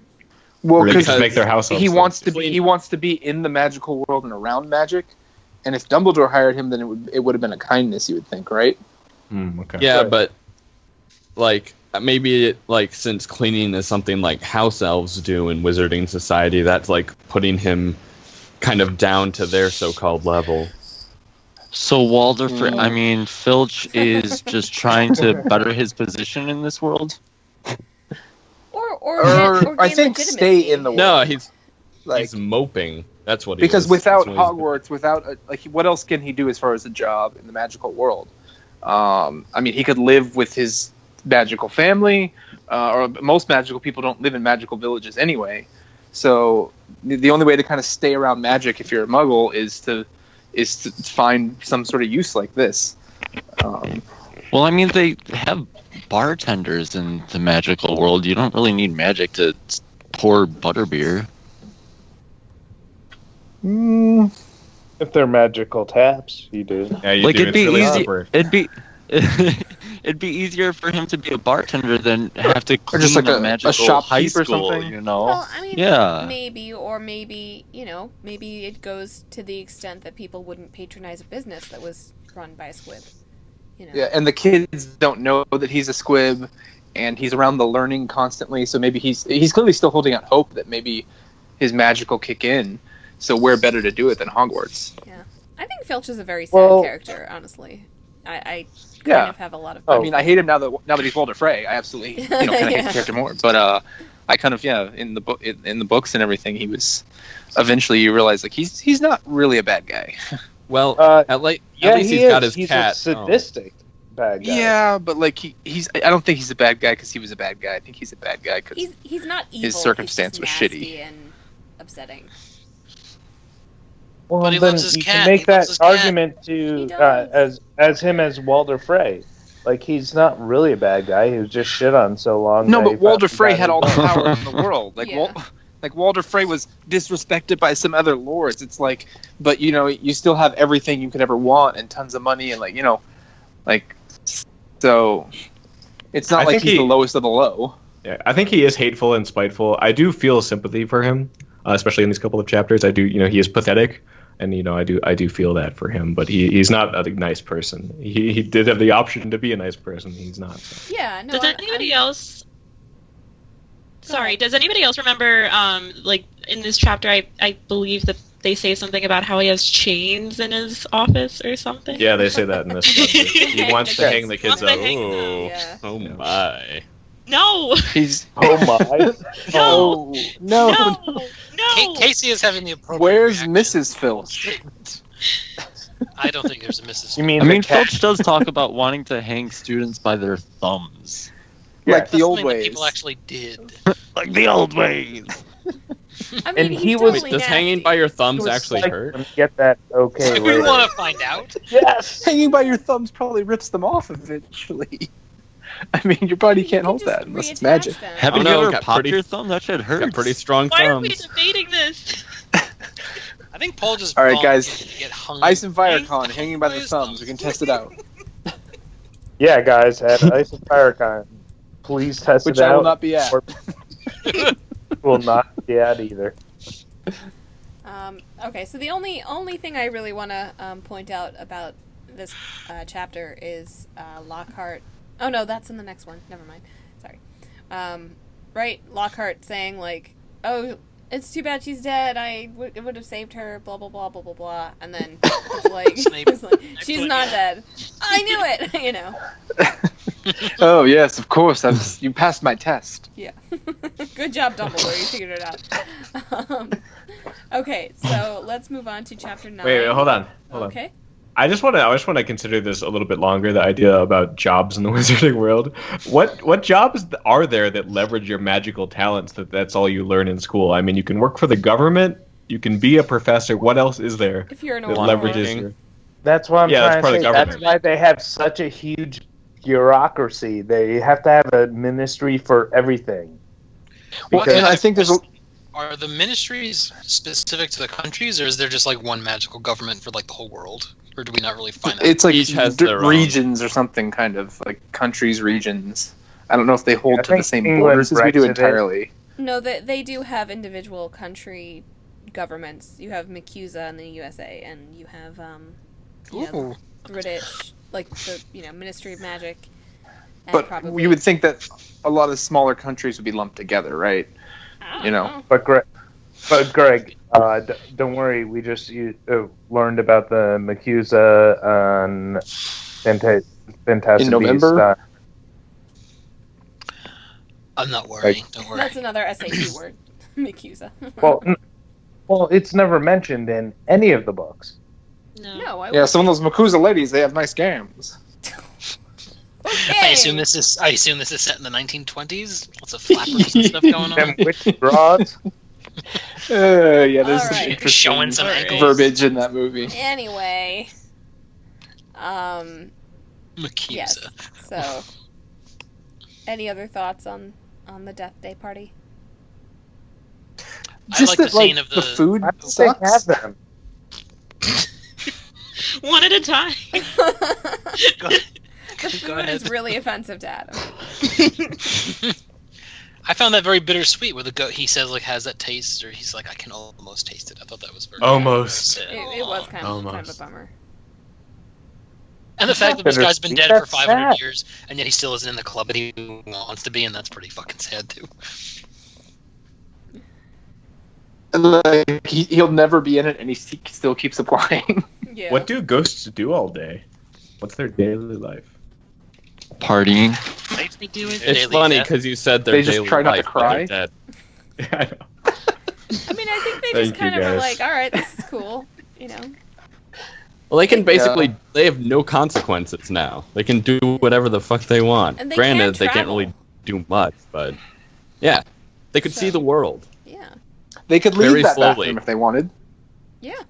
Well, Or they because just make their house he elves wants like- to be in the magical world and around magic. And if Dumbledore hired him, then it would have been a kindness, you would think, right? Okay. Yeah, Right. but like maybe it, like since cleaning is something like house elves do in wizarding society, that's like putting him kind of down to their so-called level. So I mean, Filch is just trying to better his position in this world. Or I gain think stay legitimacy. in the world. No, he's Like, moping. That's what he because was. without That's what he's- Hogwarts, what else can he do as far as a job in the magical world? I mean, he could live with his magical family, or most magical people don't live in magical villages anyway. So the only way to kind of stay around magic if you're a Muggle is to find some sort of use like this. Well, I mean, they have bartenders in the magical world. You don't really need magic to pour butterbeer. If they're magical taps, you do. Yeah, you Like do. it'd be It's really easy. awkward. It'd It'd be easier for him to be a bartender than have to clean just like a a magical shopkeep high or school, something? you know? Well, I mean, Yeah. maybe, maybe it goes to the extent that people wouldn't patronize a business that was run by a squib. Yeah, and the kids don't know that he's a squib, and he's around the learning constantly. So maybe he's clearly still holding out hope that maybe his magic will kick in. So where better to do it than Hogwarts? Yeah, I think Filch is a very sad character, honestly. I kind of have a lot of. I mean, I hate him now that he's Walder Frey. I absolutely kind of hate the character more. But I kind of in the books and everything, he was eventually you realize like he's not really a bad guy. Well, at least he's got his cat. He's a sadistic bad guy. Yeah, but like he's I don't think he's a bad guy because he was a bad guy. I think he's a bad guy because he's not evil. his circumstance was he's just shitty nasty and upsetting. Well, But he then loves his you cat. can make He loves that his cat. argument to as him as Walder Frey. Like he's not really a bad guy. He was just shit on so long. No, that but he Walder finally Frey got had all the his own. power in the world. Like Yeah. like Walder Frey was disrespected by some other lords. It's like, but you still have everything you could ever want and tons of money and so it's not I like think he's the lowest of the low. Yeah, I think he is hateful and spiteful. I do feel sympathy for him, especially in these couple of chapters. I do, he is pathetic, and I do feel that for him. But he's not a nice person. He did have the option to be a nice person. He's not. So. Yeah. No. Does anybody else? Sorry. Does anybody else remember? Like in this chapter, I believe that they say something about how he has chains in his office or something. Yeah, they say that in this. He wants to hang the kids Wants out. to hang them, Oh, yeah. oh my! No. He's Oh my! Oh, no. No. Casey is having the appropriate. Where's reaction. Mrs. Filch? I don't think there's a Mrs. You mean I mean, the cat? Filch does talk about wanting to hang students by their thumbs. Like the That's old something that ways. people actually did. Like the old ways. I mean, And he's he was- totally Does hanging nasty. by your He thumbs was actually psyched hurt? to Get that okay we later. want to find out. Yes. Hanging by your thumbs probably rips them off eventually. I mean, your body You can't can hold just that unless it's reattach magic. them. Haven't no, you ever got popped pretty- your thumb? That shit hurts. Got pretty strong Why are we thumbs. debating this? I think Paul just. All right, volunteered guys. to Get hung Ice and hanging Firecon, hanging by the his thumbs. We can test it out. Yeah, guys, at Ice and Firecon, please test Which it out. I will not be at. Or will not be at either. Okay, so the only thing I really want to point out about this chapter is Lockhart. Oh no, that's in the next one. Never mind. Sorry. Right, Lockhart saying like, "Oh, it's too bad she's dead. It would have saved her." Blah blah blah blah blah blah. And then it's like, Snape. it's like, she's not dead. I knew it. Oh yes, of course. You passed my test. Yeah. Good job, Dumbledore. You figured it out. Okay, so let's move on to chapter 9. Wait, hold on. Okay. I just want to consider this a little bit longer. The idea about jobs in the wizarding world. What jobs are there that leverage your magical talents? That's all you learn in school. I mean, you can work for the government. You can be a professor. What else is there If you're an that old leverages your? That's what I'm Yeah, that's trying part to of say. the That's why they have such a huge bureaucracy. They have to have a ministry for everything. Well, Because- and I think there's. Are the ministries specific to the countries, or is there just like one magical government for like the whole world? Or do we not really find that? It's like Each has their own. regions or something, kind of like countries, regions. I don't know if they hold I to the think same England borders as we do Brexit entirely. No, they do have individual country governments. You have MACUSA in the USA, and you have Ooh. British, like the Ministry of Magic. And But probably, you would think that a lot of smaller countries would be lumped together, right? I don't you know. But Greg, don't worry. We just learned about the MACUSA on Fantastic In November? Beasts. I'm not worrying. Don't worry. That's another SAT word, MACUSA. Well, it's never mentioned in any of the books. No, I Yeah, some of those MACUSA ladies, they have nice gams. Okay. I assume this is set in the 1920s. Lots of flappers and stuff going Them on. witch broads. Yeah, there's some Alright. interesting Showing some ankles. verbiage in that movie. Anyway, MACUSA. yes. So, any other thoughts on the Death Day party? I Just like that, the scene of the the. food I don't think have sucks. them. One at a time. Go The food is really offensive to Adam. I found that very bittersweet where the goat, he says, like, has that taste, or he's like, I can almost taste it. I thought that was very Almost. It was kind of a bummer. And the fact that this guy's been dead for 500 years, and yet he still isn't in the club that he wants to be in, that's pretty fucking sad, too. And like, he'll never be in it, and he still keeps applying. Yeah. What do ghosts do all day? What's their daily life? Partying. It's funny because you said their they just daily try not to life, cry. but they're dead. I mean, I think they just kind of are like, all right, this is cool, you know. Well, they can basically, they have no consequences now. They can do whatever the fuck they want. And they Granted, can't they can't really do much, but yeah, they could see the world. Yeah. They could leave Very that slowly. bathroom if they wanted. Yeah.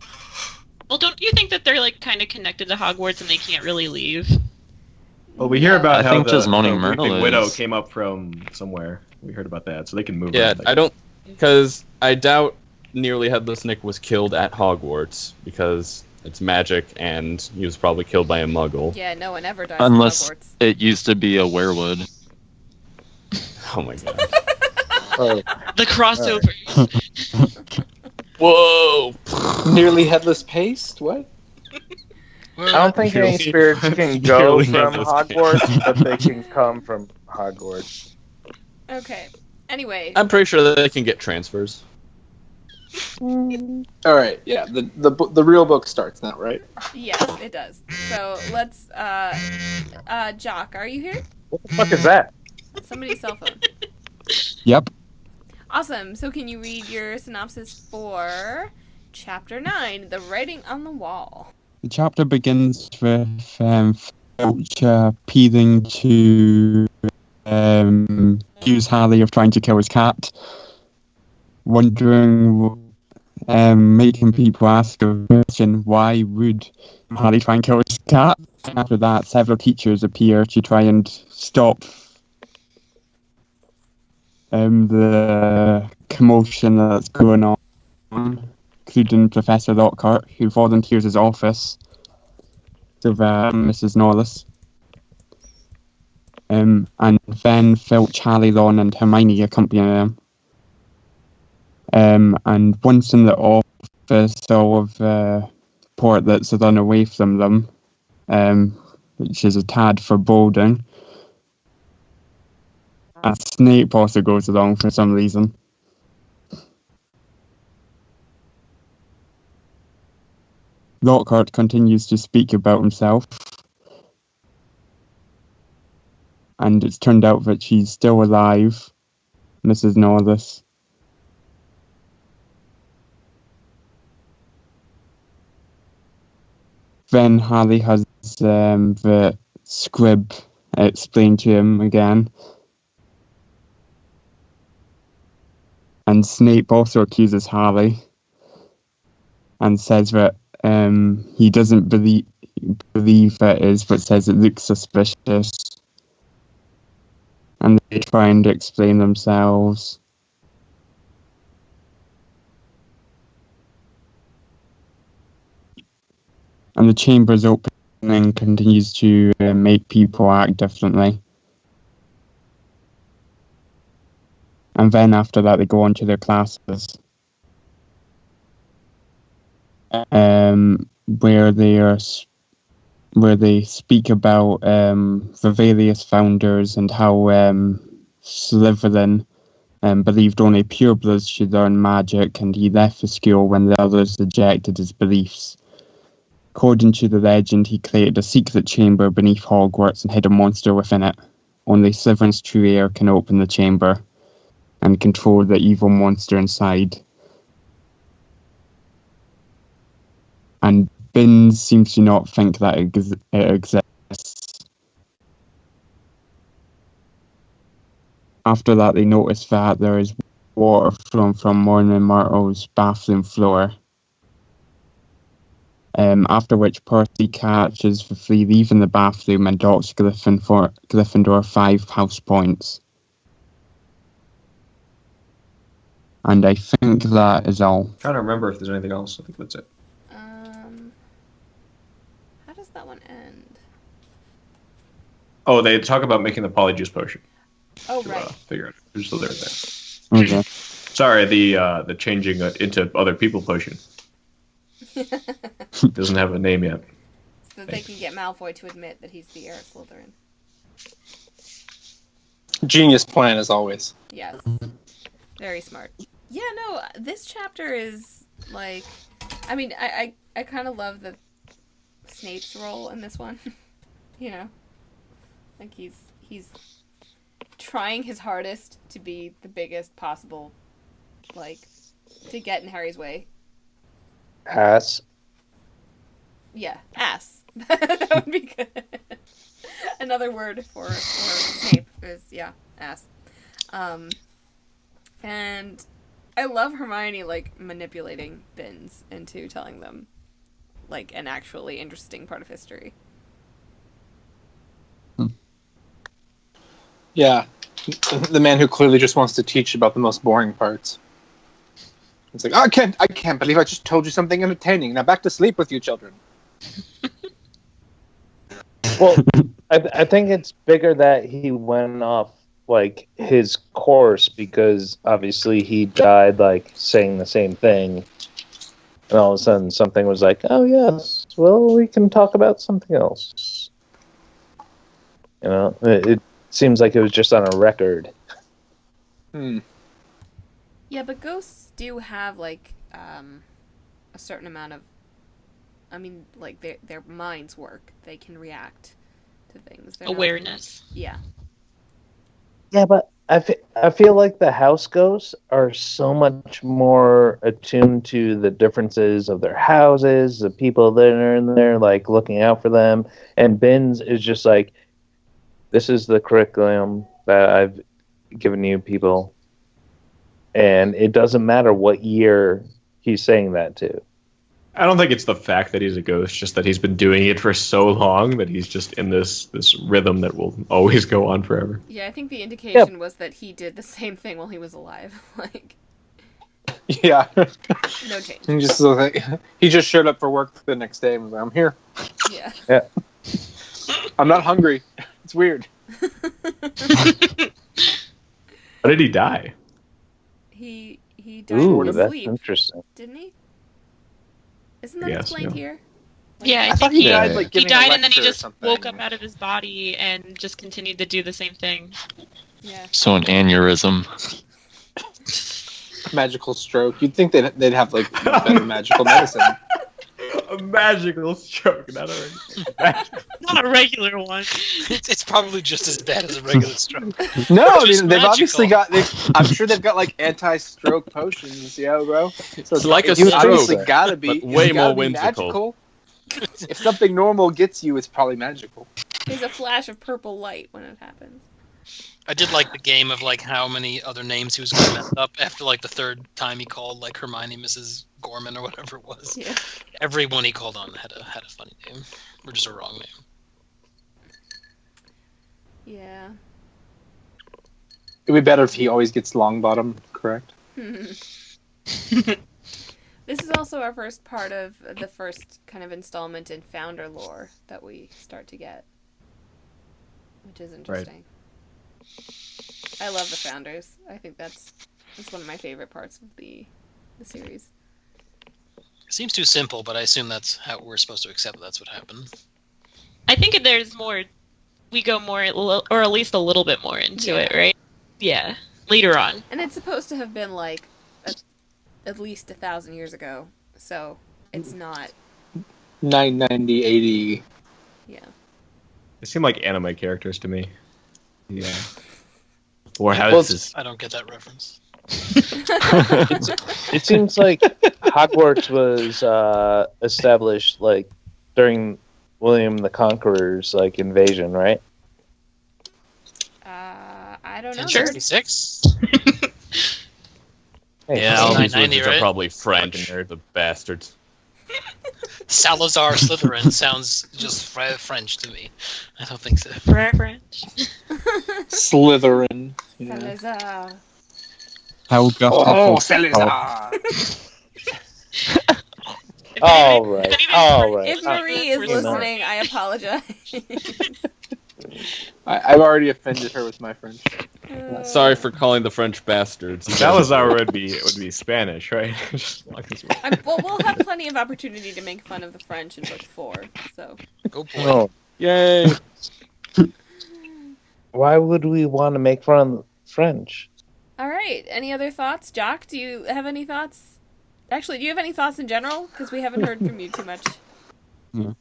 Well, don't you think that they're like kind of connected to Hogwarts and they can't really leave? Well, we hear about I how think the, just Moaning the Myrtle Weeping Widow is. came up from somewhere. We heard about that, so they can move. Yeah, around, I don't, because I doubt Nearly Headless Nick was killed at Hogwarts because it's magic and he was probably killed by a muggle. Yeah, no one ever dies Unless in Hogwarts. it used to be a werewood. Oh my god. The crossover. Whoa! Nearly headless paste? What? I don't think any spirits can go from Hogwarts, but they can come from Hogwarts. Okay. Anyway. I'm pretty sure that they can get transfers. All right. Yeah. The real book starts now, right? Yes, it does. So let's. Jock, are you here? What the fuck is that? Somebody's cell phone. Yep. Awesome. So can you read your synopsis for Chapter 9, The Writing on the Wall? The chapter begins with Filch appealing to accuse Harley of trying to kill his cat, making people ask a question, why would Harley try and kill his cat? And after that, several teachers appear to try and stop the commotion that's going on, including Professor Lockhart, who volunteers his office with Mrs. Norris. And then Filch, Harry, Ron, and Hermione accompany them. And once in the office, all of the portlets are run away from them, which is a tad foreboding. And Snape also goes along for some reason. Lockhart continues to speak about himself, and it's turned out that she's still alive, Mrs. Norris. Then Harry has the squib explained to him again. And Snape also accuses Harry and says that he doesn't believe that it is, but says it looks suspicious. And they try and explain themselves. And the chamber's opening continues to make people act differently. And then after that, they go on to their classes, where they speak about the various founders and how Slytherin believed only purebloods should learn magic, and he left the school when the others rejected his beliefs. According to the legend, he created a secret chamber beneath Hogwarts and hid a monster within it. Only Slytherin's true heir can open the chamber and control the evil monster inside. And Binns seems to not think that it exists. After that, they notice that there is water flowing from Moaning Myrtle's bathroom floor. After which Percy catches the three leaving the bathroom and docks Gryffindor 5 house points. And I think that is all. I'm trying to remember if there's anything else. I think that's it. How does that one end? Oh, they talk about making the polyjuice potion. Oh, to, right. figure out who's still there. Okay. Sorry, the changing into other people potion doesn't have a name yet. So that they can get Malfoy to admit that he's the heir of Slytherin. Genius plan, as always. Yes. Very smart. Yeah, no, this chapter is, like... I mean, I kind of love the Snape's role in this one. You know? Like, he's trying his hardest to be the biggest possible, like, to get in Harry's way. Ass. Yeah, ass. That would be good. Another word for Snape is, yeah, ass. And I love Hermione, like, manipulating Binns into telling them, like, an actually interesting part of history. Yeah. The man who clearly just wants to teach about the most boring parts. It's like, oh, I can't believe I just told you something entertaining. Now back to sleep with you children. Well, I think it's bigger that he went off, like, his course, because obviously he died, like, saying the same thing. And all of a sudden something was like, oh, yes, well, we can talk about something else. You know, it seems like it was just on a record. Yeah, but ghosts do have, like, a certain amount of... I mean, like, their minds work. They can react to things. They're Awareness. Not... Yeah. Yeah, but I feel like the house ghosts are so much more attuned to the differences of their houses, the people that are in there, like, looking out for them. And Binns is just like, this is the curriculum that I've given you people. And it doesn't matter what year he's saying that to. I don't think it's the fact that he's a ghost, just that he's been doing it for so long that he's just in this rhythm that will always go on forever. Yeah, I think the indication was that he did the same thing while he was alive. Like, yeah. No change. He just showed up for work the next day and was like, I'm here. Yeah. Yeah. I'm not hungry. It's weird. How did he die? He died Ooh, in his that's sleep. interesting. Didn't he? Isn't that explained here? Like, Yeah, I thought he died like he giving a died and then he lecture or just something. woke up out of his body and just continued to do the same thing. Yeah. So an aneurysm. Magical stroke. You'd think they'd have like better magical medicine. A magical stroke, not Not a regular one. It's probably just as bad as a regular stroke. No, I Just mean, they've magical. obviously got. I'm sure they've got like anti-stroke potions, yeah, bro. So It's like a you stroke, obviously gotta be but way it's gotta more be whimsical. magical. If something normal gets you, it's probably magical. There's a flash of purple light when it happens. I did like the game of like how many other names he was going to mess up after like the third time he called like Hermione Mrs. Gorman or whatever it was. Yeah. Everyone he called on had a funny name or just a wrong name. Yeah. It'd be better if he always gets Longbottom correct. This is also our first part of the first kind of installment in Founder lore that we start to get, which is interesting. I love the Founders. I think that's one of my favorite parts of the series. It seems too simple, but I assume that's how we're supposed to accept that's what happened. I think there's more. We go more, or at least a little bit more into it, right? Yeah, later on. And it's supposed to have been like at least 1,000 years ago, so it's not. 990, 80. Yeah. They seem like anime characters to me. Yeah. Or Well, houses. I don't get that reference. It seems like Hogwarts was established like during William the Conqueror's like invasion, right? I don't know. 1066? Hey, Yeah, all these 990, wizards right? are probably French. The bastards. Salazar Slytherin sounds just French to me. I don't think so. French. Slytherin. Yeah. Salazar. Helga. Oh, Salazar! All right. If Marie is You know. listening, I apologize. I've already offended her with my French. Sorry for calling the French bastards. Salazar would be Spanish, right? Well, we'll have plenty of opportunity to make fun of the French in book 4. So. Go boy. No. Yay! Why would we want to make fun of the French? All right. Any other thoughts, Jock? Do you have any thoughts? Actually, do you have any thoughts in general? Because we haven't heard from you too much. Yeah.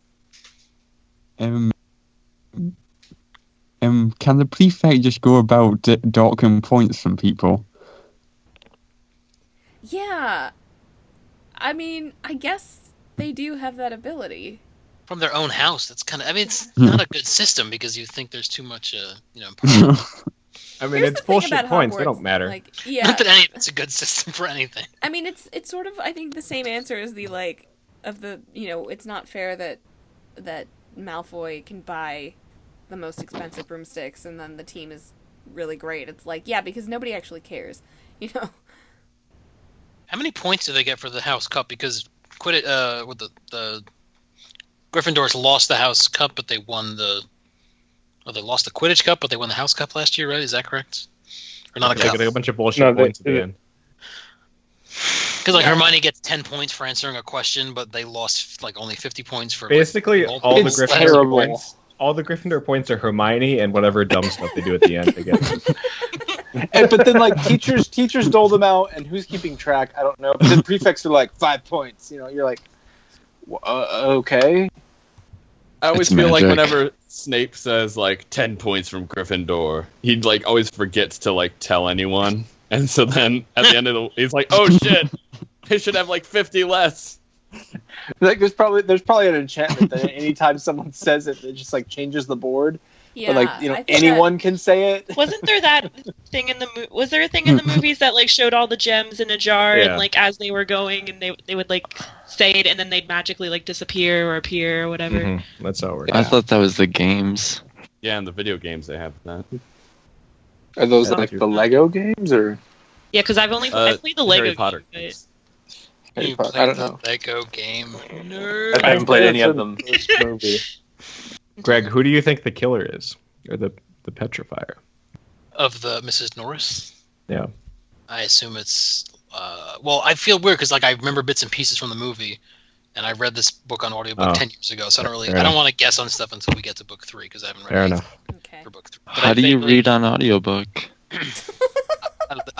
Can the prefect just go about docking points from people? Yeah. I mean, I guess they do have that ability. From their own house. That's kind of. I mean, it's not a good system because you think there's too much. I mean, Here's it's the thing bullshit about points. They Hogwarts, don't matter. Like, yeah. Not that any of it's a good system for anything. I mean, it's sort of, I think, the same answer as the, like, of the, it's not fair that Malfoy can buy the most expensive broomsticks and then the team is really great. It's like, yeah, because nobody actually cares, How many points do they get for the House Cup? Because with the Gryffindors lost the House Cup, but they won they lost the Quidditch Cup, but they won the House Cup last year, right? Is that correct? Or not a cup? They get a bunch of bullshit points at the end. Because Hermione gets 10 points for answering a question, but they lost only 50 points for basically all the Gryffindor points. All the Gryffindor points are Hermione and whatever dumb stuff they do at the end. They get. But then teachers dole them out, and who's keeping track? I don't know. But then prefects are like 5 points. You're like, okay. I always feel like whenever Snape says 10 points from Gryffindor, he always forgets to tell anyone, and so then at the end of he's like, oh shit, I should have 50 less. There's probably an enchantment that anytime someone says it just changes the board. Yeah, but anyone can say it. Wasn't there that thing in the was there a thing in the movies that showed all the gems in a jar and as they were going and they would say it and then they'd magically disappear or appear or whatever. Mm-hmm. That's how it works. I thought that was the games. Yeah, in the video games they have that. Are those the Lego games or? Yeah, because I played the Lego Harry Potter games. Harry Potter. I don't know. Lego game. Nerd. I haven't played any of them. Greg, who do you think the killer is, or the petrifier of the Mrs. Norris? Yeah, I assume it's. I feel weird because I remember bits and pieces from the movie, and I read this book on audiobook 10 years ago, so I don't want to guess on stuff until we get to book 3 because I haven't read it for book 3. But How do you read on audiobook?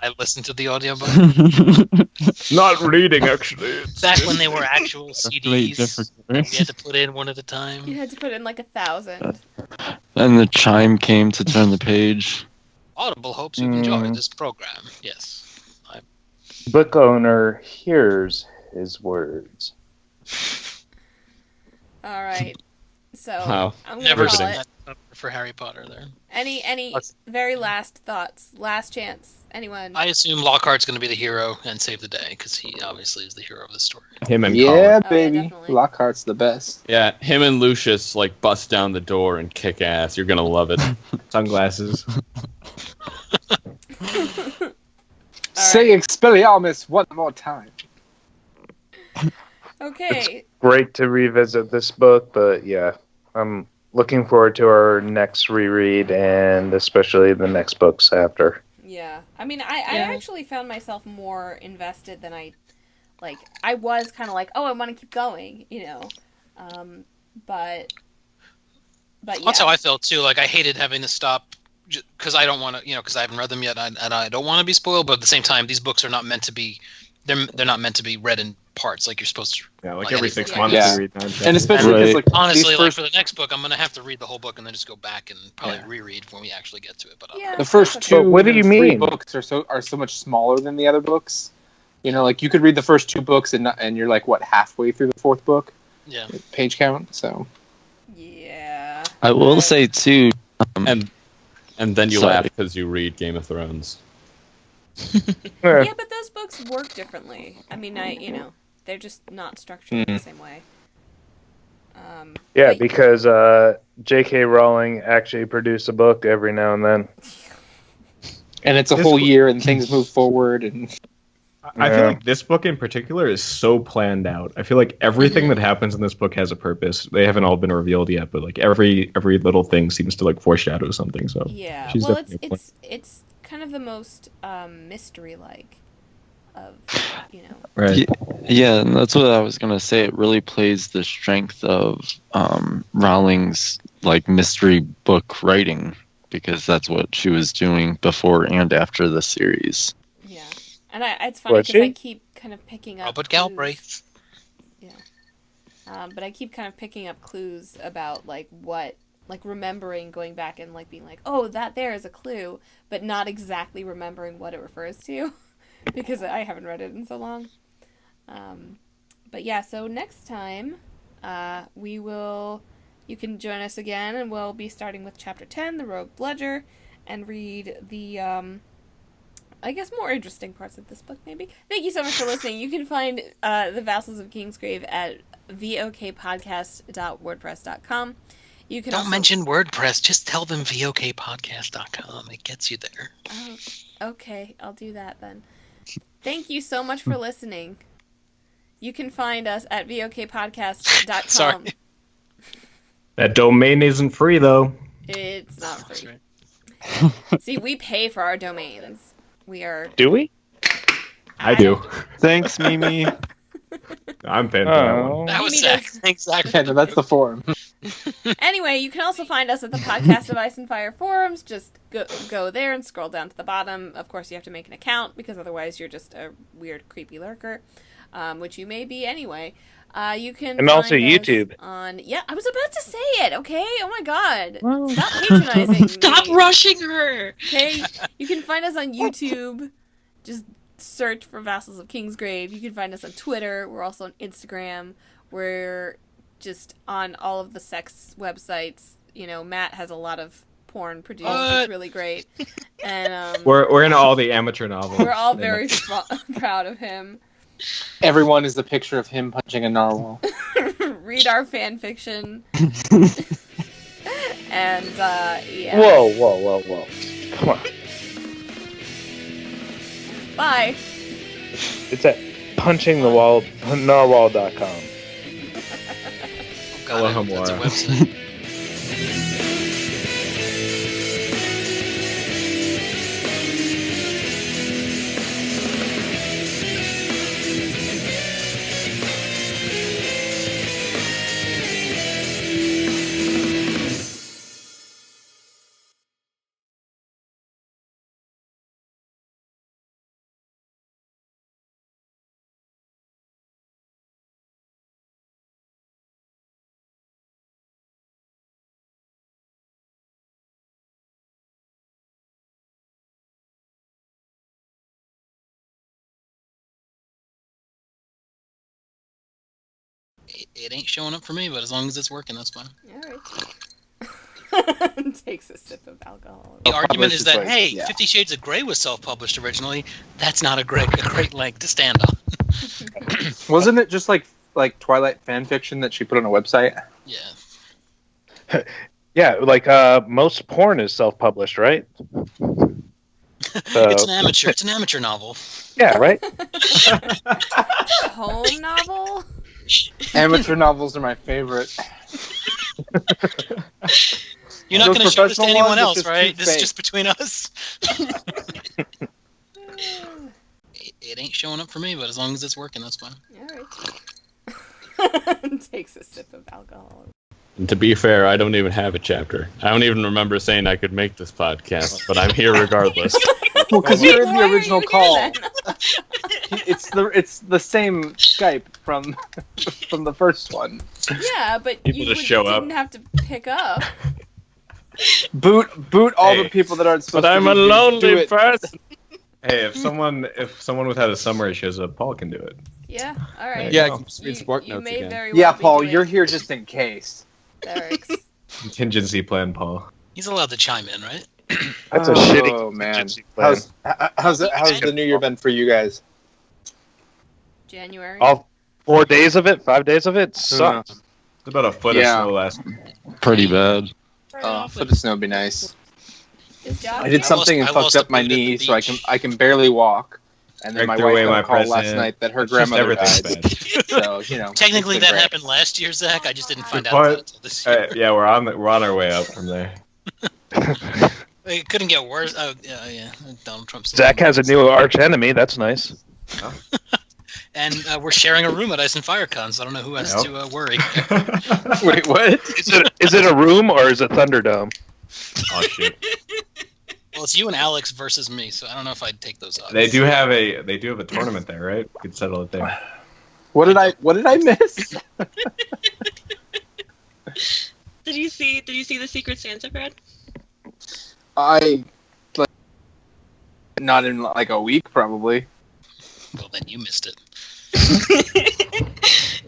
I listened to the audiobook. Not reading, actually. Back when they were actual CDs, we had to put in one at a time. You had to put in 1,000. Then the chime came to turn the page. Audible hopes you've enjoyed this program. Yes. Book owner hears his words. All right. So I'm gonna never call seen it. that for Harry Potter there. Any very last thoughts? Last chance. Anyone? I assume Lockhart's going to be the hero and save the day because he obviously is the hero of the story. Him and Colin. Oh, Baby. yeah, Lockhart's the best. Yeah, him and Lucius bust down the door and kick ass. You're gonna love it. Sunglasses. Say Expelliarmus one more time. Okay. Great to revisit this book, but yeah, I'm looking forward to our next reread and especially the next books after. Yeah. I mean, I actually found myself more invested than I was kind of I want to keep going, but yeah. That's how I felt too. I hated having to stop because I don't want to, because I haven't read them yet and I don't want to be spoiled, but at the same time, these books are not meant to be, they're not meant to be read in parts you're supposed to. Yeah, every 6 months you read 9 chapters. And especially because honestly, for the next book, I'm going to have to read the whole book and then just go back and probably reread when we actually get to it. But the first 2 what do you mean? books are so much smaller than the other books. You could read the first 2 books and you're halfway through the 4th book. Yeah. Page count. So. Yeah. I will say too. And then you laugh because you read Game of Thrones. Yeah, but those books work differently. I mean, they're just not structured in the same way. Because J.K. Rowling actually produced a book every now and then. And it's a whole year, and things move forward. And I feel like this book in particular is so planned out. I feel like everything that happens in this book has a purpose. They haven't all been revealed yet, but like every little thing seems to like foreshadow something. So yeah, she's well, definitely it's kind of the most mystery-like of, you know. right. Yeah, and that's what I was gonna say. It really plays the strength of Rowling's like mystery book writing, because that's what she was doing before and after the series. Yeah, and it's funny because I keep kind of picking up. Robert Galbraith. Yeah, but I keep kind of picking up clues about like what, like remembering going back and like being like, oh, that there is a clue, but not exactly remembering what it refers to, because I haven't read it in so long. But yeah, so next time, you can join us again, and we'll be starting with Chapter 10, The Rogue Bludger, and read the, I guess, more interesting parts of this book, maybe. Thank you so much for listening. You can find the Vassals of Kingsgrave at vokpodcast.wordpress.com. You can Don't mention WordPress, just tell them vokpodcast.com. It gets you there. Oh, okay, I'll do that then. Thank you so much for listening. You can find us at vokpodcast.com. Sorry. That domain isn't free though. It's not free. See, we pay for our domains. We are. Do we? I do. Thanks, Mimi. I'm paying for that one. That was Mimi Zach. does- Thanks, Zach. Yeah, no, that's the forum. Anyway, you can also find us at the Podcast of Ice and Fire forums. Just go there and scroll down to the bottom. Of course, you have to make an account, because otherwise you're just a weird, creepy lurker, which you may be anyway. You can And find also us YouTube. I was about to say it. Okay. Oh my God. Stop patronizing. Stop me. rushing her. Okay. You can find us on YouTube. Just search for Vassals of Kingsgrave. You can find us on Twitter. We're also on Instagram. We're just on all of the sex websites. You know, Matt has a lot of porn produced. It's really great. And We're in all the amateur novels. we're all very proud of him. Everyone is the picture of him punching a narwhal. Read our fan fiction. And yeah. Whoa. Come on. Bye. It's at punchingthewall.narwhal.com. Hello, That's a Hamora. website. It ain't showing up for me, but as long as it's working, that's fine. Alright. Takes a sip of alcohol. The argument is that, like, hey, yeah. 50 Shades of Grey was self-published originally. That's not a great leg to stand on. Wasn't it just like Twilight fan fiction that she put on a website? Yeah. Yeah, like most porn is self-published, right? It's an amateur novel. Yeah, right? It's a home novel? Amateur novels are my favorite. You're not Those going to show this to professional anyone ones, else, it's just right? too This is fake. just between us. It ain't showing up for me, but as long as it's working, that's fine. Alright. Takes a sip of alcohol. And to be fair, I don't even have a chapter. I don't even remember saying I could make this podcast, but I'm here regardless. Well, because you're in Why the are you original here call. then? It's the same Skype from the first one. Yeah, but People you just show up. didn't have to pick up. Boot all Hey, the people that aren't supposed But to. I'm a do lonely it. person. Hey, if someone without a summary shows up, Paul can do it. Yeah, alright. Yeah, I go. can just read sport You notes may again. very well Yeah, be Paul, doing you're here just in case. Eric's. Contingency plan, Paul. He's allowed to chime in, right? That's a shitty Oh man, contingency plan. how's the new year been for you guys? January. All 4 days of it, 5 days of it sucked. It's about a foot Yeah. of snow last. Pretty bad. A foot of snow would be nice. Is Jock I did here? something and I fucked lost up a my boot at the knee, so beach. I can barely walk. And then Greg my threw wife away got my a call last present. night that her It's just grandmother died. everything's bad. So, Technically, it's that been great. happened last year, Zach. I just didn't find out What? about it until this year. Yeah, we're on our way up from there. It couldn't get worse. Oh, yeah. Donald Trump's. Zach has a new arch enemy. That's nice. And we're sharing a room at Ice and FireCon, so I don't know who has to worry. Wait, what? Is it a room or is it Thunderdome? Oh shit! Well, it's you and Alex versus me, so I don't know if I'd take those odds. They do have a tournament there, right? We could settle it there. What did I miss? Did you see the Secret Santa, Brad? Not in like a week, probably. Well, then you missed it.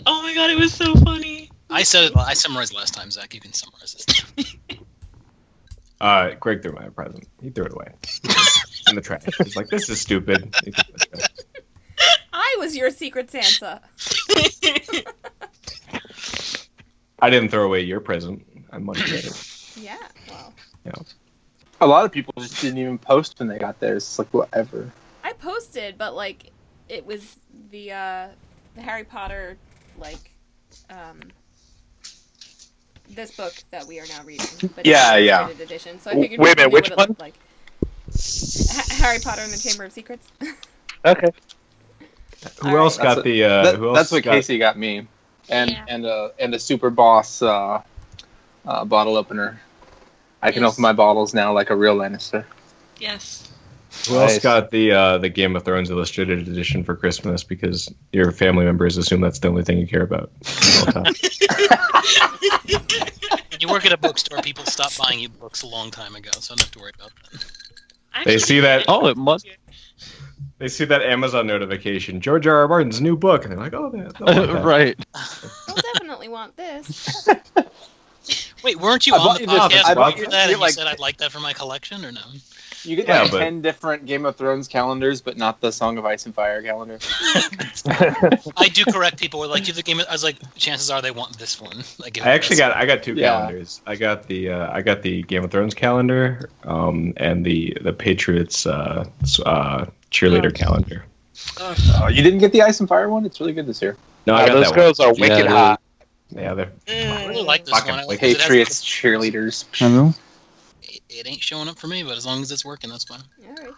Oh my god, it was so funny. I summarized last time, Zach. You can summarize this time. Greg threw my present. He threw it away in the trash. He's like, "This is stupid." He threw it in the trash. I was your Secret Santa. I didn't throw away your present. I'm much better. Yeah, well. Yeah. A lot of people just didn't even post when they got theirs. It's like, whatever. I posted, but like it was the Harry Potter this book that we are now reading. But Yeah. illustrated edition. So I figured Wait a minute, which would've, one? Like, Harry Potter and the Chamber of Secrets. Okay. Who else got the? Who else That's what got- Casey got me, and a Super Boss bottle opener. I can open my bottles now like a real Lannister. Yes. Who else got the Game of Thrones Illustrated Edition for Christmas? Because your family members assume that's the only thing you care about. When you work at a bookstore, people stopped buying you books a long time ago, so I don't have to worry about that. They see that. Oh, it must. They see that Amazon notification, George R. R. Martin's new book, and they're like, "Oh, they'll want that." Right. I'll definitely want this. Wait, weren't you I on bought the you this- podcast I bought after you- that, you and like- you said I'd like that for my collection, or no? You get Yeah, like but- 10 different Game of Thrones calendars, but not the Song of Ice and Fire calendar. I do correct people. We're like, you the game. I was like, chances are they want this one. Like, I actually got two Yeah. calendars. I got the Game of Thrones calendar, and the Patriots cheerleader calendar. Oh, you didn't get the Ice and Fire one? It's really good this year. No, I got those that girls are Yeah, wicked they- hot. one. Yeah, they're I really like this Fucking one. I like 'cause it has- Patriots cheerleaders. Hello? It ain't showing up for me, but as long as it's working, that's fine. Alright.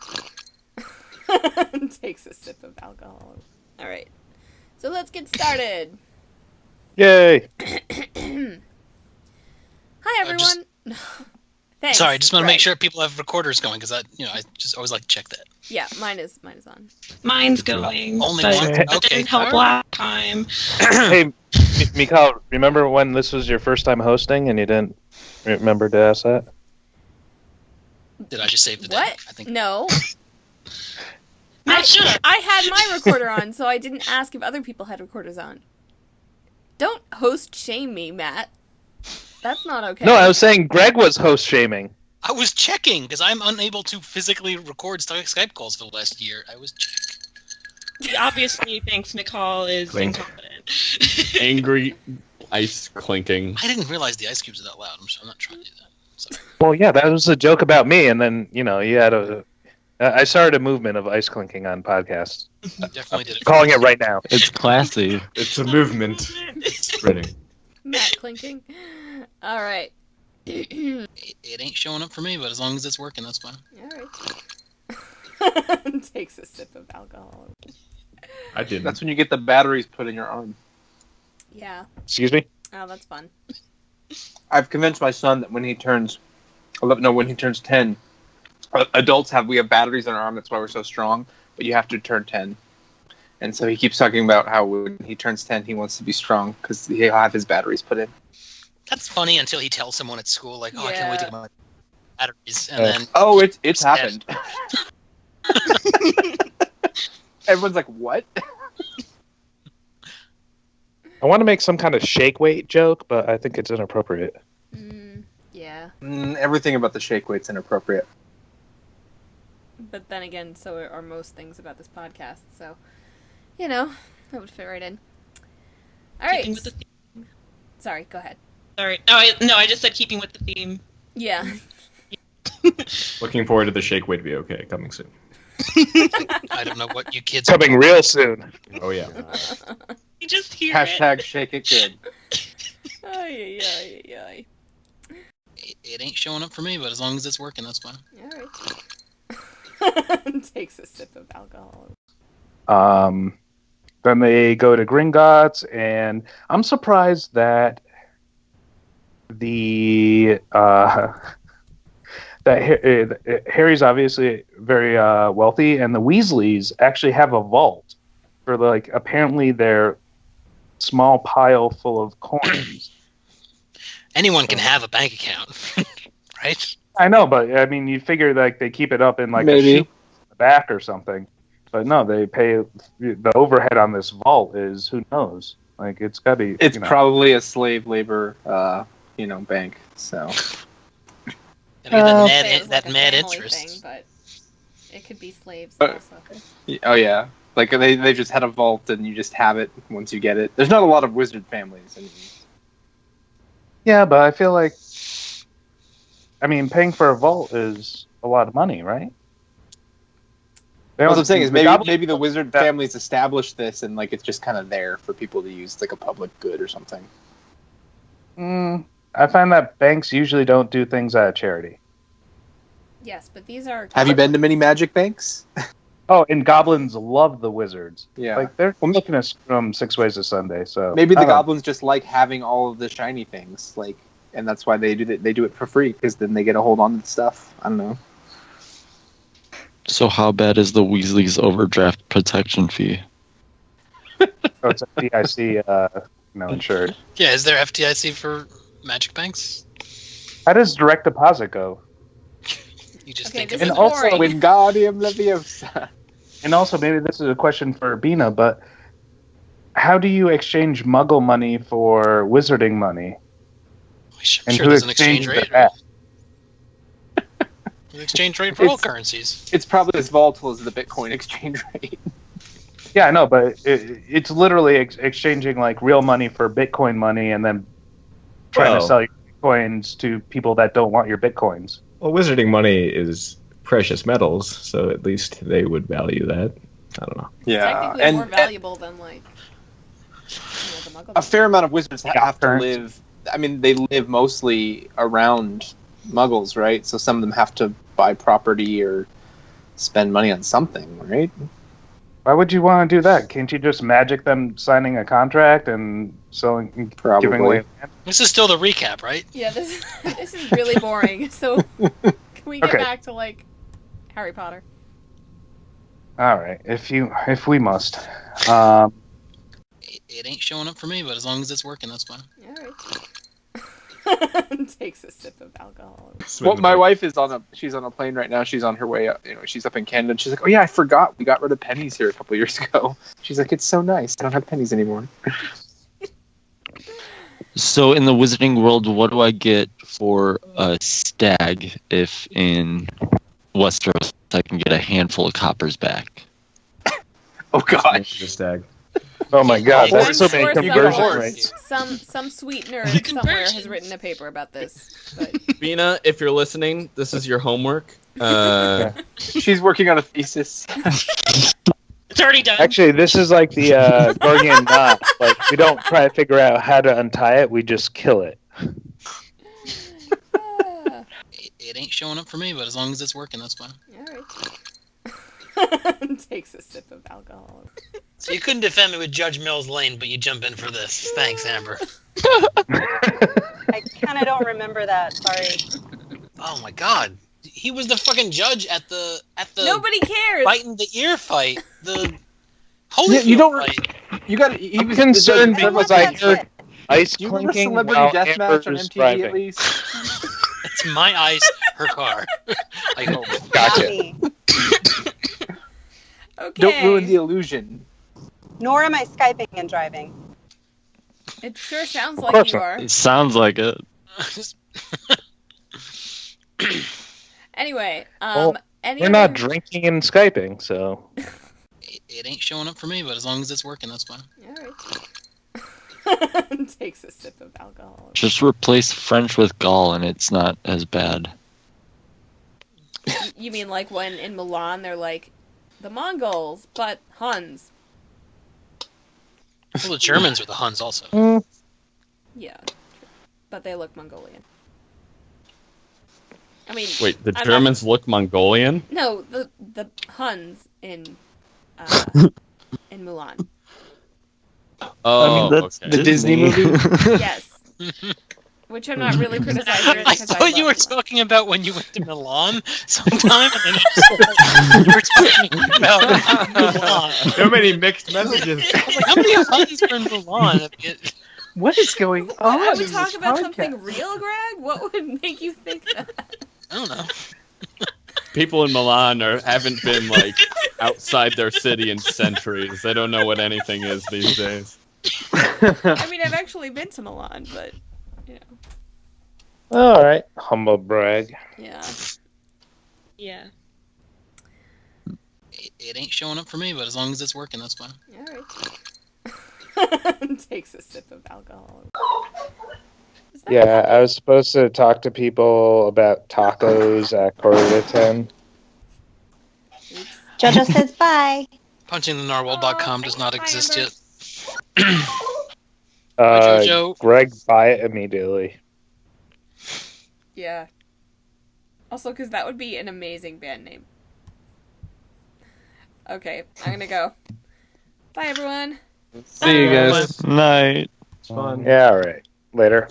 Takes a sip of alcohol. Alright. So let's get started. Yay! Hi everyone. Thanks. Sorry, I just want to make Right. sure people have recorders going, because I just always like to check that. Yeah, mine is on. Mine's going. Only but one? That Okay. didn't help last time. Hey, Michal, remember when this was your first time hosting and you didn't remember to ask that? Did I just save the day? What? I think. No. Matt should have. I had my recorder on, so I didn't ask if other people had recorders on. Don't host shame me, Matt. That's not okay. No, I was saying Greg was host shaming. I was checking, because I'm unable to physically record Skype calls for the last year. I was checking. He obviously thinks Michal is Clink. incompetent. Angry ice clinking. I didn't realize the ice cubes are that loud. I'm not trying to do that. Sorry. Well, yeah, that was a joke about me, and then, you had I started a movement of ice clinking on podcasts. Definitely did it. Calling it right now. It's classy. it's a movement spreading. Matt clinking. All right. It ain't showing up for me, but as long as it's working, that's fine. All right. Takes a sip of alcohol. I didn't. That's when you get the batteries put in your arm. Yeah. Excuse me? Oh, that's fun. I've convinced my son that when he turns 10, adults we have batteries in our arm. That's why we're so strong. But you have to turn 10. And so he keeps talking about how when he turns 10, he wants to be strong because he'll have his batteries put in. That's funny until he tells someone at school, like, I can't wait to get my batteries. And then, Oh, it's happened. Everyone's like, what? I want to make some kind of shake weight joke, but I think it's inappropriate. Yeah. Everything about the shake weight's inappropriate. But then again, so are most things about this podcast. So, that would fit right in. All right. Keeping with the theme. Sorry, go ahead. Sorry. I just said keeping with the theme. Yeah. Looking forward to the shake weight video. Okay, coming soon. I don't know what you kids Coming real soon. Oh yeah. You just hear Hashtag shake it good. Ay, ay, ay, ay. It ain't showing up for me, but as long as it's working, that's fine. Alright. Takes a sip of alcohol. Then they go to Gringotts, and I'm surprised that Harry's obviously very wealthy, and the Weasleys actually have a vault for apparently their small pile full of coins. Anyone can have a bank account, right? I know, but I mean, you figure they keep it up in a Maybe. chute in the back or something. But no, they pay the overhead on this vault is who knows. It's gotta be. It's probably a slave labor, bank. So. That mad family interest. thing, but it could be slaves also. Oh yeah, they just had a vault and you just have it once you get it. There's not a lot of wizard families. Yeah, but I feel paying for a vault is a lot of money, right? What I'm saying is maybe the wizard families established this and it's just kind of there for people to use a public good or something. I find that banks usually don't do things out of charity. Yes, but these are... Have you been to many magic banks? Oh, and goblins love the wizards. Yeah. They're looking to screw them 6 ways a Sunday, so... Maybe the goblins just like having all of the shiny things, and that's why they do it for free, because then they get a hold on to the stuff. I don't know. So how bad is the Weasley's overdraft protection fee? Oh, it's FDIC insured. Yeah, is there FDIC for magic banks? How does direct deposit go? You just Okay, think this of is it. boring. Wingardium Leviosa. And also, maybe this is a question for Bina, but how do you exchange Muggle money for wizarding money? I'm sure there's an exchange rate. An exchange rate for all currencies. It's probably as volatile as the Bitcoin exchange rate. Yeah, I know, but it's literally exchanging real money for Bitcoin money, and then trying to sell your Bitcoins to people that don't want your Bitcoins. Well, wizarding money is precious metals, so at least they would value that. I don't know. Yeah, technically more valuable than the Muggle. A fair amount of wizards have to live. They live mostly around Muggles, right? So some of them have to buy property or spend money on something, right? Why would you want to do that? Can't you just magic them signing a contract and selling, giving away land? This is still the recap, right? Yeah, this is really boring. So can we get back to Harry Potter? All right, if we must. It ain't showing up for me, but as long as it's working, that's fine. All right. Takes a sip of alcohol. Well, my wife is she's on a plane right now. She's on her way up. She's up in Canada. And she's like, "Oh yeah, I forgot. We got rid of pennies here a couple years ago." She's like, "It's so nice. I don't have pennies anymore." So in the wizarding world, what do I get for a stag if in Westeros I can get a handful of coppers back? Oh gosh. The stag. Oh my god, I'm that's so sure many conversion rates. Some sweet nerd somewhere has written a paper about this. But... Bina, if you're listening, this is your homework. She's working on a thesis. It's already done. Actually, this is like the Gordian knot. We don't try to figure out how to untie it, we just kill it. It ain't showing up for me, but as long as it's working, that's fine. Alright. Takes a sip of alcohol. So you couldn't defend me with Judge Mills Lane, but you jump in for this. Thanks, Amber. I kind of don't remember that. Sorry. Oh my god. He was the fucking judge at the Nobody cares. Fighting the ear fight. The Holyfield you don't. fight. You got. He was concerned because I heard ice Do you remember clinking Celebrity while Deathmatch on Amber's MTV driving. at least? It's my ice, her car. I hope. Gotcha. Okay. Don't ruin the illusion. Nor am I Skyping and driving. It sure sounds like you are. It sounds like it. Anyway, We're not drinking and Skyping, so... It ain't showing up for me, but as long as it's working, that's fine. Alright. Takes a sip of alcohol. Just replace French with Gaul and it's not as bad. You mean like when in Milan they're like, the Mongols, but Huns. Well, the Germans are the Huns also. Yeah, true. But they look Mongolian. I mean, Wait, the Germans look Mongolian? No, the Huns in Mulan. Oh, that's okay. The Disney movie? Yes. Which I'm not really criticizing. I thought you were talking about when you went to Milan sometime, and then you were talking about Milan. So many mixed messages. I was like, how many Huns are in Milan? What is going on? Would we in talk this about podcast? something real, Greg? What would make you think that? I don't know. People in Milan haven't been like outside their city in centuries. They don't know what anything is these days. I mean, I've actually been to Milan, but All right, humble brag. yeah. Yeah. It ain't showing up for me, but as long as it's working, that's fine. All right. Takes a sip of alcohol. Yeah, I was supposed to talk to people about tacos at 9:45. Jojo says bye. Punchingthenarwhal.com does not exist yet. Jojo. Greg, buy it immediately. Yeah. Also, because that would be an amazing band name. Okay, I'm gonna go. Bye, everyone. See you guys. Night. It's fun. Yeah, all right. Later.